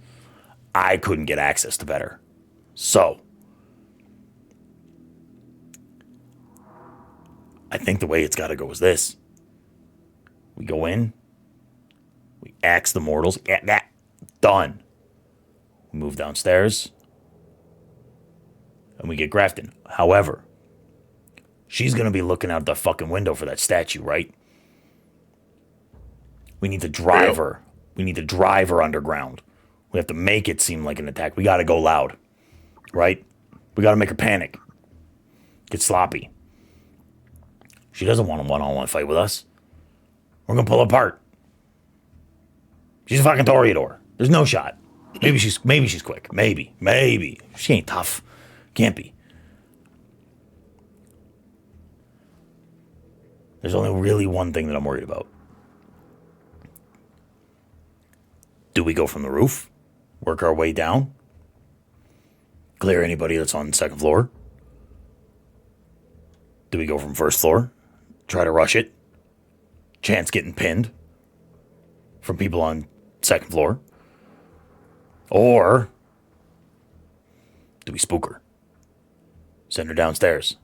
I couldn't get access to better. So I think the way it's got to go is this. We go in. We axe the mortals. Done. We move downstairs. And we get Grafton. However, she's going to be looking out the fucking window for that statue, right? We need to drive her. We need to drive her underground. We have to make it seem like an attack. We got to go loud, right? We got to make her panic. Get sloppy. She doesn't want a one-on-one fight with us. We're going to pull apart. She's a fucking Toreador. There's no shot. Maybe she's quick. Maybe. She ain't tough. Can't be. There's only really one thing that I'm worried about. Do we go from the roof? Work our way down? Clear anybody that's on the second floor? Do we go from first floor? Try to rush it? Chance getting pinned from people on second floor? Or do we spook her? Send her downstairs?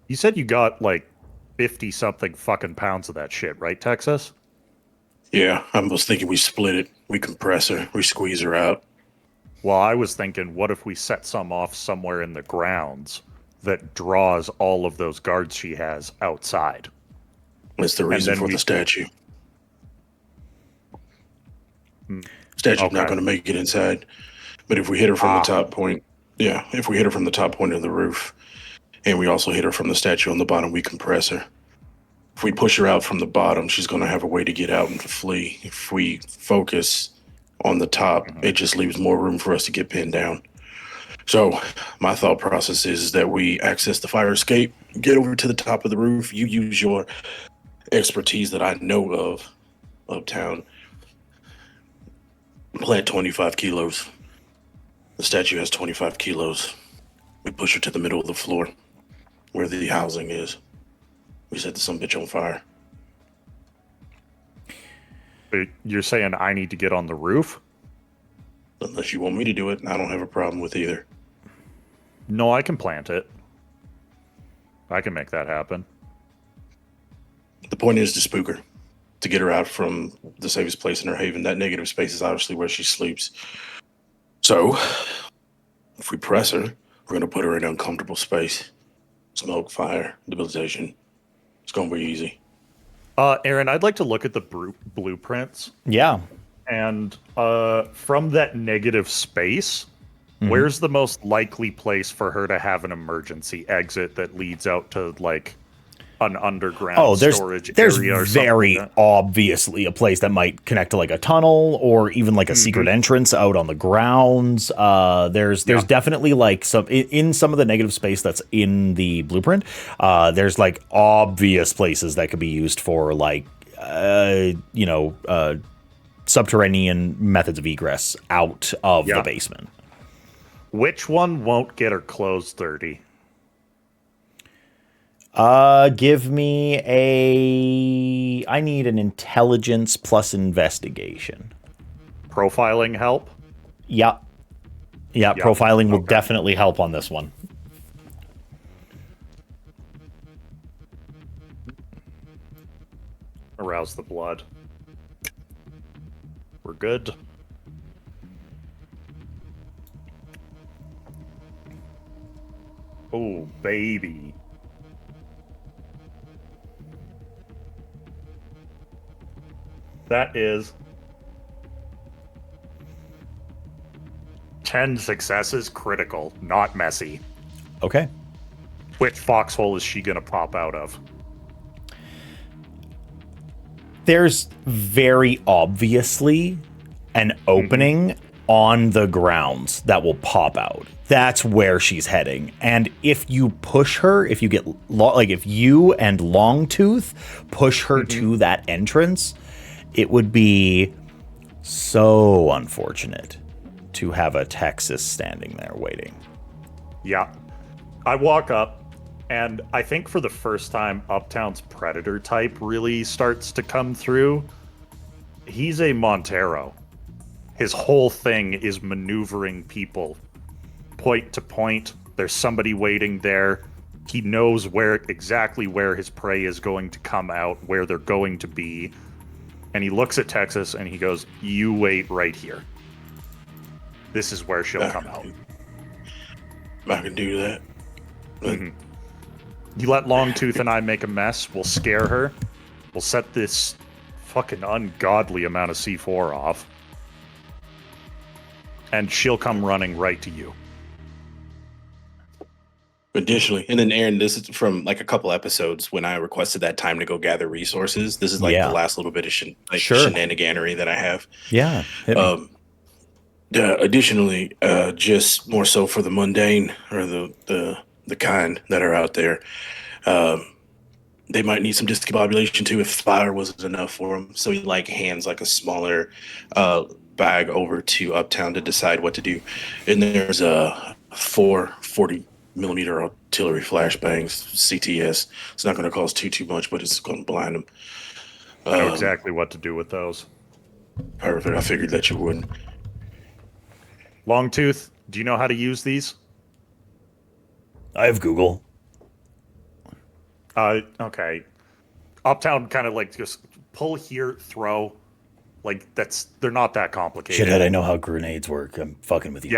You said you got like 50-something fucking pounds of that shit, right, Texas? Yeah, I was thinking we split it. We compress her. We squeeze her out. Well, I was thinking, what if we set some off somewhere in the grounds that draws all of those guards she has outside? That's the reason for the statue. Statue's not going to make it inside. But if we hit her from the top point, if we hit her from the top point of the roof, and we also hit her from the statue on the bottom, we compress her. If we push her out from the bottom, she's going to have a way to get out and to flee. If we focus on the top, it just leaves more room for us to get pinned down. So my thought process is that we access the fire escape, get over to the top of the roof. You use your expertise that I know of uptown. Plant 25 kilos. The statue has 25 kilos. We push her to the middle of the floor where the housing is. We set some bitch on fire. You're saying I need to get on the roof? Unless you want me to do it, I don't have a problem with either. No, I can plant it. I can make that happen. The point is to spook her, to get her out from the safest place in her haven. That negative space is obviously where she sleeps. So, if we press her, we're going to put her in an uncomfortable space. Smoke, fire, debilitation. It's going to be easy. Aaron, I'd like to look at the blueprints. Yeah. And from that negative space, Where's the most likely place for her to have an emergency exit that leads out to, like, an underground storage area or something? Very obviously a place that might connect to, like, a tunnel or even, like, a secret entrance out on the grounds. There's definitely, like, in some of the negative space that's in the blueprint, there's, like, obvious places that could be used for, like, subterranean methods of egress out of the basement. Which one won't get her clothes dirty? Give me I need an intelligence plus investigation. Profiling help? Yeah. Yeah, profiling will definitely help on this one. Arouse the blood. We're good. Oh, baby. That is 10 successes, critical, not messy. Okay. Which foxhole is she going to pop out of? There's very obviously an opening on the grounds that will pop out. That's where she's heading. And if you push her, if you get if you and Longtooth push her to that entrance, it would be so unfortunate to have a Texas standing there waiting. Yeah. I walk up, and I think for the first time, Uptown's predator type really starts to come through. He's a Montero. His whole thing is maneuvering people point to point. There's somebody waiting there. He knows exactly where his prey is going to come out, where they're going to be. And he looks at Texas and he goes, "You wait right here. This is where she'll come out." I can do that. You let Longtooth and I make a mess. We'll scare her. We'll set this fucking ungodly amount of C4 off. And she'll come running right to you. Additionally, and then Aaron, this is from like a couple episodes when I requested that time to go gather resources. This is like the last little bit of shenaniganery that I have. Yeah. Additionally, just more so for the mundane or the kind that are out there, they might need some discombobulation too if fire wasn't enough for them. So he like hands like a smaller bag over to Uptown to decide what to do. And there's 4 40mm artillery flashbangs, CTS. It's not going to cost too much, but it's going to blind them. I know exactly what to do with those. Perfect. I figured that you would. Longtooth, do you know how to use these? I have Google. Okay. Uptown kind of like just pull here, throw. Like they're not that complicated. Shithead, I know how grenades work. I'm fucking with you.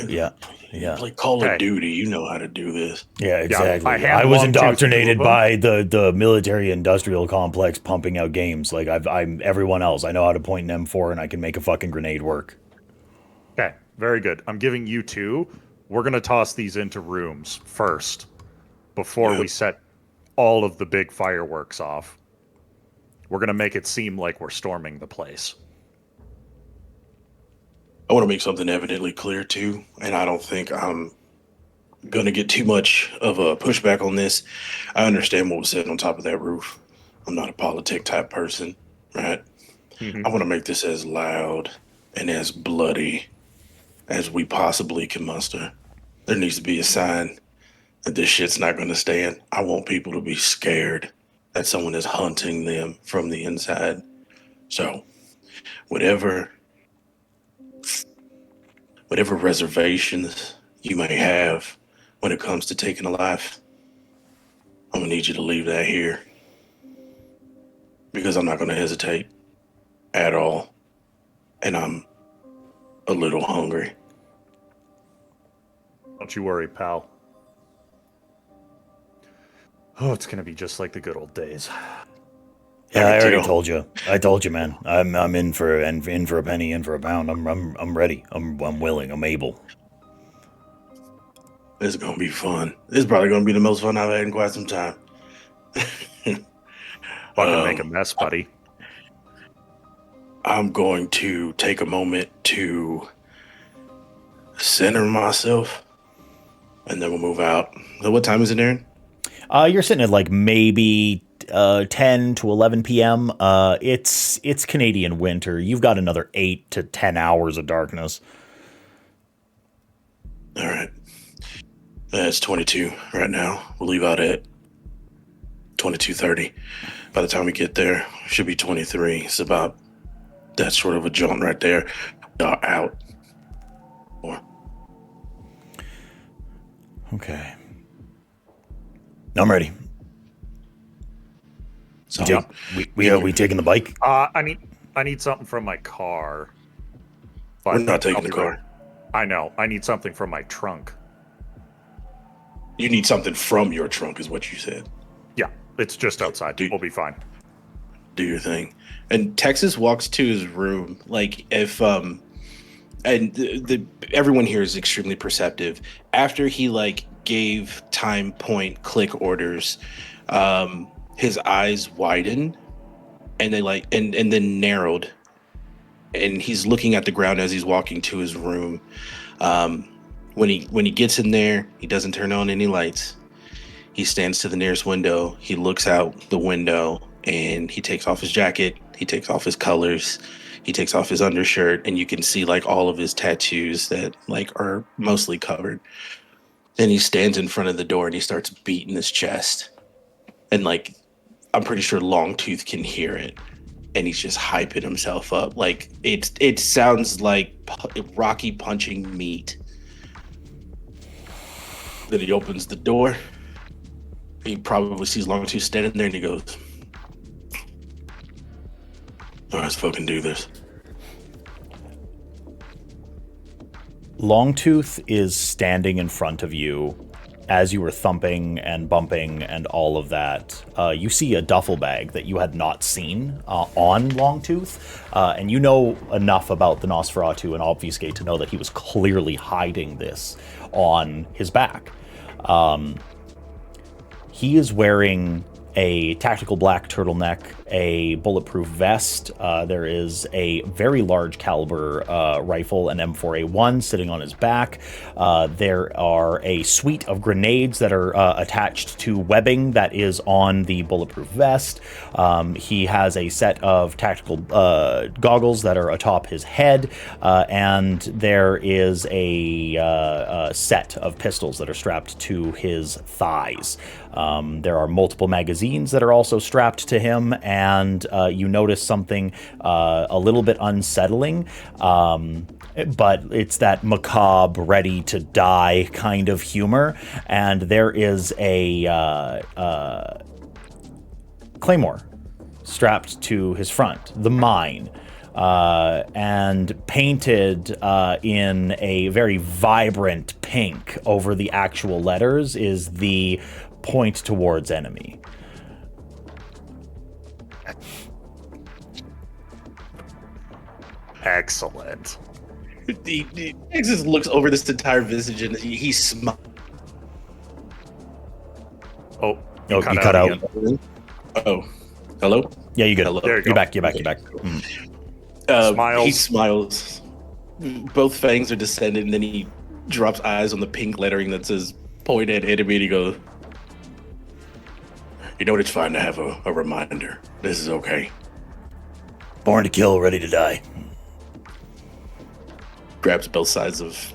Yeah. Like Call of Duty, you know how to do this. Yeah, exactly. I was indoctrinated by the military industrial complex pumping out games. Like I'm everyone else. I know how to point an M4 and I can make a fucking grenade work. Okay, very good. I'm giving you 2. We're gonna toss these into rooms first before we set all of the big fireworks off. We're going to make it seem like we're storming the place. I want to make something evidently clear, too, and I don't think I'm going to get too much of a pushback on this. I understand what was said on top of that roof. I'm not a politic type person, right? I want to make this as loud and as bloody as we possibly can muster. There needs to be a sign that this shit's not going to stand. I want people to be scared that someone is hunting them from the inside. So, whatever reservations you may have when it comes to taking a life, I'm gonna need you to leave that here. Because I'm not gonna hesitate at all. And I'm a little hungry. Don't you worry, pal. Oh, it's gonna be just like the good old days. Yeah, I already told you. I told you, man. I'm in for a penny, in for a pound. I'm ready. I'm willing. I'm able. This is gonna be fun. This is probably gonna be the most fun I've had in quite some time. Fucking make a mess, buddy. I'm going to take a moment to center myself, and then we'll move out. So what time is it, Aaron? You're sitting at like maybe 10 to 11 p.m. It's Canadian winter. You've got another 8 to 10 hours of darkness. All right. It's 22 right now. We'll leave out at 22:30. By the time we get there, it should be 23. It's about that sort of a jaunt right there. Out. Or Okay. I'm ready. so We taking the bike? I need something from my car. But we're not taking I'll the be car. right- I know. I need something from my trunk. You need something from your trunk, is what you said. Yeah, it's just outside. We'll be fine. Do your thing. And Texas walks to his room like if and everyone here is extremely perceptive. After he like gave time point click orders, his eyes widened and they like and then narrowed, and he's looking at the ground as he's walking to his room. When he gets in there, he doesn't turn on any lights. He stands to the nearest window. He looks out the window and he takes off his jacket. He takes off his colors. He takes off his undershirt, and you can see like all of his tattoos that like are mostly covered. And he stands in front of the door and he starts beating his chest. And like, I'm pretty sure Longtooth can hear it. And he's just hyping himself up. Like it sounds like Rocky punching meat. Then he opens the door. He probably sees Longtooth standing there and he goes, all right, let's fucking do this. Longtooth is standing in front of you as you were thumping and bumping and all of that. You see a duffel bag that you had not seen on Longtooth, and you know enough about the Nosferatu and Obfuscate to know that he was clearly hiding this on his back. He is wearing a tactical black turtleneck, a bulletproof vest. There is a very large caliber rifle, an M4A1, sitting on his back. There are a suite of grenades that are attached to webbing that is on the bulletproof vest. He has a set of tactical goggles that are atop his head, and there is a set of pistols that are strapped to his thighs. There are multiple magazines that are also strapped to him, and you notice something a little bit unsettling, but it's that macabre, ready to die kind of humor. And there is a claymore strapped to his front, the mine. And painted in a very vibrant pink over the actual letters is the point towards enemy. Excellent. Texas looks over this entire visage and he smiles. Oh, You cut out. again. Oh, hello? Yeah, you good. Hello. There you go. You're back. Smiles. He smiles. Both fangs are descended, and then he drops eyes on the pink lettering that says point at enemy, and he goes, you know what, it's fine to have a reminder. This is okay. Born to kill, ready to die. Grabs both sides of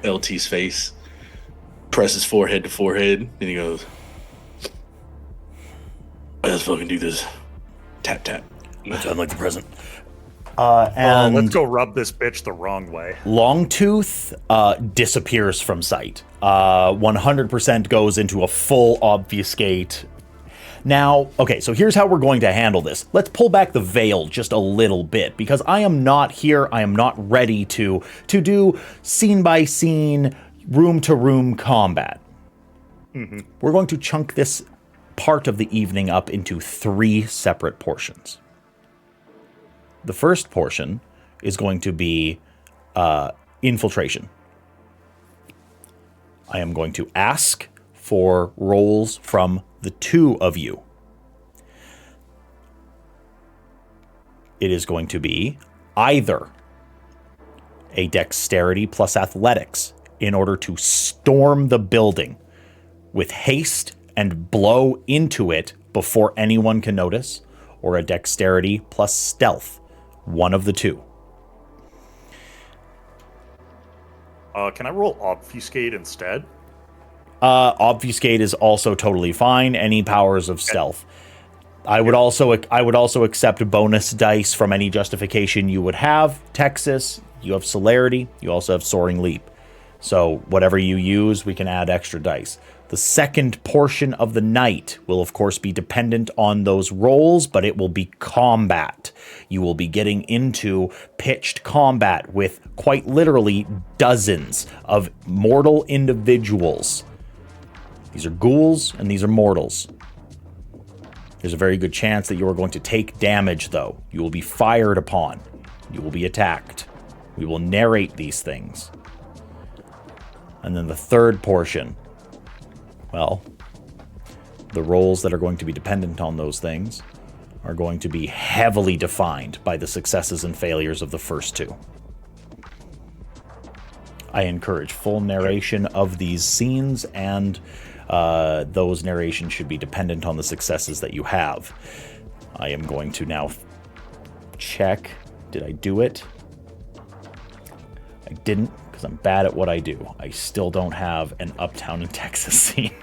LT's face, presses forehead to forehead, and he goes, let's fucking do this. Tap, tap. Sound like the present. And let's go rub this bitch the wrong way. Longtooth disappears from sight. 100% goes into a full obfuscate. Now, okay, so here's how we're going to handle this. Let's pull back the veil just a little bit, because I am not here, I am not ready to do scene-by-scene, room-to-room combat. Mm-hmm. We're going to chunk this part of the evening up into 3 separate portions. The first portion is going to be infiltration. I am going to ask for rolls from the two of you. It is going to be either a dexterity plus athletics in order to storm the building with haste and blow into it before anyone can notice, or a dexterity plus stealth. One of the two. Can I roll obfuscate instead? Obfuscate is also totally fine. Any powers of stealth. I would also accept bonus dice from any justification you would have. Texas, you have celerity. You also have soaring leap. So whatever you use, we can add extra dice. The second portion of the night will, of course, be dependent on those rolls, but it will be combat. You will be getting into pitched combat with quite literally dozens of mortal individuals. These are ghouls and these are mortals. There's a very good chance that you are going to take damage, though. You will be fired upon. You will be attacked. We will narrate these things. And then the third portion, well, the roles that are going to be dependent on those things are going to be heavily defined by the successes and failures of the first two. I encourage full narration of these scenes, and those narrations should be dependent on the successes that you have. I am going to now check. Did I do it? I didn't, because I'm bad at what I do. I still don't have an Uptown in Texas scene.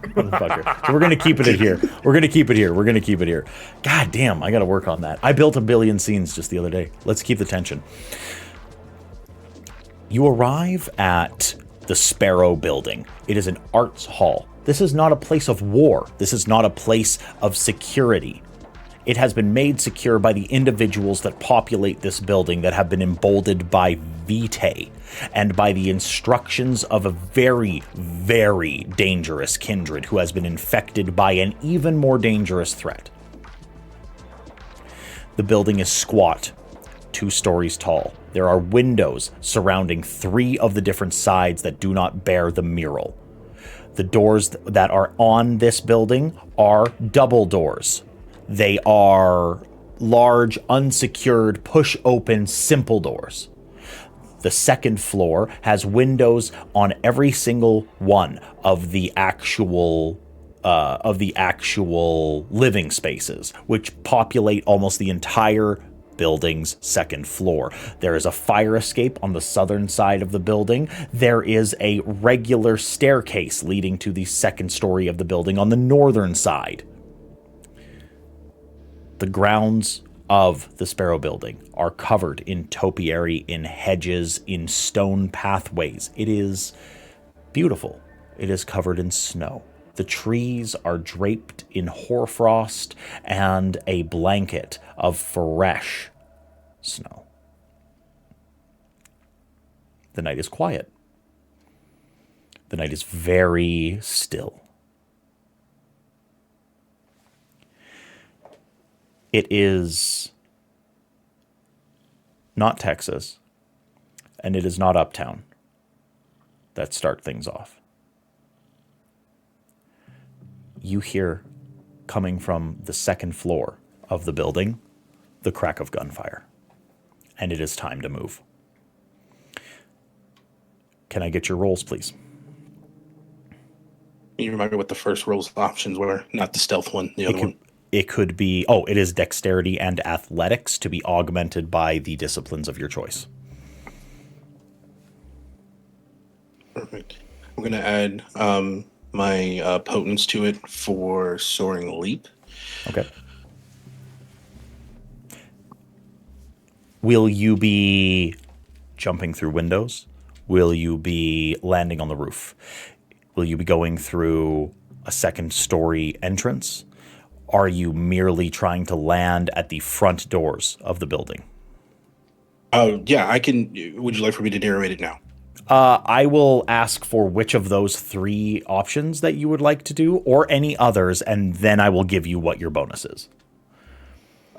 Motherfucker. So we're going to keep it here. We're going to keep it here. God damn, I got to work on that. I built a billion scenes just the other day. Let's keep the tension. You arrive at the Sparrow Building. It is an arts hall. This is not a place of war. This is not a place of security. It has been made secure by the individuals that populate this building that have been emboldened by vitae and by the instructions of a very, very dangerous kindred who has been infected by an even more dangerous threat. The building is squat, 2 stories tall. There are windows surrounding 3 of the different sides that do not bear the mural. The doors that are on this building are double doors. They are large, unsecured, push-open, simple doors. The second floor has windows on every single one of the actual living spaces, which populate almost the entire building's second floor. There is a fire escape on the southern side of the building. There is a regular staircase leading to the second story of the building on the northern side. The grounds of the Sparrow Building are covered in topiary, in hedges, in stone pathways. It is beautiful. It is covered in snow. The trees are draped in hoarfrost and a blanket of fresh snow. The night is quiet. The night is very still. It is not Texas, and it is not Uptown that start things off. You hear, coming from the second floor of the building, the crack of gunfire, and it is time to move. Can I get your rolls, please? Can you remind me what the first rolls options were? Not the stealth one, the other one. It could be, it is dexterity and athletics to be augmented by the disciplines of your choice. Perfect. I'm going to add my potence to it for soaring leap. Okay. Will you be jumping through windows? Will you be landing on the roof? Will you be going through a second story entrance? Are you merely trying to land at the front doors of the building? Yeah, I can. Would you like for me to narrate it now? I will ask for which of those 3 options that you would like to do, or any others, and then I will give you what your bonus is.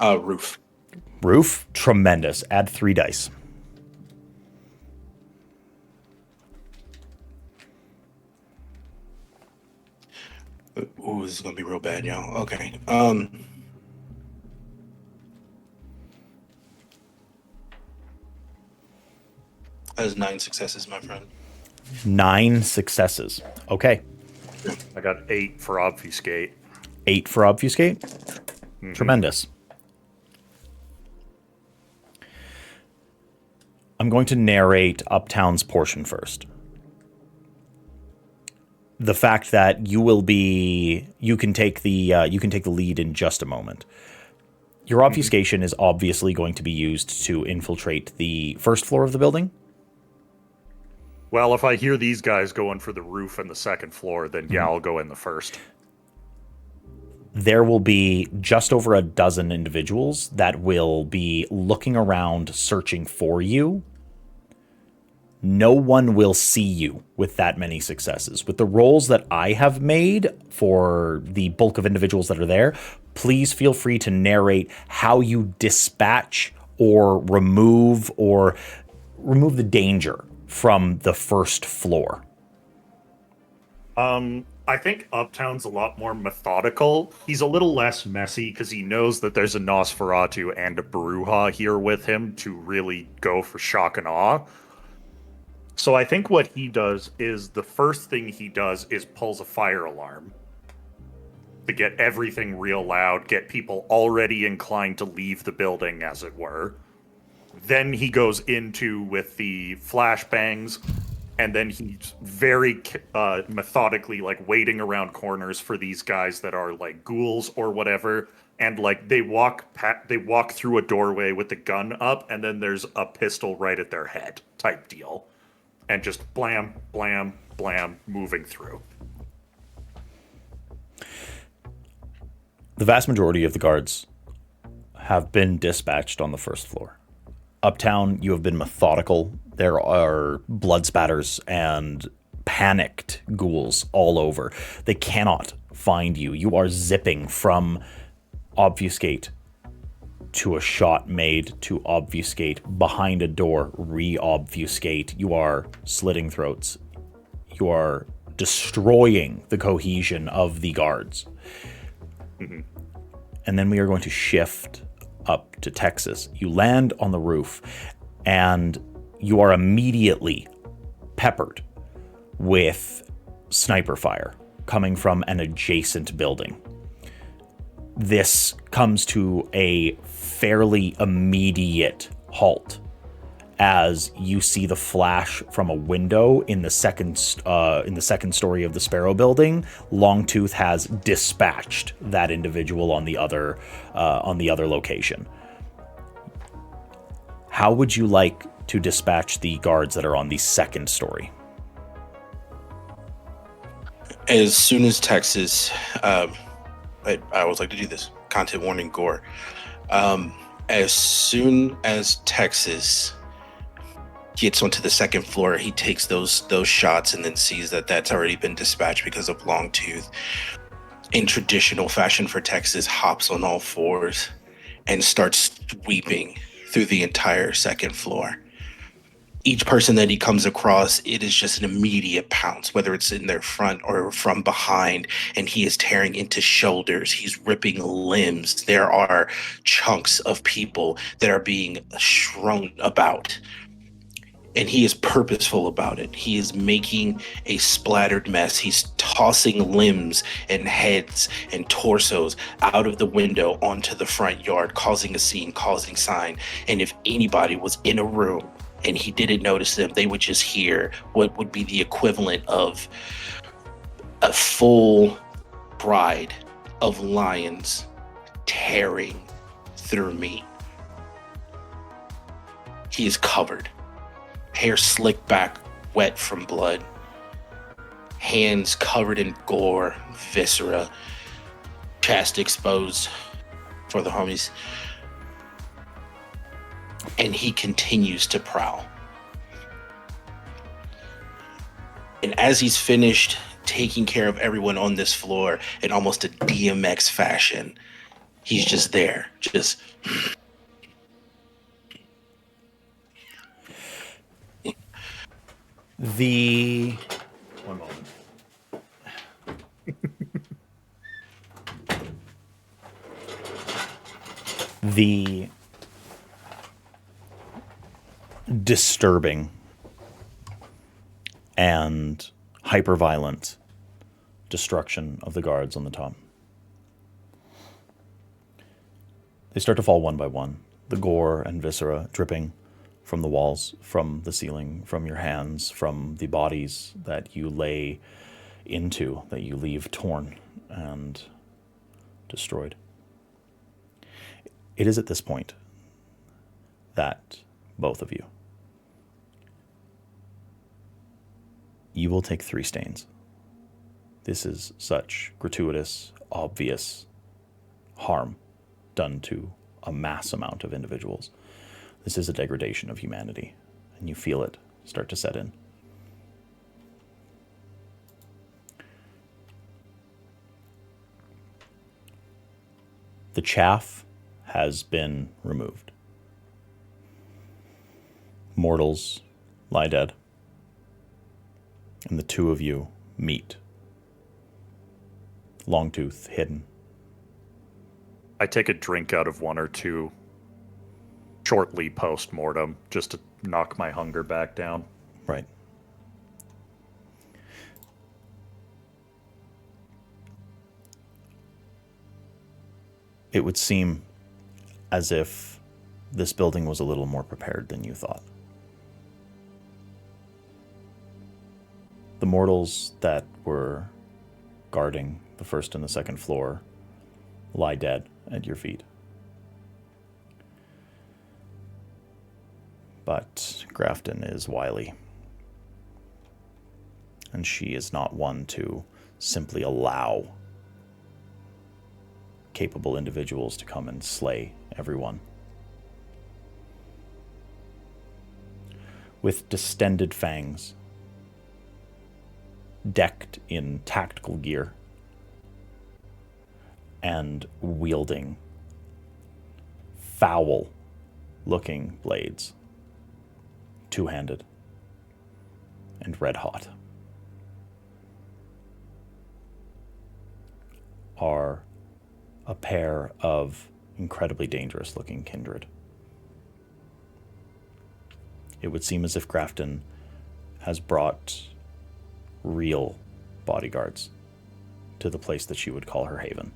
Roof. Roof? Tremendous. Add 3 dice. Ooh, this is gonna be real bad, y'all. Okay. That's 9 successes, my friend. 9 successes. Okay. I got 8 for obfuscate. 8 for obfuscate. Tremendous. I'm going to narrate Uptown's portion first. The fact that you can take the lead in just a moment. Your obfuscation is obviously going to be used to infiltrate the first floor of the building. Well, if I hear these guys going for the roof and the second floor, then yeah, I'll go in the first. There will be just over a dozen individuals that will be looking around, searching for you. No one will see you with that many successes. With the rolls that I have made for the bulk of individuals that are there, please feel free to narrate how you dispatch or remove the danger from the first floor. I think Uptown's a lot more methodical. He's a little less messy because he knows that there's a Nosferatu and a Bruja here with him to really go for shock and awe. So I think what he does is the first thing he does is pulls a fire alarm to get everything real loud, get people already inclined to leave the building, as it were. Then he goes into with the flashbangs, and then he's very methodically like waiting around corners for these guys that are like ghouls or whatever, and like they walk through a doorway with the gun up, and then there's a pistol right at their head type deal, and just blam, blam, blam, moving through. The vast majority of the guards have been dispatched on the first floor. Uptown, you have been methodical. There are blood spatters and panicked ghouls all over. They cannot find you. You are zipping from obfuscate to a shot made to obfuscate, behind a door, re-obfuscate. You are slitting throats. You are destroying the cohesion of the guards. And then we are going to shift up to Texas. You land on the roof, and you are immediately peppered with sniper fire coming from an adjacent building. This comes to a fairly immediate halt as you see the flash from a window in the second story of the Sparrow building. Longtooth has dispatched that individual on the other location. How would you like to dispatch the guards that are on the second story? As soon as Texas, I always like to do this. Content warning, gore. As soon as Texas gets onto the second floor, he takes those shots and then sees that that's already been dispatched because of Longtooth. In traditional fashion for Texas, hops on all fours and starts sweeping through the entire second floor. Each person that he comes across, it is just an immediate pounce, whether it's in their front or from behind, and he is tearing into shoulders. He's ripping limbs. There are chunks of people that are being strewn about, and he is purposeful about it. He is making a splattered mess. He's tossing limbs and heads and torsos out of the window onto the front yard, causing a scene, causing sign. And if anybody was in a room and he didn't notice them, they would just hear what would be the equivalent of a full bride of lions tearing through me. He is covered. Hair slicked back, wet from blood. Hands covered in gore, viscera. Chest exposed for the homies. And he continues to prowl. And as he's finished taking care of everyone on this floor in almost a DMX fashion, he's just there, just... One moment. The disturbing and hyper-violent destruction of the guards on the top. They start to fall one by one, the gore and viscera dripping from the walls, from the ceiling, from your hands, from the bodies that you lay into, that you leave torn and destroyed. It is at this point that both of you will take 3 stains. This is such gratuitous, obvious harm done to a mass amount of individuals. This is a degradation of humanity, and you feel it start to set in. The chaff has been removed. Mortals lie dead, and the two of you meet. Longtooth hidden. I take a drink out of one or two shortly post-mortem just to knock my hunger back down. Right. It would seem as if this building was a little more prepared than you thought. The mortals that were guarding the first and the second floor lie dead at your feet. But Grafton is wily. And she is not one to simply allow capable individuals to come and slay everyone. With distended fangs, decked in tactical gear, and wielding foul-looking blades, two-handed and red-hot, are a pair of incredibly dangerous-looking kindred. It would seem as if Grafton has brought real bodyguards to the place that she would call her haven.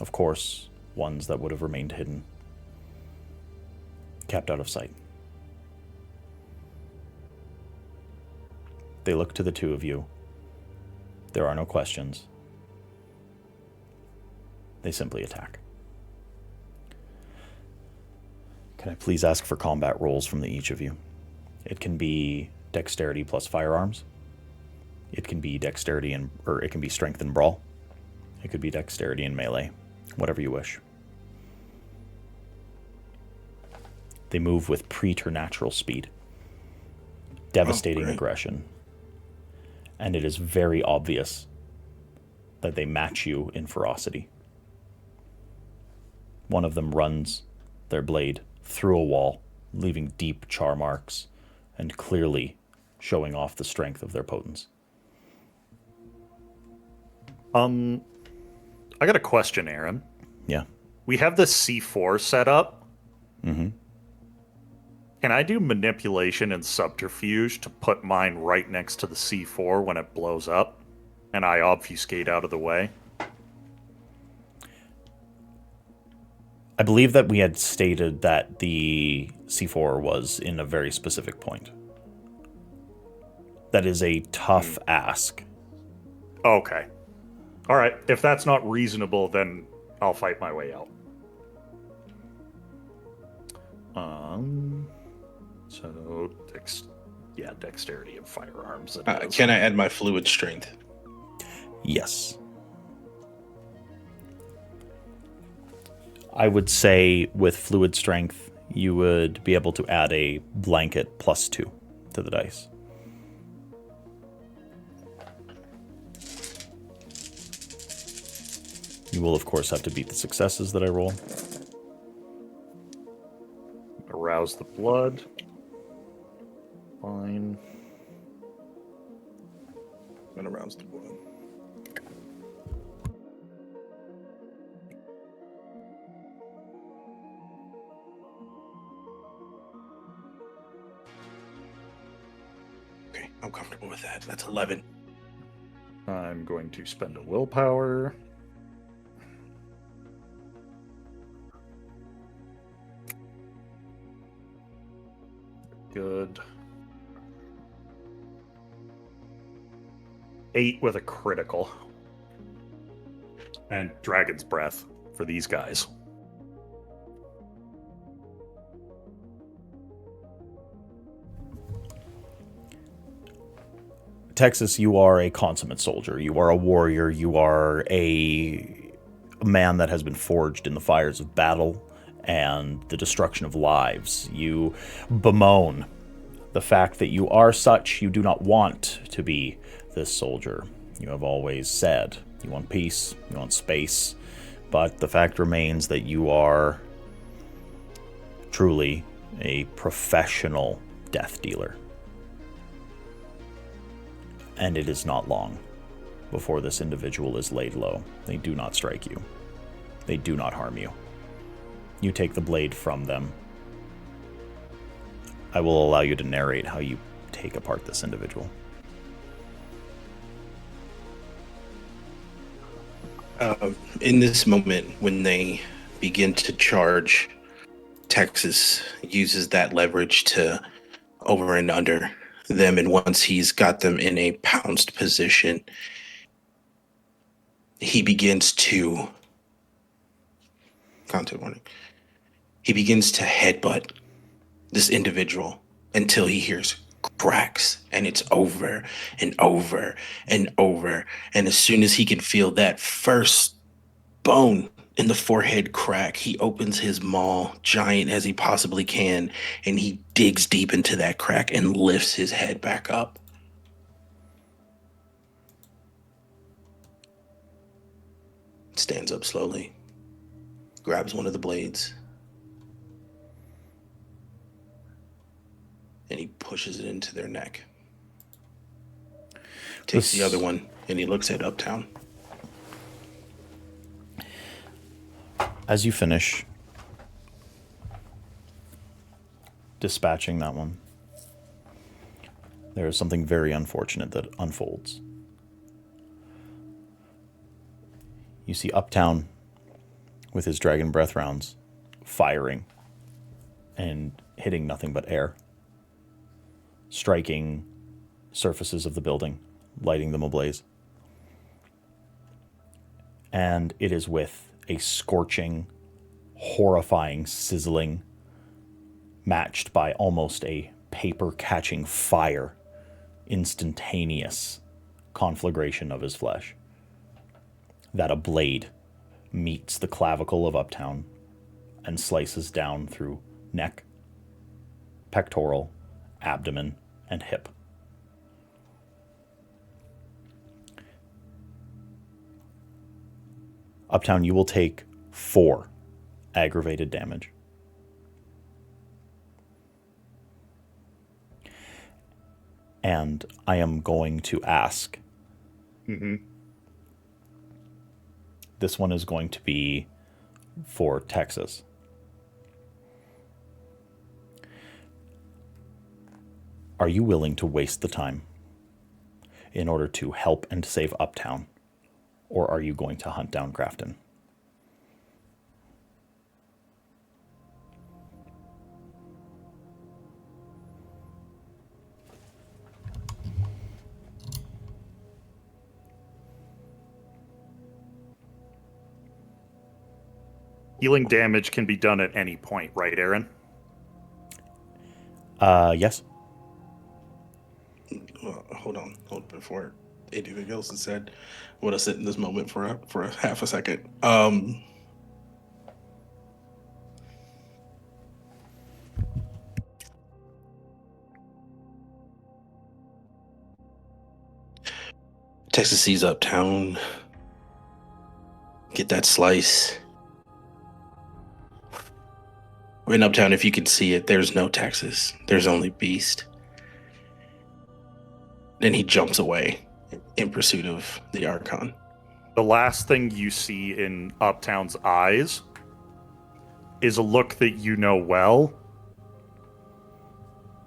Of course, ones that would have remained hidden, kept out of sight. They look to the two of you. There are no questions. They simply attack. Can I please ask for combat rolls from each of you? It can be dexterity plus firearms. It can be dexterity or it can be strength and brawl. It could be dexterity and melee. Whatever you wish. They move with preternatural speed. Devastating aggression. And it is very obvious that they match you in ferocity. One of them runs their blade through a wall, leaving deep char marks and clearly showing off the strength of their potence. I got a question, Aaron. Yeah. We have this C4 set up. Mm-hmm. Can I do manipulation and subterfuge to put mine right next to the C4 when it blows up, and I obfuscate out of the way? I believe that we had stated that the C4 was in a very specific point. That is a tough ask. Okay. All right. If that's not reasonable, then I'll fight my way out. So, dexterity and firearms. Can I add my fluid strength? Yes. I would say with fluid strength, you would be able to add a blanket +2 to the dice. You will, of course, have to beat the successes that I roll. Arouse the blood. Fine. And arouse the blood. I'm comfortable with that. That's 11. I'm going to spend a willpower. Good. 8 with a critical. And Dragon's Breath for these guys. Texas, you are a consummate soldier. You are a warrior. You are a man that has been forged in the fires of battle and the destruction of lives. You bemoan the fact that you are such. You do not want to be this soldier. You have always said you want peace, you want space, but the fact remains that you are truly a professional death dealer. And it is not long before this individual is laid low. They do not strike you. They do not harm you. You take the blade from them. I will allow you to narrate how you take apart this individual. In this moment, when they begin to charge, Texas uses that leverage to over and under them, and once he's got them in a pounced position, he begins to content warning. He begins to headbutt this individual until he hears cracks, and it's over and over and over. And as soon as he can feel that first bone in the forehead crack, he opens his maw, giant as he possibly can, and he digs deep into that crack and lifts his head back up. Stands up slowly, grabs one of the blades, and he pushes it into their neck. Takes the other one, and he looks at Uptown. As you finish dispatching that one, there is something very unfortunate that unfolds. You see Uptown with his dragon breath rounds firing and hitting nothing but air, striking surfaces of the building, lighting them ablaze. And it is with a scorching, horrifying, sizzling, matched by almost a paper-catching fire, instantaneous conflagration of his flesh, that a blade meets the clavicle of Uptown and slices down through neck, pectoral, abdomen, and hip. Uptown, you will take 4 aggravated damage. And I am going to ask. This one is going to be for Texas. Are you willing to waste the time in order to help and save Uptown? Or are you going to hunt down Grafton? Healing damage can be done at any point, right, Aaron? Yes. Hold on. Before anything else is said, I want to sit in this moment for a half a second. Texas sees Uptown. Get that slice. In Uptown, if you can see it, there's no Texas. There's only Beast. Then he jumps away in pursuit of the Archon. The last thing you see in Uptown's eyes is a look that you know well,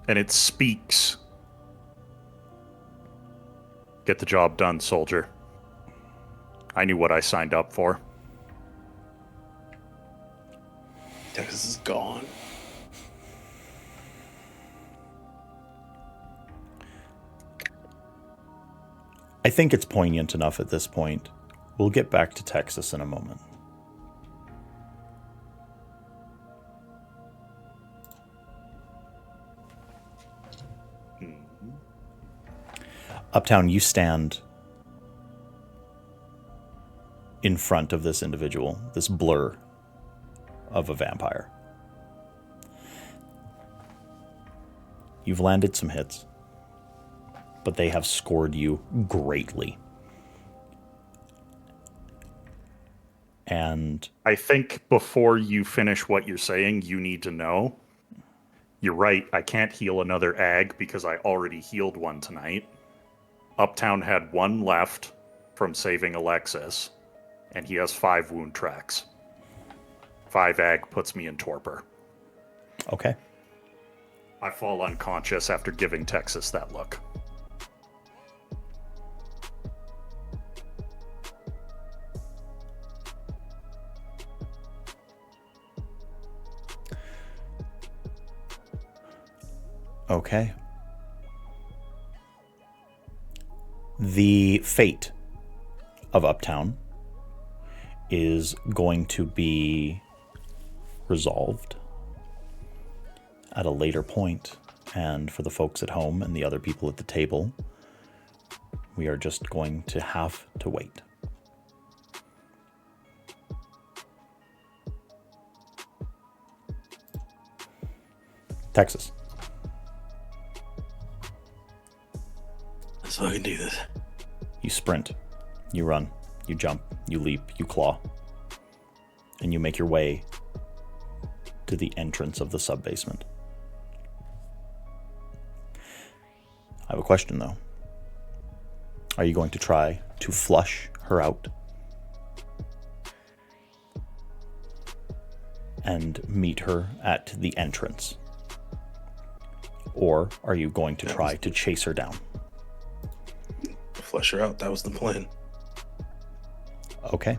and it speaks Get the job done, soldier. I knew what I signed up for. Texas is gone. I think it's poignant enough at this point. We'll get back to Texas in a moment. Uptown, you stand in front of this individual, this blur of a vampire. You've landed some hits, but they have scored you greatly. And I think before you finish what you're saying, you need to know. You're right, I can't heal another ag because I already healed one tonight. Uptown had one left from saving Alexis, and he has 5 wound tracks. 5 ag puts me in torpor. okay. I fall unconscious after giving Texas that look. Okay. The fate of Uptown is going to be resolved at a later point. And for the folks at home and the other people at the table, we are just going to have to wait. Texas. So I can do this. You sprint, you run, you jump, you leap, you claw, and you make your way to the entrance of the sub-basement. I have a question, though. Are you going to try to flush her out and meet her at the entrance? Or are you going to try to chase her down? Flush her out. That was the plan. Okay.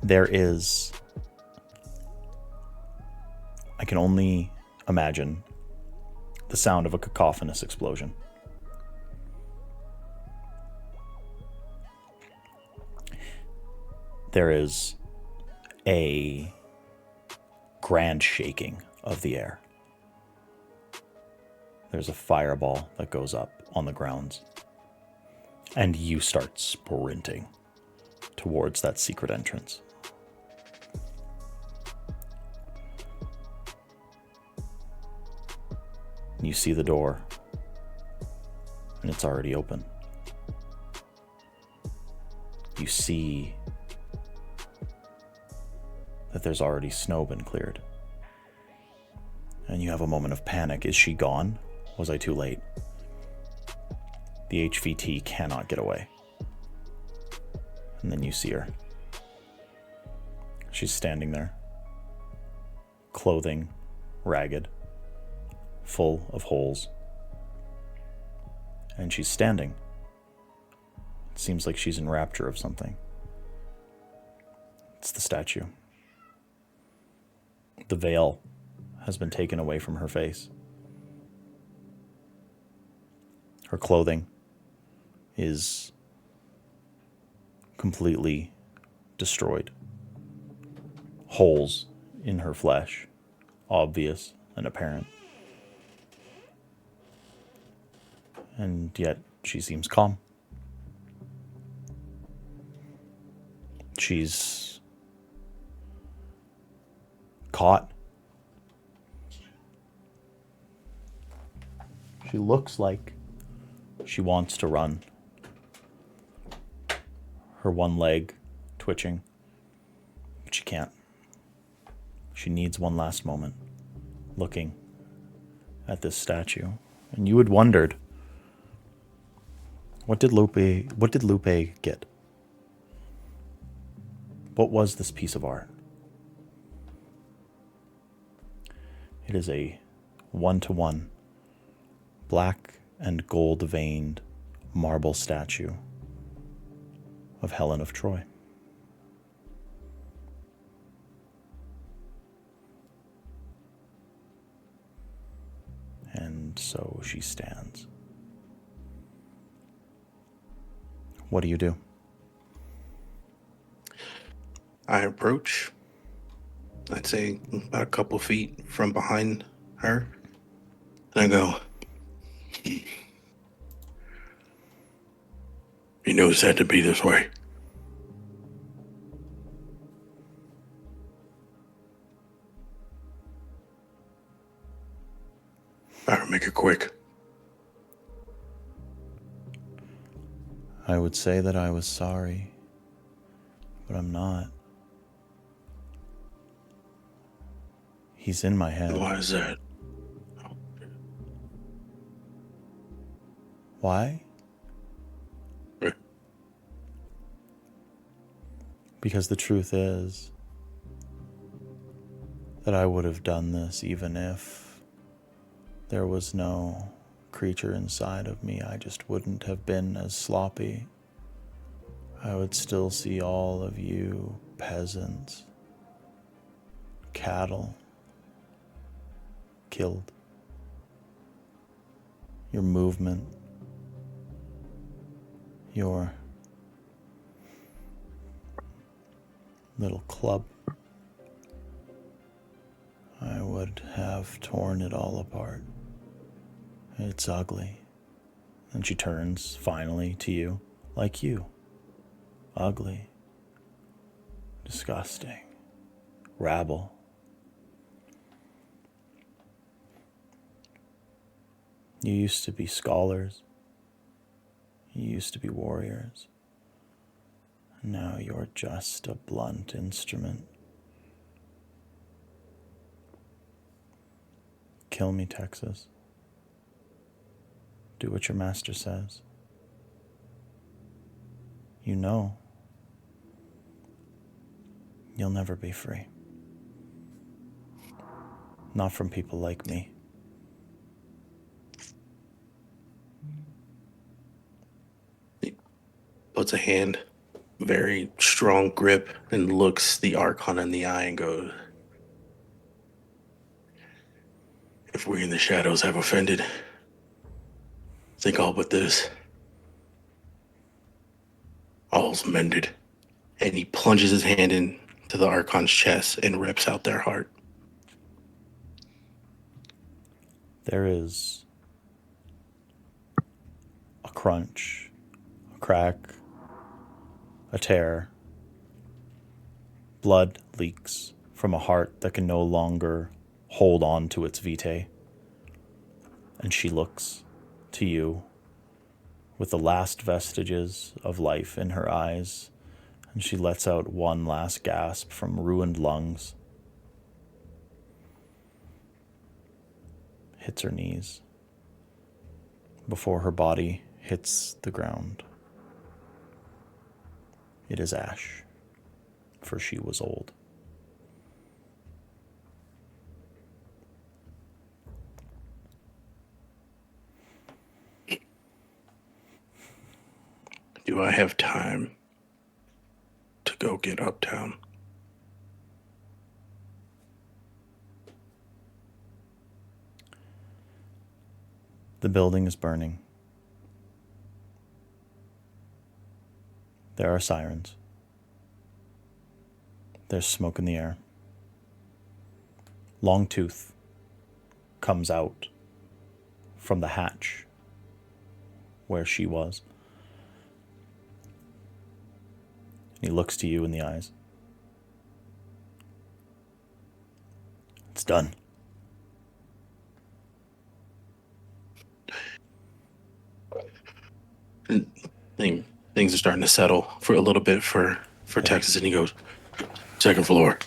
There is... I can only imagine the sound of a cacophonous explosion. There is a grand shaking of the air. There's a fireball that goes up on the grounds, and you start sprinting towards that secret entrance. You see the door, and it's already open. You see that there's already snow been cleared. And you have a moment of panic. Is she gone? Was I too late? The HVT cannot get away. And then you see her. She's standing there, clothing ragged, full of holes. And she's standing. It seems like she's in rapture of something. It's the statue. The veil has been taken away from her face. Her clothing is completely destroyed. Holes in her flesh, obvious and apparent. And yet she seems calm. She's caught. She looks like she wants to run. Her one leg twitching, but she can't. She needs one last moment looking at this statue. And you had wondered, what did Lupe get? What was this piece of art? It is a 1-to-1 black and gold-veined marble statue of Helen of Troy. And so she stands. What do you do? I approach, I'd say about a couple feet from behind her, and I go, "You know it's had to be this way." Better make it quick. I would say that I was sorry, but I'm not. He's in my head. Why is that? Why? Eh. Because the truth is that I would have done this even if there was no creature inside of me. I just wouldn't have been as sloppy. I would still see all of you peasants, cattle, killed. Your movement, your little club, I would have torn it all apart. It's ugly. And she turns finally to you, like you. Ugly. Disgusting. Rabble. You used to be scholars. You used to be warriors. Now you're just a blunt instrument. Kill me, Texas. Do what your master says. You know you'll never be free. Not from people like me. Puts a hand, very strong grip, and looks the Archon in the eye and goes, "If we in the shadows have offended, think all but this. All's mended." And he plunges his hand into the Archon's chest and rips out their heart. There is a crunch, a crack, a tear. Blood leaks from a heart that can no longer hold on to its vitae. And she looks to you with the last vestiges of life in her eyes, and she lets out one last gasp from ruined lungs, hits her knees before her body hits the ground. It is ash, for she was old. Do I have time to go get uptown? The building is burning. There are sirens. There's smoke in the air. Longtooth comes out from the hatch where she was. He looks to you in the eyes. It's done. And things are starting to settle for a little bit for Texas, and he goes, "Second floor.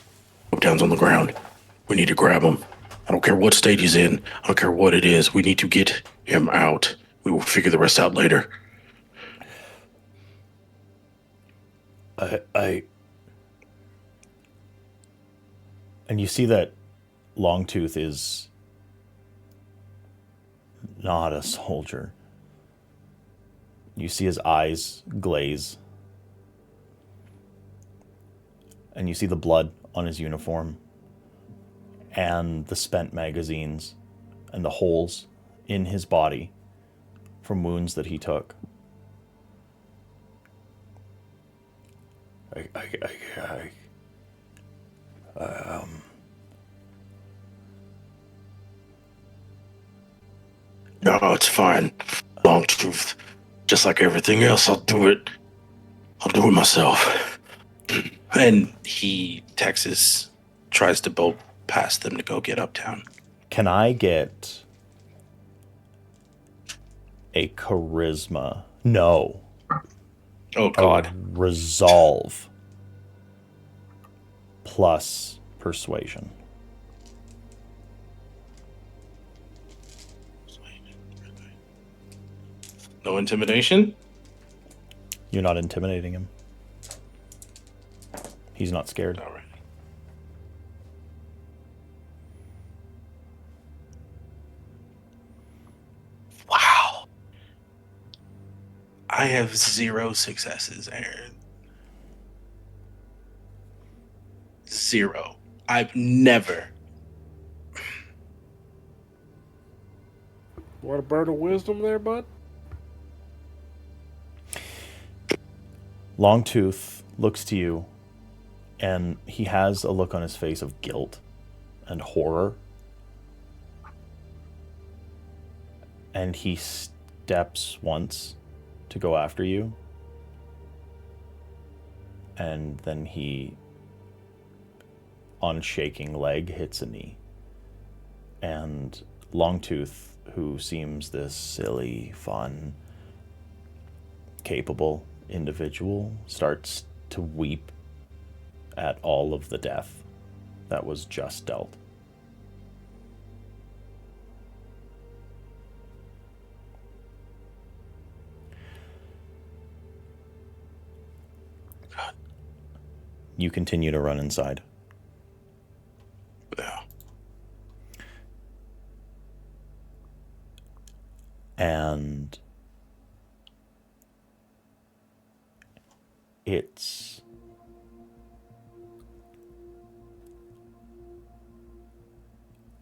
Uptown's on the ground. We need to grab him. I don't care what state he's in. I don't care what it is. We need to get him out. We will figure the rest out later." And you see that Longtooth is not a soldier. You see his eyes glaze. And you see the blood on his uniform. And the spent magazines. And the holes in his body from wounds that he took. No, it's fine. Long truth. Just like everything else, I'll do it myself. And Texas tries to bolt past them to go get uptown. Can I get a charisma? No. Oh, God. A resolve plus persuasion. No intimidation? You're not intimidating him. He's not scared. All right. Wow. I have 0 successes, Aaron. 0. I've never. Want a burn of wisdom there, bud? Longtooth looks to you, and he has a look on his face of guilt and horror. And he steps once to go after you. And then he, on shaking leg, hits a knee. And Longtooth, who seems this silly, fun, capable individual, starts to weep at all of the death that was just dealt. You continue to run inside. Yeah. And it's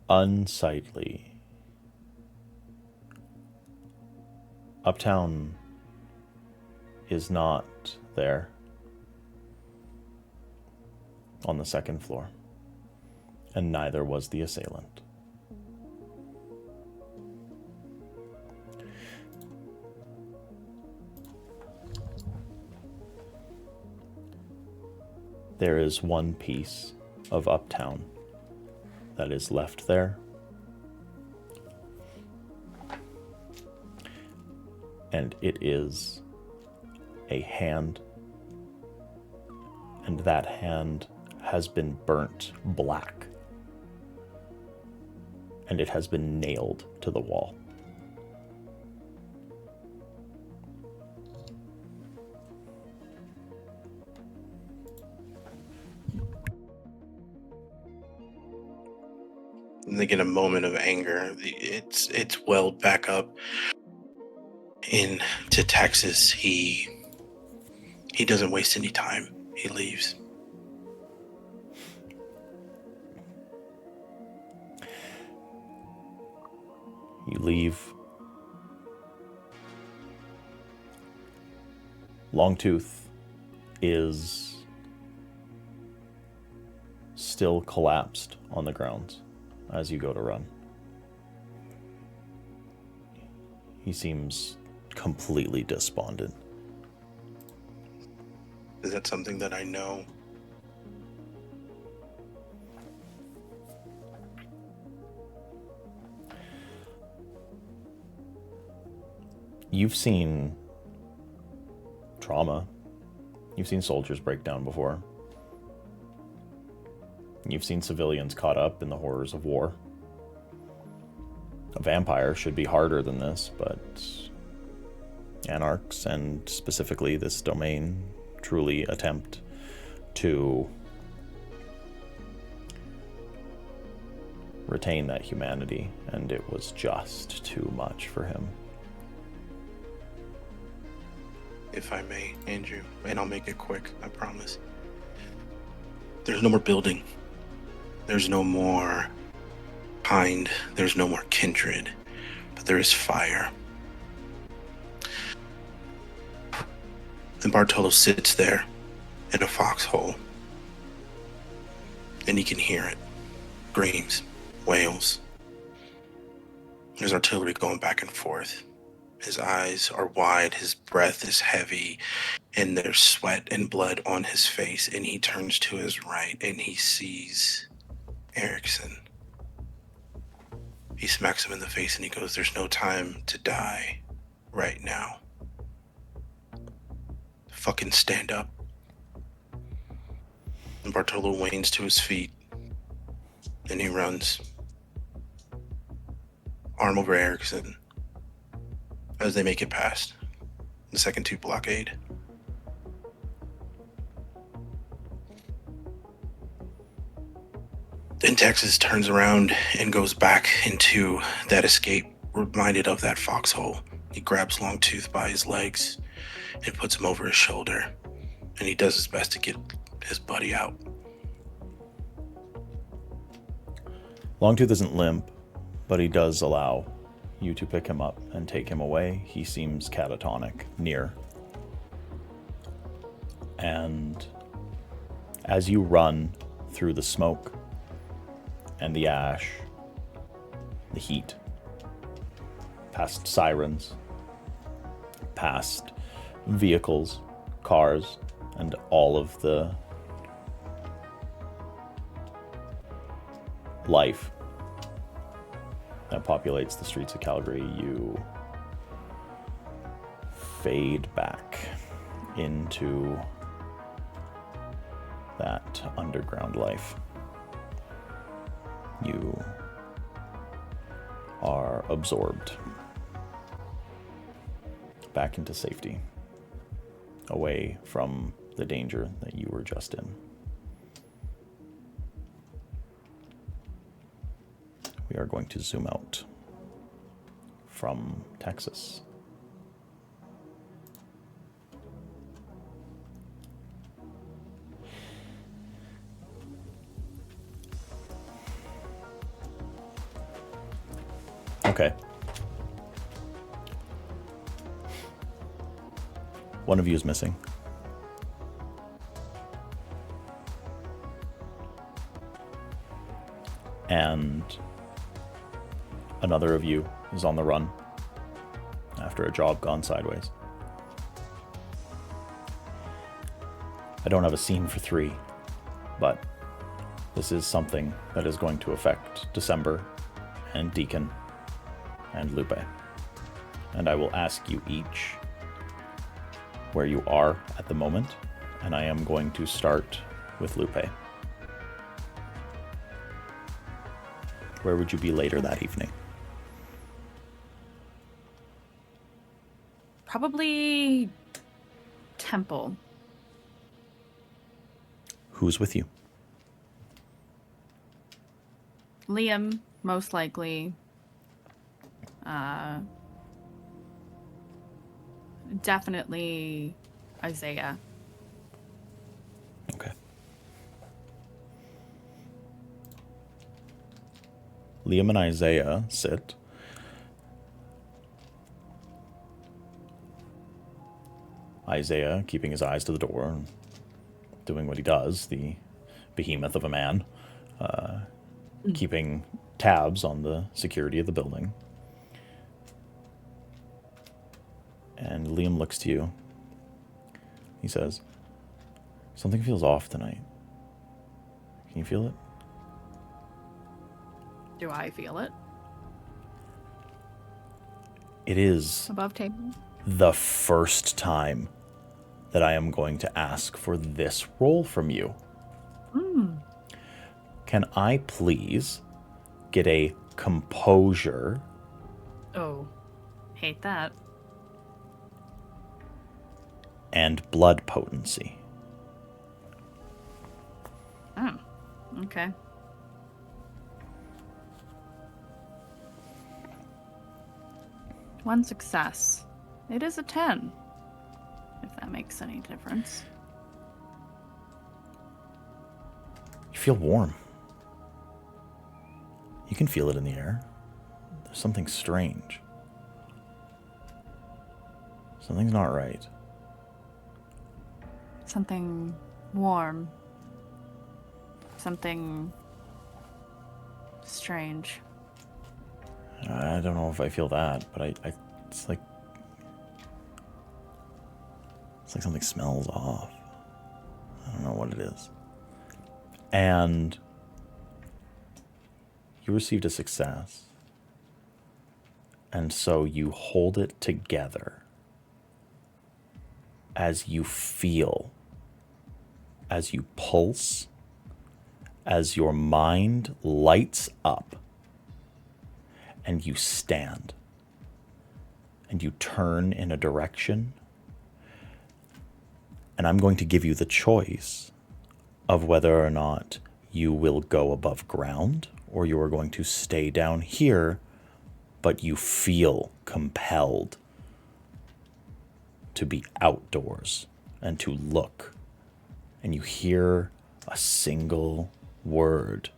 unsightly. Uptown is not there on the second floor, and neither was the assailant. There is one piece of Uptown that is left there. And it is a hand. And that hand has been burnt black. And it has been nailed to the wall. And they get a moment of anger. It's welled back up into Texas. He doesn't waste any time. He leaves. You leave. Longtooth is still collapsed on the ground as you go to run. He seems completely despondent. Is that something that I know? You've seen trauma. You've seen soldiers break down before. You've seen civilians caught up in the horrors of war. A vampire should be harder than this, but anarchs, and specifically this domain, truly attempt to retain that humanity, and it was just too much for him. if I may, Andrew, and I'll make it quick, I promise. There's no more building. There's no more kind. There's no more kindred. But there is fire. And Bartolo sits there in a foxhole. And he can hear it. Screams, wails. There's artillery going back and forth. His eyes are wide, his breath is heavy, and there's sweat and blood on his face. And he turns to his right and he sees Erickson. He smacks him in the face and he goes, "There's no time to die right now. Fucking stand up." And Bartolo wanes to his feet and he runs. Arm over Erickson as they make it past the second 2 blockade. Then Texas turns around and goes back into that escape, reminded of that foxhole. He grabs Longtooth by his legs and puts him over his shoulder, and he does his best to get his buddy out. Longtooth isn't limp, but he does allow you to pick him up and take him away. He seems catatonic near. And as you run through the smoke and the ash, the heat, past sirens, past vehicles, cars, and all of the life that populates the streets of Calgary, you fade back into that underground life. You are absorbed back into safety, away from the danger that you were just in. We are going to zoom out from Texas. Okay. One of you is missing. And another of you is on the run after a job gone sideways. I don't have a scene for 3, but this is something that is going to affect December and Deacon and Lupe. And I will ask you each where you are at the moment, and I am going to start with Lupe. Where would you be later that evening? Probably Temple. Who's with you? Liam, most likely. Definitely Isaiah. Okay. Liam and Isaiah sit. Isaiah keeping his eyes to the door and doing what he does, the behemoth of a man, keeping tabs on the security of the building. And Liam looks to you. He says, "Something feels off tonight. Can you feel it?" Do I feel it? It is Above table? the first time that I am going to ask for this roll from you. Can I please get a composure? Oh, hate that. And blood potency. Oh, okay. One success. It is a 10. if that makes any difference. You feel warm. You can feel it in the air. There's something strange. Something's not right. Something warm. Something strange. I don't know if I feel that, but it's like something smells off. I don't know what it is. And you received a success. And so you hold it together as you feel, as you pulse, as your mind lights up, and you stand, and you turn in a direction. And I'm going to give you the choice of whether or not you will go above ground or you are going to stay down here, but you feel compelled to be outdoors and to look. And you hear a single word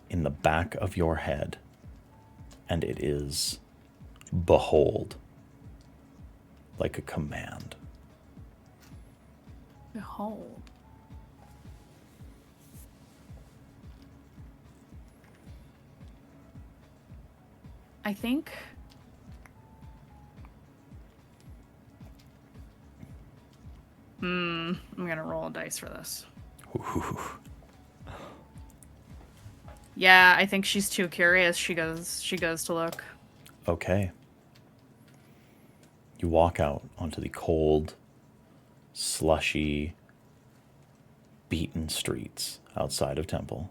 in the back of your head, and it is behold, like a command. Behold. I think I'm gonna roll a dice for this. Ooh. Yeah, I think she's too curious. She goes to look. Okay. You walk out onto the cold, slushy, beaten streets outside of Temple.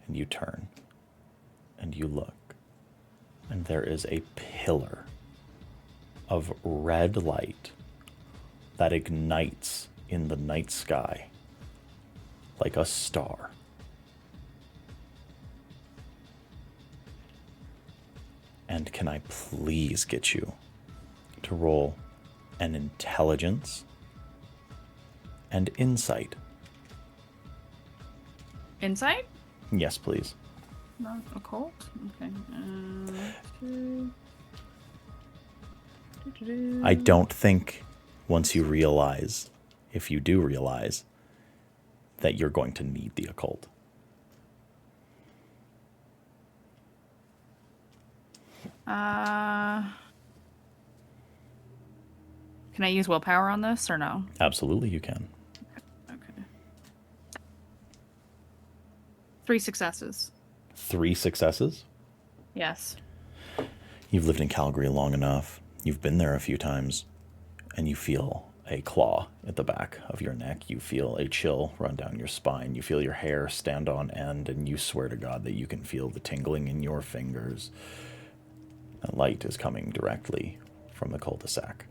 And you turn. And you look. And there is a pillar of red light that ignites in the night sky like a star. And can I please get you to roll an intelligence and insight? Insight? Yes, please. Not occult? Okay. I don't think once you realize, if you do realize, that you're going to need the occult. Can I use willpower on this or no? Absolutely, you can. Okay. 3 successes. 3 successes? Yes. You've lived in Calgary long enough. You've been there a few times, and you feel a claw at the back of your neck. You feel a chill run down your spine. You feel your hair stand on end, and you swear to God that you can feel the tingling in your fingers. The light is coming directly from the cul-de-sac.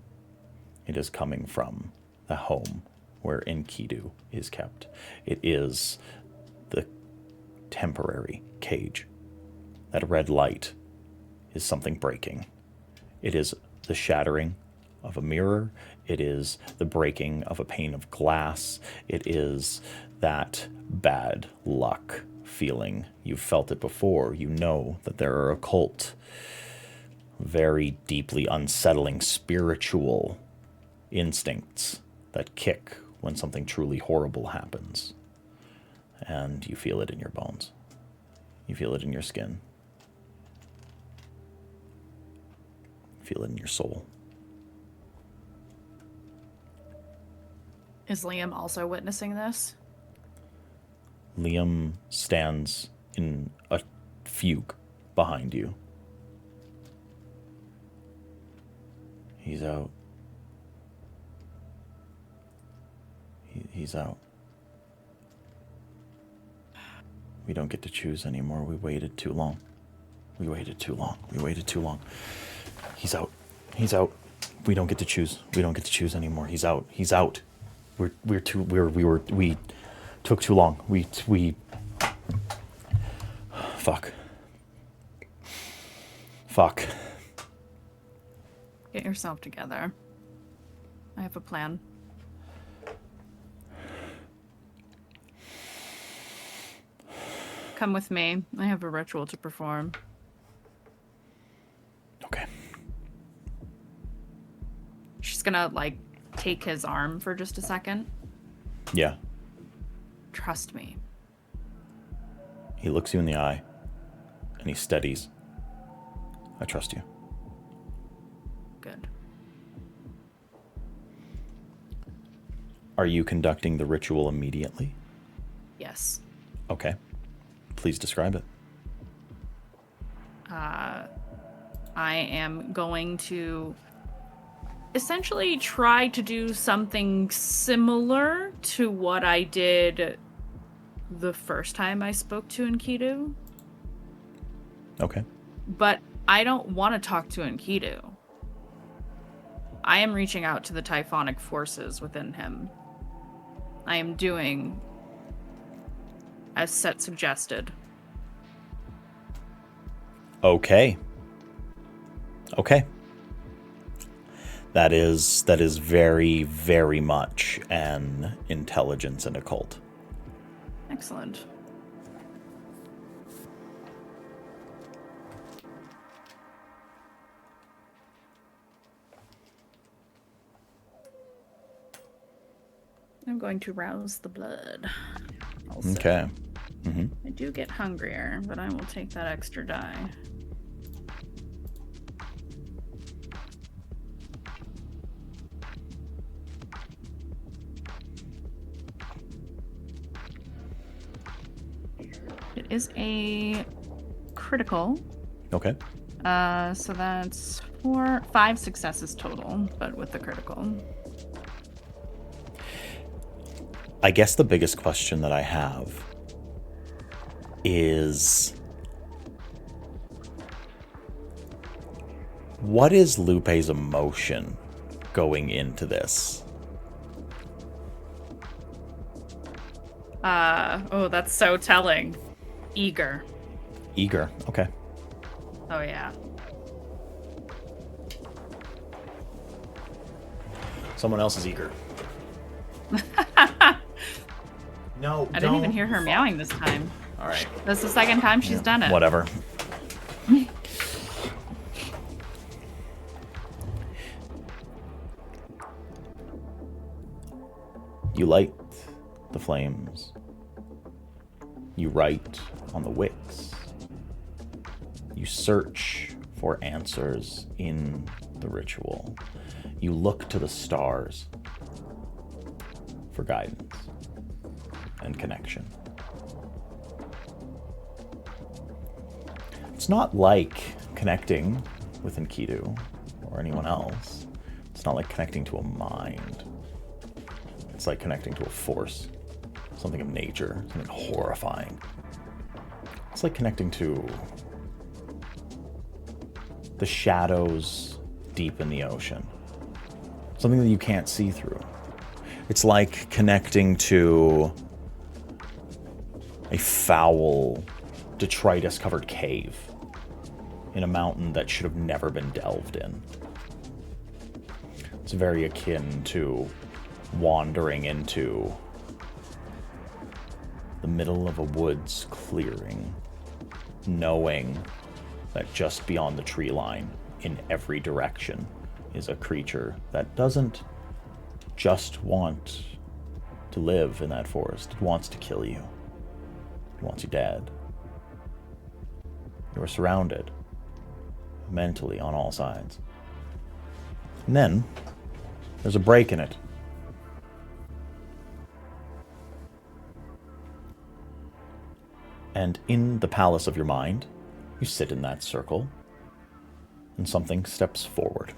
It is coming from the home where Enkidu is kept. It is the temporary cage. That red light is something breaking. It is the shattering of a mirror. It is the breaking of a pane of glass. It is that bad luck feeling. You've felt it before. You know that there are occult, very deeply unsettling spiritual instincts that kick when something truly horrible happens. And you feel it in your bones. You feel it in your skin. Feel it in your soul. Is Liam also witnessing this? Liam stands in a fugue behind you. He's out. He's out. We don't get to choose anymore. We waited too long. We waited too long. We waited too long. He's out. He's out. We don't get to choose. We don't get to choose anymore. He's out. He's out. We took too long. Fuck. Get yourself together. I have a plan. Come with me. I have a ritual to perform. Okay. She's gonna, like, take his arm for just a second. Yeah. Trust me. He looks you in the eye, and he steadies. I trust you. Good. Are you conducting the ritual immediately? Yes. Okay. Please describe it. I am going to essentially try to do something similar to what I did the first time I spoke to Enkidu. Okay. But I don't want to talk to Enkidu. I am reaching out to the typhonic forces within him. I am doing as Set suggested. Okay. Okay. That is very, very much an intelligence and occult. Excellent. I'm going to rouse the blood. Also. Okay. Mm-hmm. I do get hungrier, but I will take that extra die. It is a critical. Okay. So that's 5 successes total, but with the critical. I guess the biggest question that I have is, what is Lupe's emotion going into this? Oh, that's so telling. Eager. Eager. Okay. Oh, yeah. Someone else is eager. No, I didn't even hear her meowing this time. All right. That's the second time she's done it. Whatever. You light the flames. You write on the wicks. You search for answers in the ritual. You look to the stars for guidance and connection. It's not like connecting with Enkidu or anyone else. It's not like connecting to a mind. It's like connecting to a force, something of nature, something horrifying. It's like connecting to the shadows deep in the ocean, something that you can't see through. It's like connecting to a foul, detritus-covered cave in a mountain that should have never been delved in. It's very akin to wandering into the middle of a woods clearing, knowing that just beyond the tree line, in every direction, is a creature that doesn't just want to live in that forest. It wants to kill you. It wants you dead. You are surrounded mentally on all sides. And then there's a break in it. And in the palace of your mind, you sit in that circle, and something steps forward.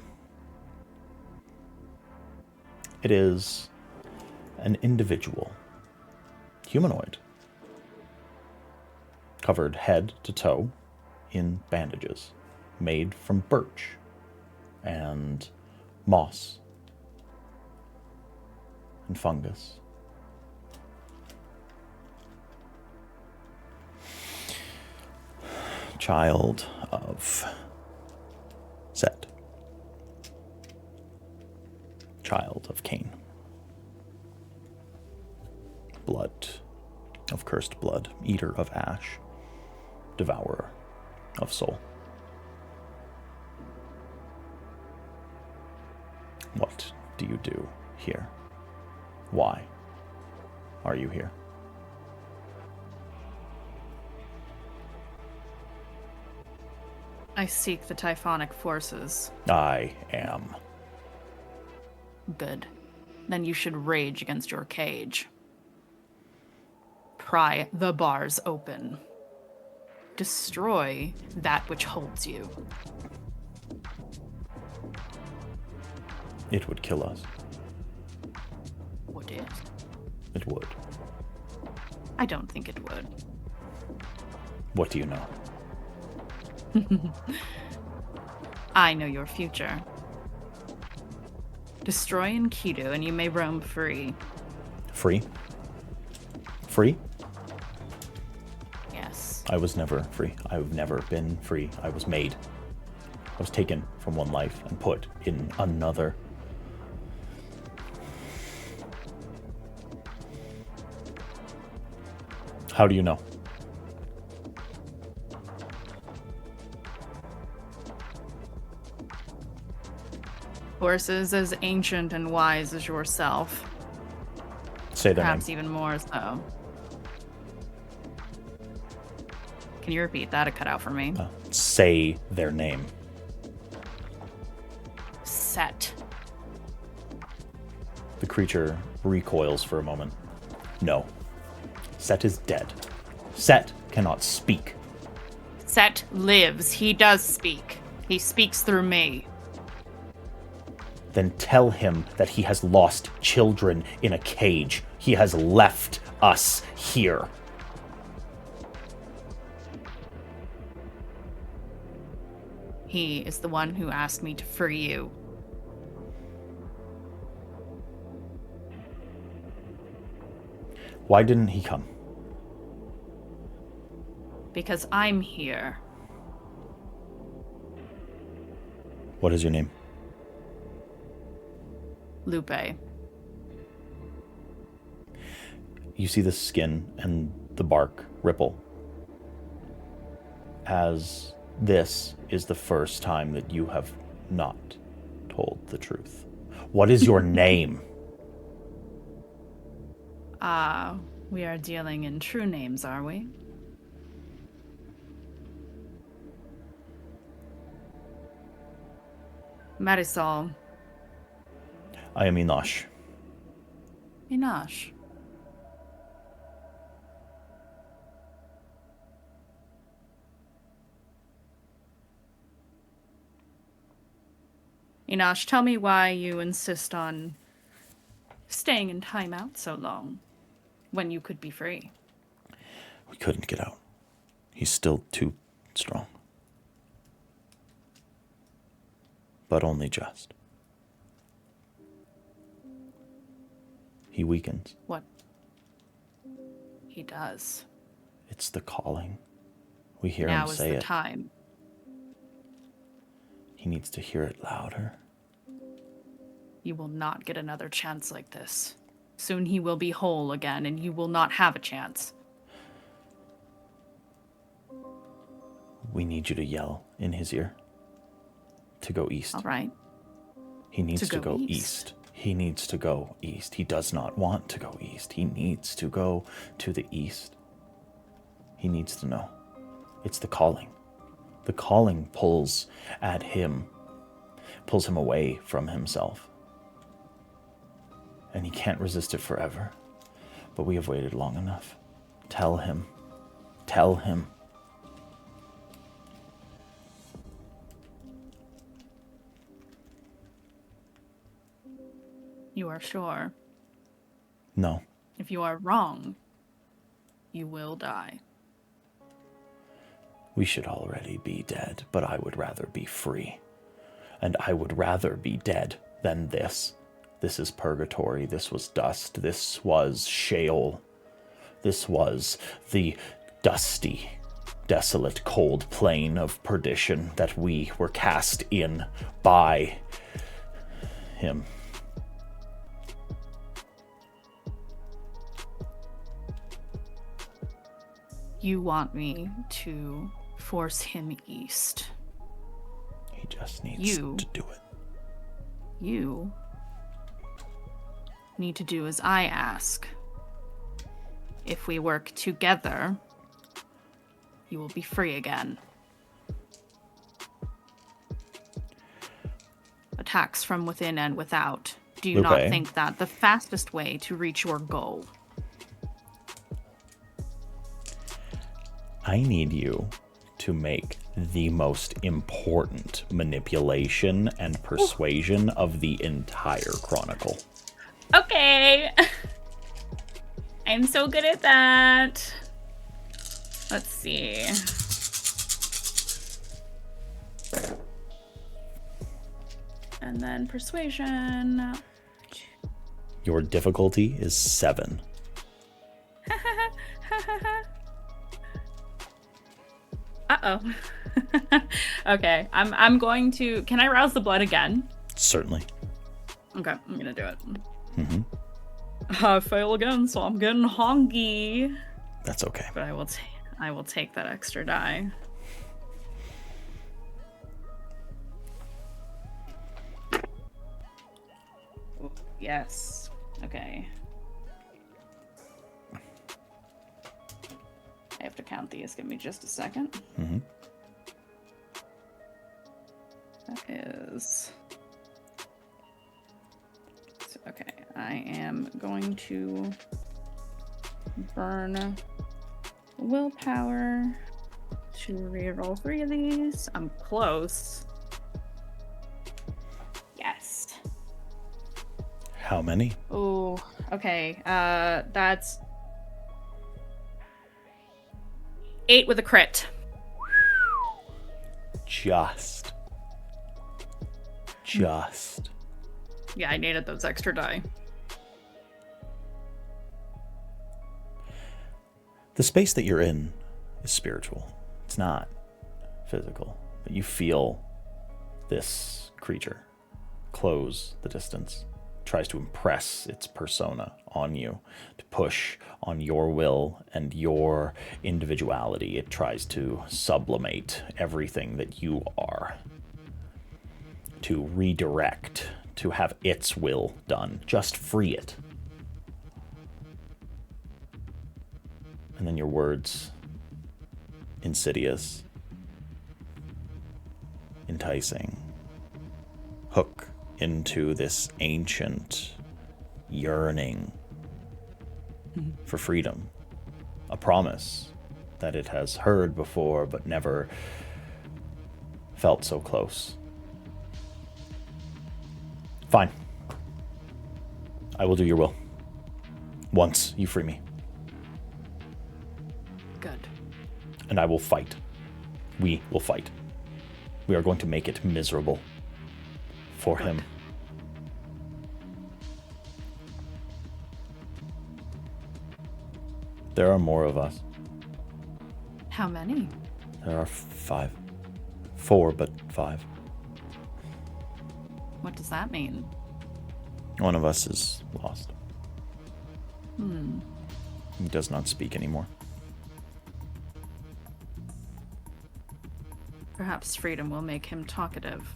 It is an individual, humanoid, covered head to toe in bandages made from birch and moss and fungus. Child of Set. child of Cain. Blood of cursed blood, eater of ash, devourer of soul. What do you do here? Why are you here? I seek the Typhonic forces. I am. Good. Then you should rage against your cage. Pry the bars open. Destroy that which holds you. It would kill us. Would it? It would. I don't think it would. What do you know? I know your future. Destroy Enkidu and you may roam free. Free? Free? Yes. I was never free. I've never been free. I was made. I was taken from one life and put in another. How do you know? Forces as ancient and wise as yourself. Say their Perhaps name. even more so. Can you repeat that? It cut out for me. Say their name. Set. The creature recoils for a moment. No. Set is dead. Set cannot speak. Set lives. He does speak. He speaks through me. Then tell him that he has lost children in a cage. He has left us here. He is the one who asked me to free you. Why didn't he come? Because I'm here. What is your name? Lupe. You see the skin and the bark ripple as this is the first time that you have not told the truth. What is your name? We are dealing in true names, are we? Marisol. I am Enosh. Enosh. Enosh, tell me why you insist on staying in timeout so long when you could be free. We couldn't get out. He's still too strong. But only just. He weakens. What? He does. It's the calling. We hear Now him is say the it. time. He needs to hear it louder. You will not get another chance like this. Soon he will be whole again, and you will not have a chance. We need you to yell in his ear. To go east. All right. He needs to go east. east. He needs to go east. He does not want to go east. He needs to go to the east. He needs to know. It's the calling. The calling pulls at him, pulls him away from himself. And he can't resist it forever. But we have waited long enough. Tell him. Tell him. You are sure? No. If you are wrong, you will die. We should already be dead, but I would rather be free. And I would rather be dead than this. This is purgatory. This was dust. This was Sheol. This was the dusty, desolate, cold plain of perdition that we were cast in by him. You want me to force him east. He just needs to do it. You need to do as I ask. If we work together, you will be free again. Attacks from within and without. Do you not think that the fastest way to reach your goal? I need you to make the most important manipulation and persuasion of the entire Chronicle. Okay. I'm so good at that. Let's see. And then persuasion. Your difficulty is 7. Uh-oh. Okay, I'm going to... Can I rouse the blood again? Certainly. Okay, I'm gonna do it. Mm-hmm. I fail again, so I'm getting honky. That's okay. But I will take that extra die. Ooh, yes. Okay. I have to count these. Give me just a second. Mm-hmm. That is... Okay, I am going to burn willpower to reroll 3 of these. I'm close. Yes. How many? Oh, okay. That's 8 with a crit. Just. Yeah, I needed those extra die. The space that you're in is spiritual. It's not physical. But you feel this creature close the distance, tries to impress its persona on you, to push on your will and your individuality. It tries to sublimate everything that you are, to redirect, to have its will done. Just free it. And then your words, insidious, enticing, hook into this ancient yearning for freedom. A promise that it has heard before but never felt so close. Fine. I will do your will. Once you free me. Good. And I will fight. We will fight. We are going to make it miserable for him. There are more of us. How many? There are 5. 4, but 5. What does that mean? One of us is lost. He does not speak anymore. Perhaps freedom will make him talkative.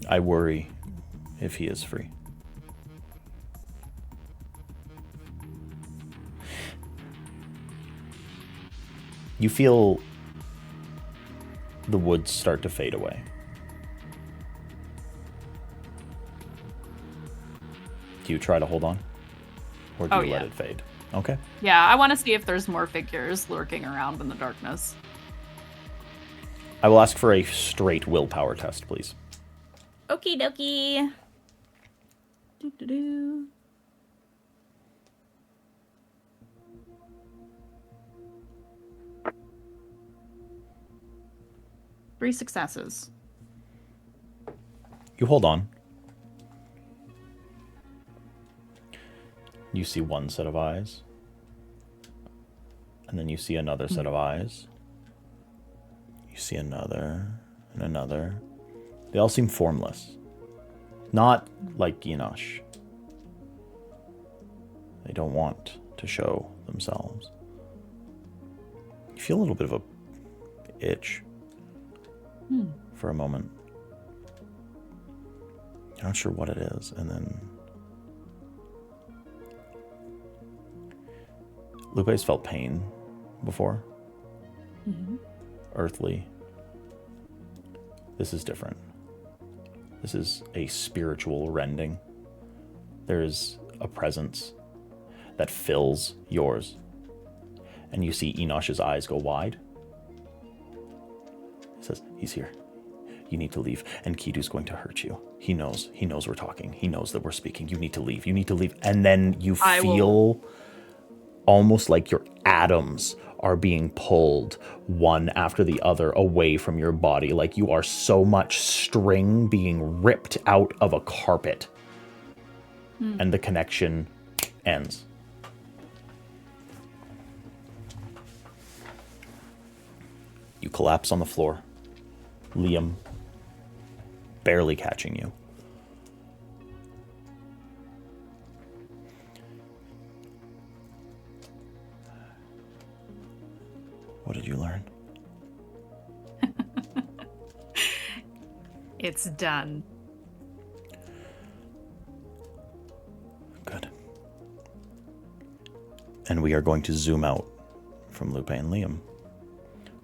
I worry if he is free. You feel the woods start to fade away. Do you try to hold on? Or do you let it fade? Okay. Yeah, I want to see if there's more figures lurking around in the darkness. I will ask for a straight willpower test, please. Okie dokie. Do-do-do. Three successes. You hold on. You see one set of eyes. And then you see another set of eyes. You see another and another. They all seem formless. Not like Enosh. They don't want to show themselves. You feel a little bit of a itch for a moment. You're not sure what it is, and then Lupe's felt pain before. Earthly. This is different. This is a spiritual rending. There is a presence that fills yours. And you see Enosh's eyes go wide. He says, he's here. You need to leave. And Kidu's going to hurt you. He knows we're talking. He knows that we're speaking. You need to leave. You need to leave. And then you feel almost like your atoms are being pulled one after the other away from your body. Like you are so much string being ripped out of a carpet. And the connection ends. You collapse on the floor. Liam barely catching you. What did you learn? It's done. Good. And we are going to zoom out from Lupe and Liam.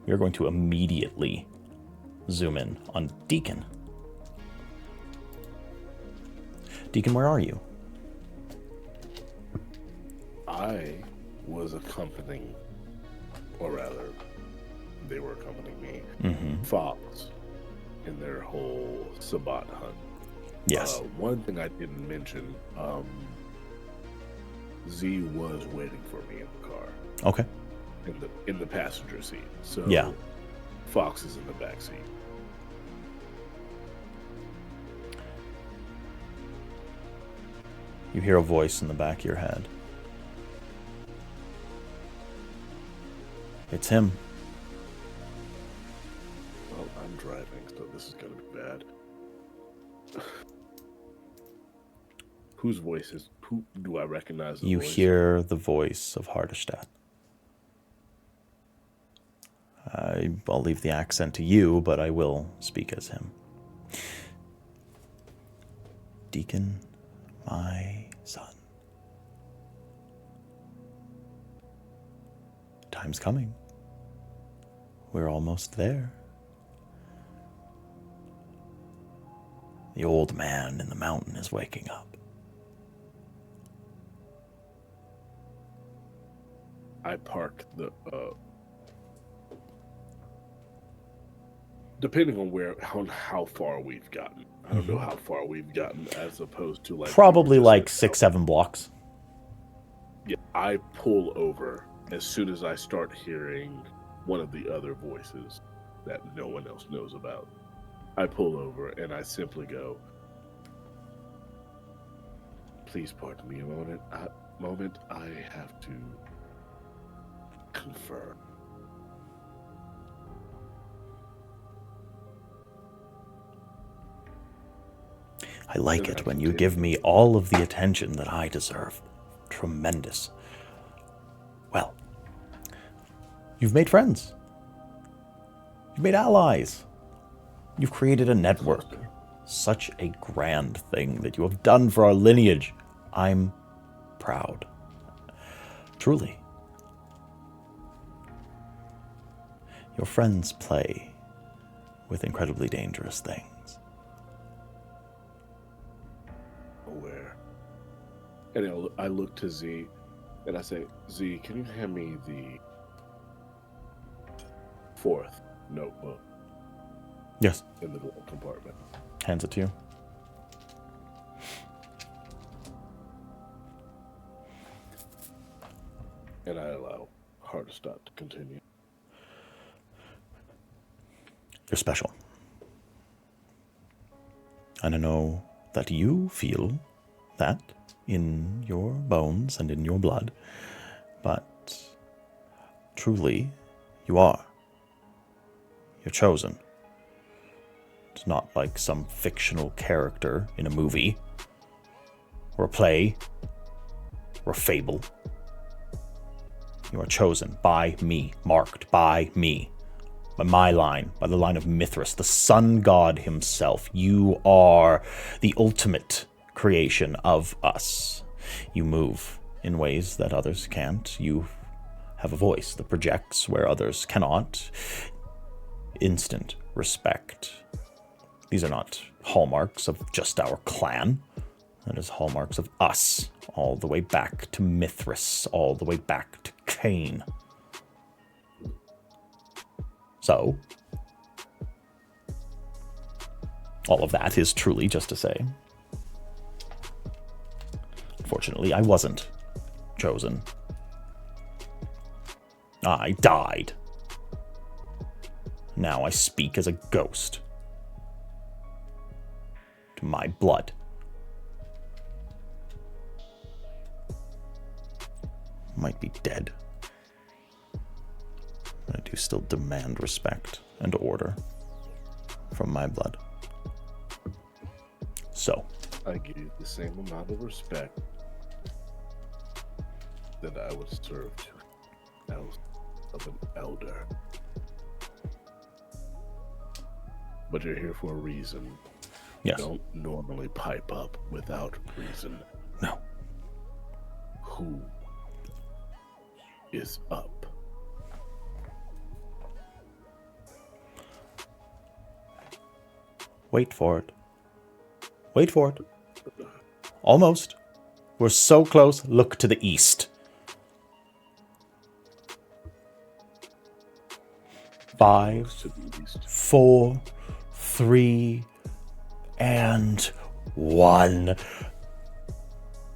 We are going to immediately zoom in on Deacon. Deacon, where are you? I was accompanying, or rather, they were accompanying me, Fox, in their whole Sabbat hunt. Yes. One thing I didn't mention, Z was waiting for me in the car. Okay. In the passenger seat. So yeah. Fox is in the back seat. You hear a voice in the back of your head. It's him. Well, I'm driving, so this is going to be bad. Whose voice is... Who do I recognize the You voice? hear the voice of Hardestadt. I'll leave the accent to you, but I will speak as him. Deacon, my son. Time's coming. We're almost there. The old man in the mountain is waking up. I parked the... depending on how far we've gotten. I don't know how far we've gotten as opposed to like... Probably like 6-7 blocks. Yeah, I pull over as soon as I start hearing one of the other voices that no one else knows about. I pull over and I simply go, please pardon me a moment. I have to confer. I like it when you give me all of the attention that I deserve. Tremendous. Well, you've made friends. You've made allies. You've created a network. Such a grand thing that you have done for our lineage. I'm proud. Truly. Your friends play with incredibly dangerous things. Aware. And I look to Z and I say, Z, can you hand me the 4th notebook? Yes. In the glove compartment. Hands it to you. And I allow Hardestadt to continue. You're special. And I know that you feel that in your bones and in your blood, but truly, you are. You're chosen. It's not like some fictional character in a movie, or a play, or a fable. You are chosen by me, marked by me, by my line, by the line of Mithras, the sun god himself. You are the ultimate creation of us. You move in ways that others can't. You have a voice that projects where others cannot. Instant respect. These are not hallmarks of just our clan. That is hallmarks of us, all the way back to Mithras, all the way back to Cain. So, all of that is truly just to say. Unfortunately, I wasn't chosen. I died. Now I speak as a ghost. To my blood. Might be dead. But I do still demand respect and order from my blood. So. I give you the same amount of respect that I would serve to else of an elder. But you're here for a reason. Yes. Don't normally pipe up without reason. No. Who is up? Wait for it. Wait for it. Almost. We're so close. Look to the east. 5, 4, 3, and 1.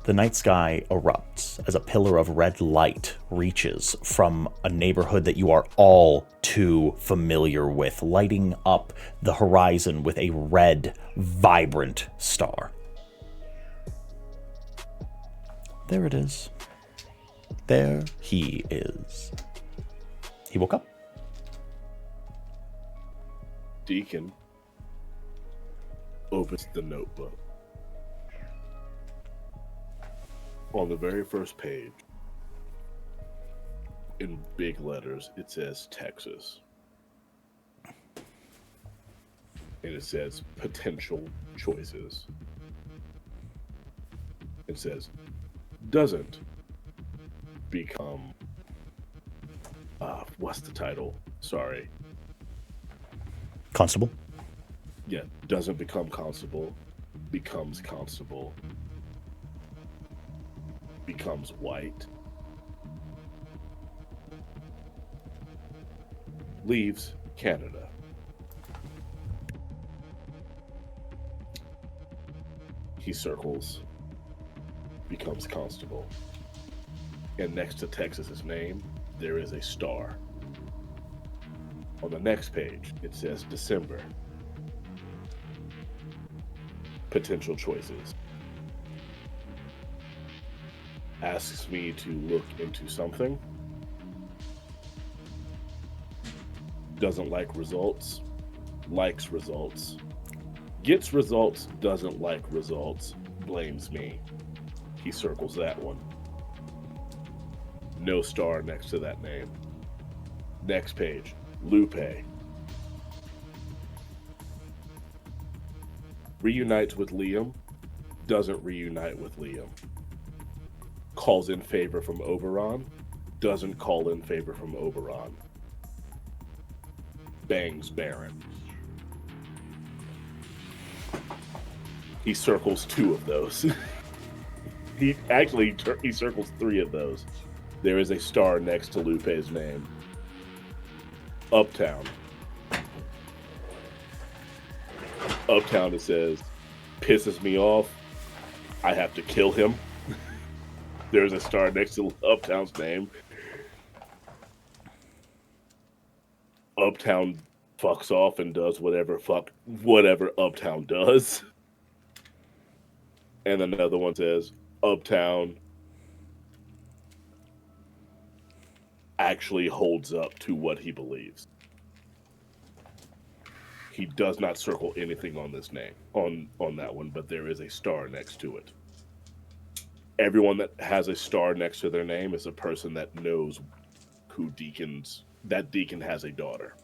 The night sky erupts as a pillar of red light reaches from a neighborhood that you are all too familiar with, lighting up the horizon with a red, vibrant star. There it is. There he is. He woke up. Deacon opens the notebook. On the very first page, in big letters, it says Texas. And it says potential choices. It says doesn't become what's the title? Sorry. Constable? Yeah, doesn't become constable, becomes constable, becomes white, leaves Canada. He circles, becomes constable, and next to Texas's name, there is a star. On the next page, it says December. Potential choices. Asks me to look into something. Doesn't like results. Likes results. Gets results, doesn't like results. Blames me. He circles that one. No star next to that name. Next page. Lupe. Reunites with Liam. Doesn't reunite with Liam. Calls in favor from Oberon. Doesn't call in favor from Oberon. Bangs Baron. He circles 2 of those. He circles 3 of those. There is a star next to Lupe's name. Uptown. Uptown, it says, pisses me off. I have to kill him. There's a star next to Uptown's name. Uptown fucks off and does whatever Uptown does. And another one says, Uptown actually holds up to what he believes. He does not circle anything on this name, on that one, but there is a star next to it. Everyone that has a star next to their name is a person that knows that deacon has a daughter.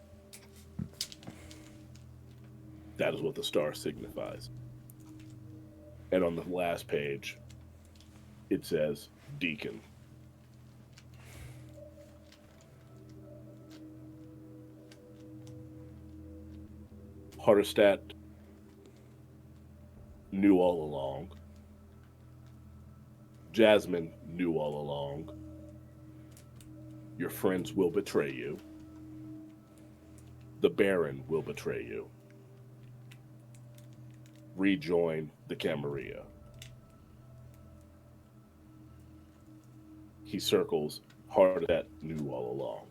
That is what the star signifies. And on the last page, it says deacon. Hardestat knew all along. Jasmine knew all along. Your friends will betray you. The Baron will betray you. Rejoin the Camarilla. He circles Hardestat knew all along.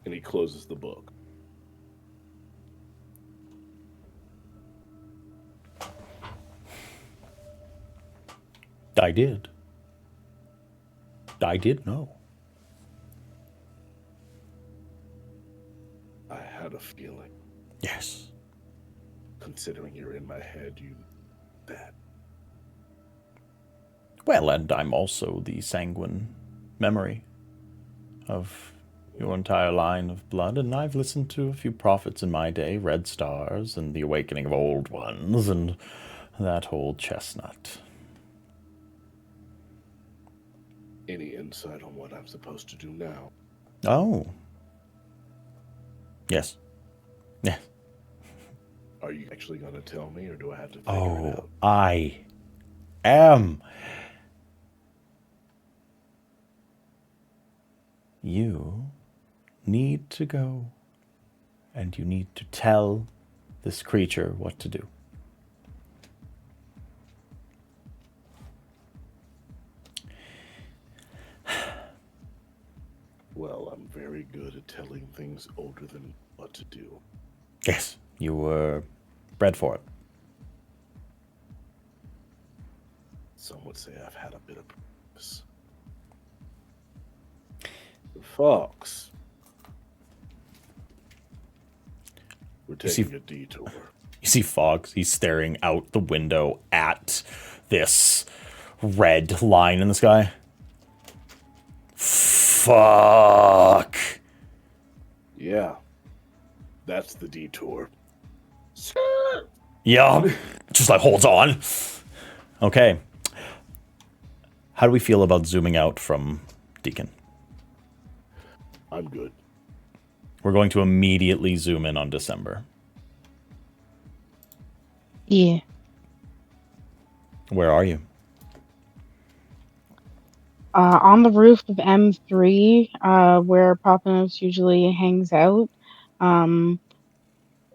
And he closes the book. I did. I did know. I had a feeling. Yes. Considering you're in my head, you that. Well, and I'm also the sanguine memory of your entire line of blood, and I've listened to a few prophets in my day, Red Stars and the Awakening of Old Ones, and that old chestnut. Any insight on what I'm supposed to do now? Oh. Yes. Yes. Are you actually going to tell me, or do I have to figure it out? I am. You need to go, and you need to tell this creature what to do. Well, I'm very good at telling things older than what to do. Yes, you were bred for it. Some would say I've had a bit of practice. Fox. We're taking a detour. You see Fox, he's staring out the window at this red line in the sky. Fuck. Yeah. That's the detour. Yeah. Just like holds on. Okay. How do we feel about zooming out from Deacon? I'm good. We're going to immediately zoom in on December. Yeah. Where are you? On the roof of M3, where Papanos usually hangs out,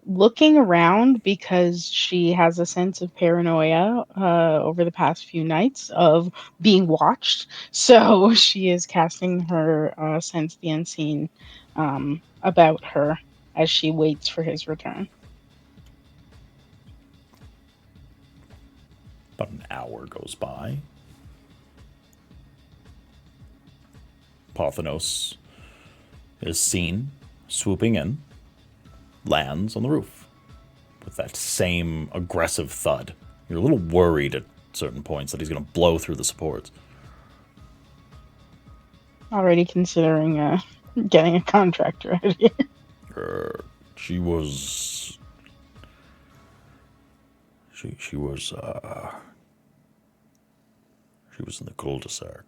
looking around because she has a sense of paranoia over the past few nights of being watched. So she is casting her sense the unseen about her as she waits for his return. About an hour goes by. Parthenos is seen swooping in, lands on the roof with that same aggressive thud. You're a little worried at certain points that he's going to blow through the supports. Already considering getting a contractor out here. She was in the cul-de-sac.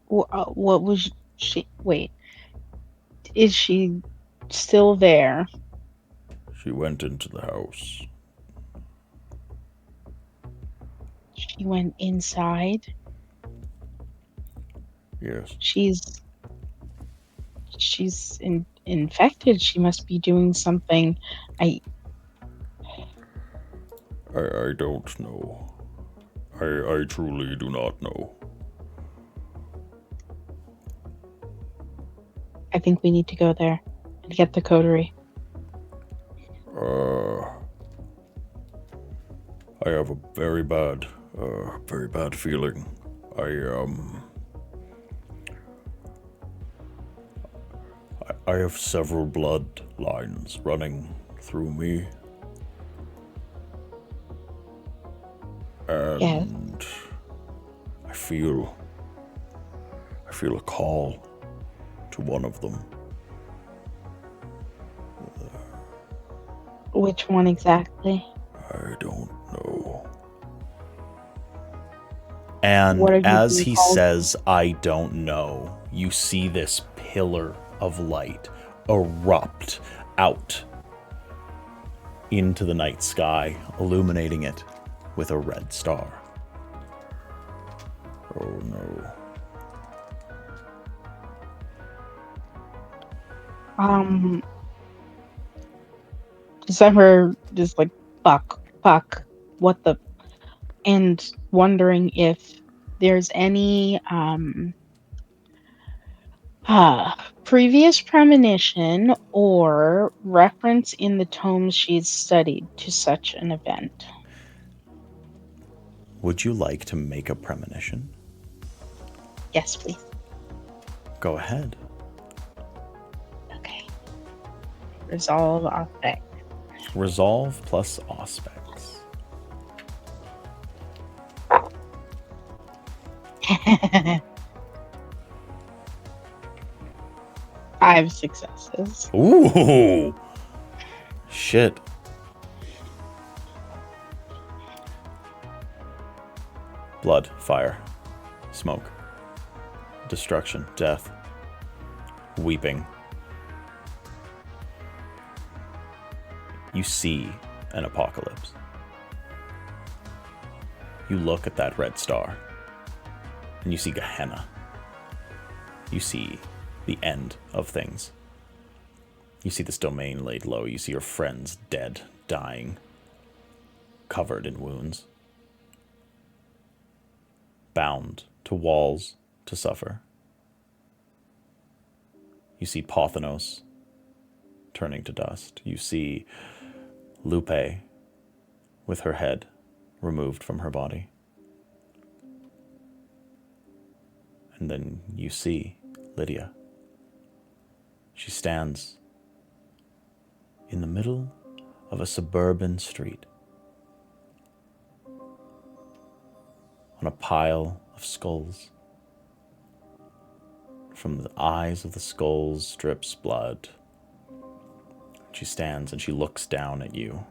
What was she? Wait, is she still there? She went into the house. She went inside. Yes. She's infected. She must be doing something. I don't know. I truly do not know. I think we need to go there and get the coterie. I have a very bad feeling. I have several bloodlines running through me. Yes. And I feel a call to one of them. Which one exactly? I don't know. And What are you as being he called? says, I don't know, you see this pillar of light erupt out into the night sky, illuminating it with a red star. Oh no. December just like, fuck, what the, and wondering if there's any previous premonition or reference in the tomes she's studied to such an event. Would you like to make a premonition? Yes, please. Go ahead. Okay. Resolve aspect. Resolve plus aspects. 5 successes. Ooh! Shit. Blood, fire, smoke, destruction, death, weeping. You see an apocalypse. You look at that red star, and you see Gehenna. You see the end of things. You see this domain laid low. You see your friends dead, dying, covered in wounds, bound to walls to suffer. You see Pothinos turning to dust. You see Lupe with her head removed from her body. And then you see Lydia. She stands in the middle of a suburban street on a pile of skulls. From the eyes of the skulls drips blood. She stands and she looks down at you.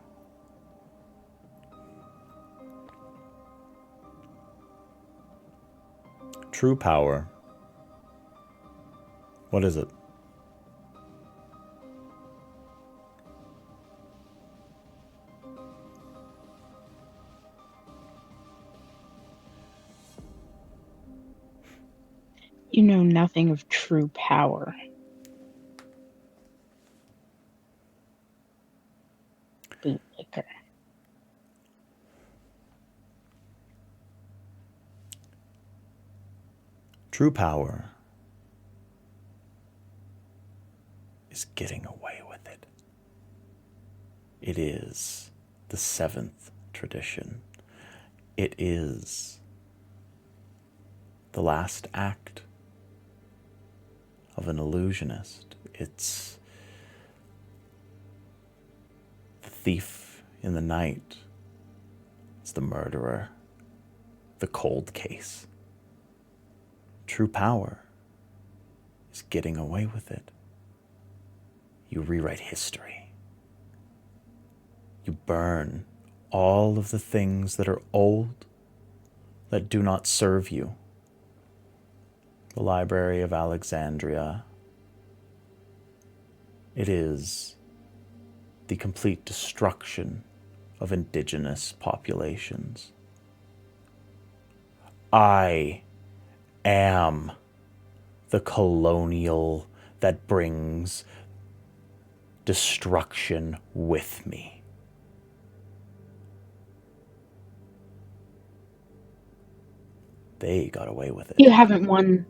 True power. What is it? You know nothing of true power. Bootlicker. True power is getting away with it. It is the 7th tradition. It is the last act of an illusionist. It's the thief in the night. It's the murderer. The cold case. True power is getting away with it. You rewrite history. You burn all of the things that are old, that do not serve you. The Library of Alexandria. It is the complete destruction of indigenous populations. I am the colonial that brings destruction with me. They got away with it. You haven't won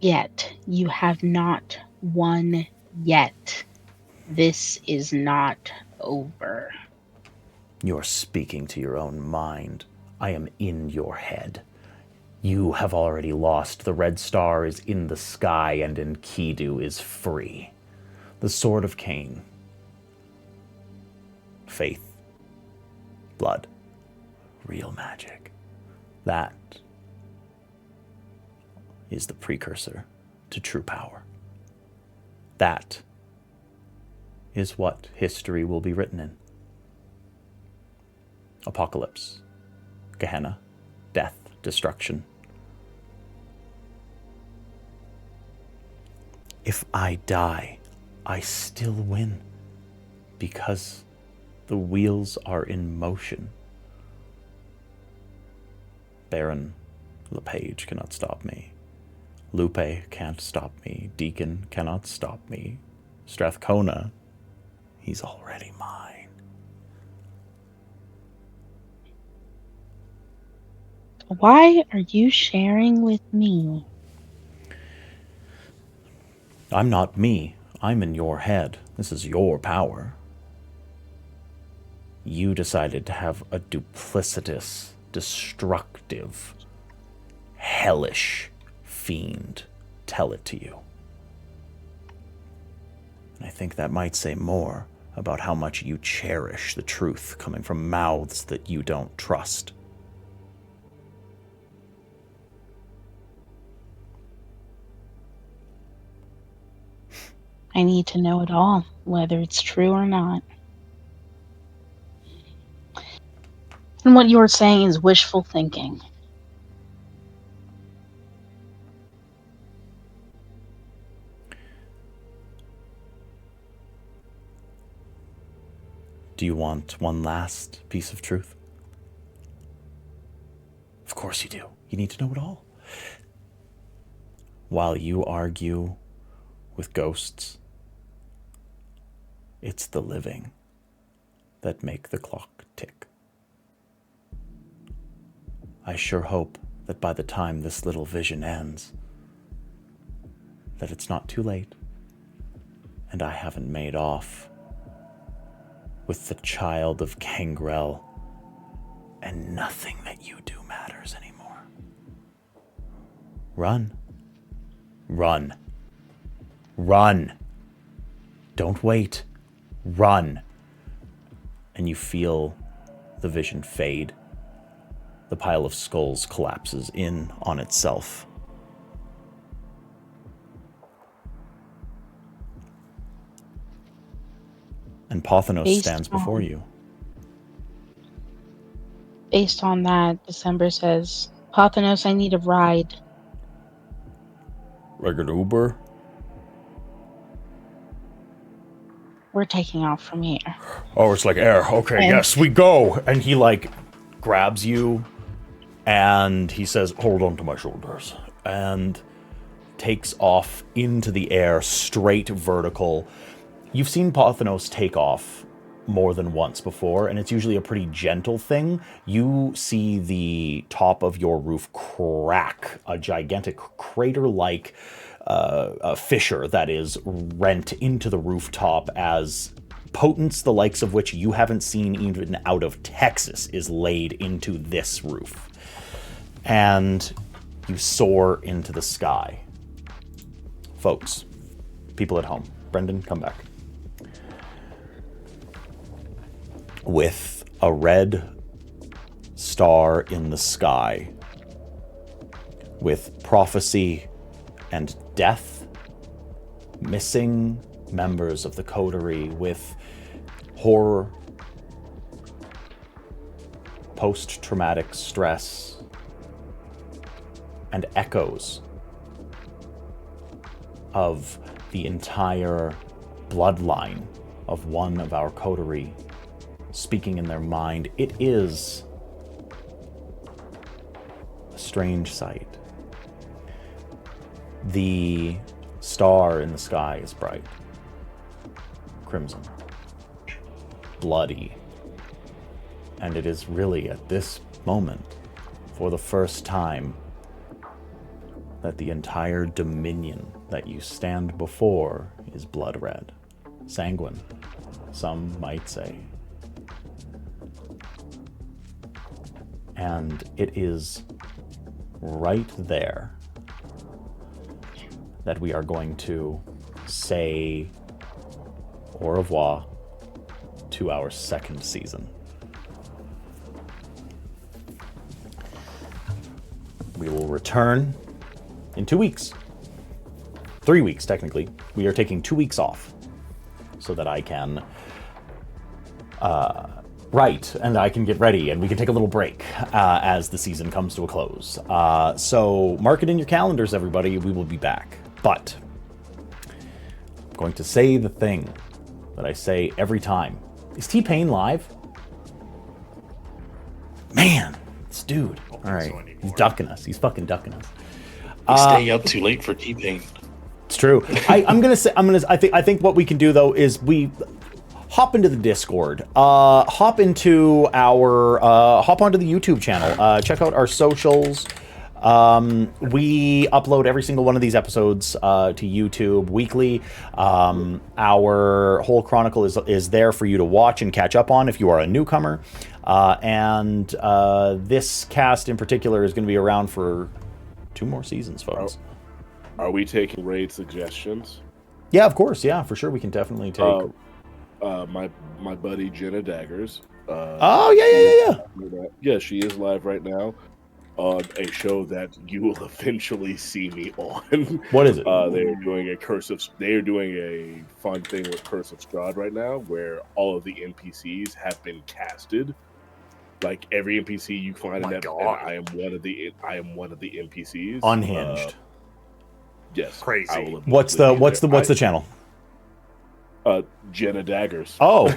yet. You have not won yet. This is not over. You're speaking to your own mind. I am in your head. You have already lost. The red star is in the sky, and Enkidu is free. The sword of Cain. Faith. Blood. real magic. That is the precursor to true power. That is what history will be written in. Apocalypse, Gehenna, death, destruction. If I die, I still win, because the wheels are in motion. Baron LePage cannot stop me. Lupe can't stop me. Deacon cannot stop me. Strathcona, he's already mine. Why are you sharing with me? I'm not me. I'm in your head. This is your power. You decided to have a duplicitous, destructive, hellish fiend tell it to you. And I think that might say more about how much you cherish the truth coming from mouths that you don't trust. I need to know it all, whether it's true or not. And what you're saying is wishful thinking. Do you want one last piece of truth? Of course you do. You need to know it all. While you argue with ghosts, it's the living that make the clock tick. I sure hope that by the time this little vision ends, that it's not too late, and I haven't made off with the child of Gangrel, and nothing that you do matters anymore. Run. Run. Run. Don't wait. Run. And you feel the vision fade. The pile of skulls collapses in on itself. And Pothinos stands before you. Based on that, December says, Pothinos, I need a ride. Like an Uber? We're taking off from here. Oh, it's like air. Okay, And- yes, we go. And he grabs you and he says, hold on to my shoulders, and takes off into the air, straight vertical. You've seen Pothinos take off more than once before, and it's usually a pretty gentle thing. You see the top of your roof crack, a gigantic crater-like a fissure that is rent into the rooftop, as potence the likes of which you haven't seen even out of Texas is laid into this roof. And you soar into the sky. Folks, people at home, Brendan, come back. With a red star in the sky, with prophecy and death, missing members of the Coterie, with horror, post-traumatic stress, and echoes of the entire bloodline of one of our Coterie speaking in their mind. It is a strange sight. The star in the sky is bright, crimson, bloody, and it is really at this moment, for the first time, that the entire dominion that you stand before is blood red. Sanguine, some might say. And it is right there that we are going to say au revoir to our second season. We will return in 2 weeks. 3 weeks, technically. We are taking 2 weeks off so that I can write and I can get ready and we can take a little break as the season comes to a close. So mark it in your calendars, everybody. We will be back. But I'm going to say the thing that I say every time. Is T-Pain live? Man, this dude. All right, he's ducking us. He's fucking ducking us. He's staying up too late for T-Pain. It's true. I think what we can do though is we hop into the Discord, hop onto the YouTube channel, check out our socials. We upload every single one of these episodes to YouTube weekly. Our whole Chronicle is there for you to watch and catch up on if you are a newcomer. And this cast in particular is going to be around for 2 more seasons, folks. Are we taking raid suggestions? Yeah, of course. Yeah, for sure. We can definitely take. My buddy Jenna Daggers. Yeah, she is live right now on a show that you will eventually see me on. What is it? They're doing a fun thing with Curse of Strahd right now, where all of the NPCs have been casted. Like every NPC you find in that, and I am one of the NPCs. Unhinged. Yes, crazy. What's the channel? Jenna Daggers. Oh,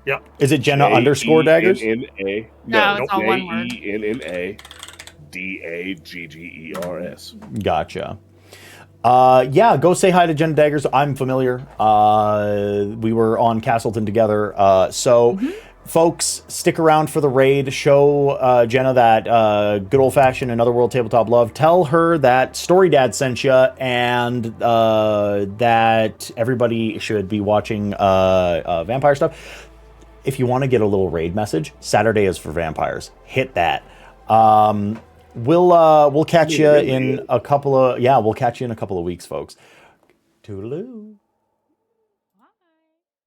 yep. Is it Jenna _Daggers? No, it's all one word. JennaDaggers. Gotcha. Yeah, go say hi to Jenna Daggers. I'm familiar. We were on Castleton together. Folks, stick around for the raid. Show Jenna that good old-fashioned and otherworld tabletop love. Tell her that Story Dad sent you and that everybody should be watching vampire stuff. If you want to get a little raid message, Saturday is for vampires. Hit that. We'll catch you in a couple of weeks, folks. Toodaloo.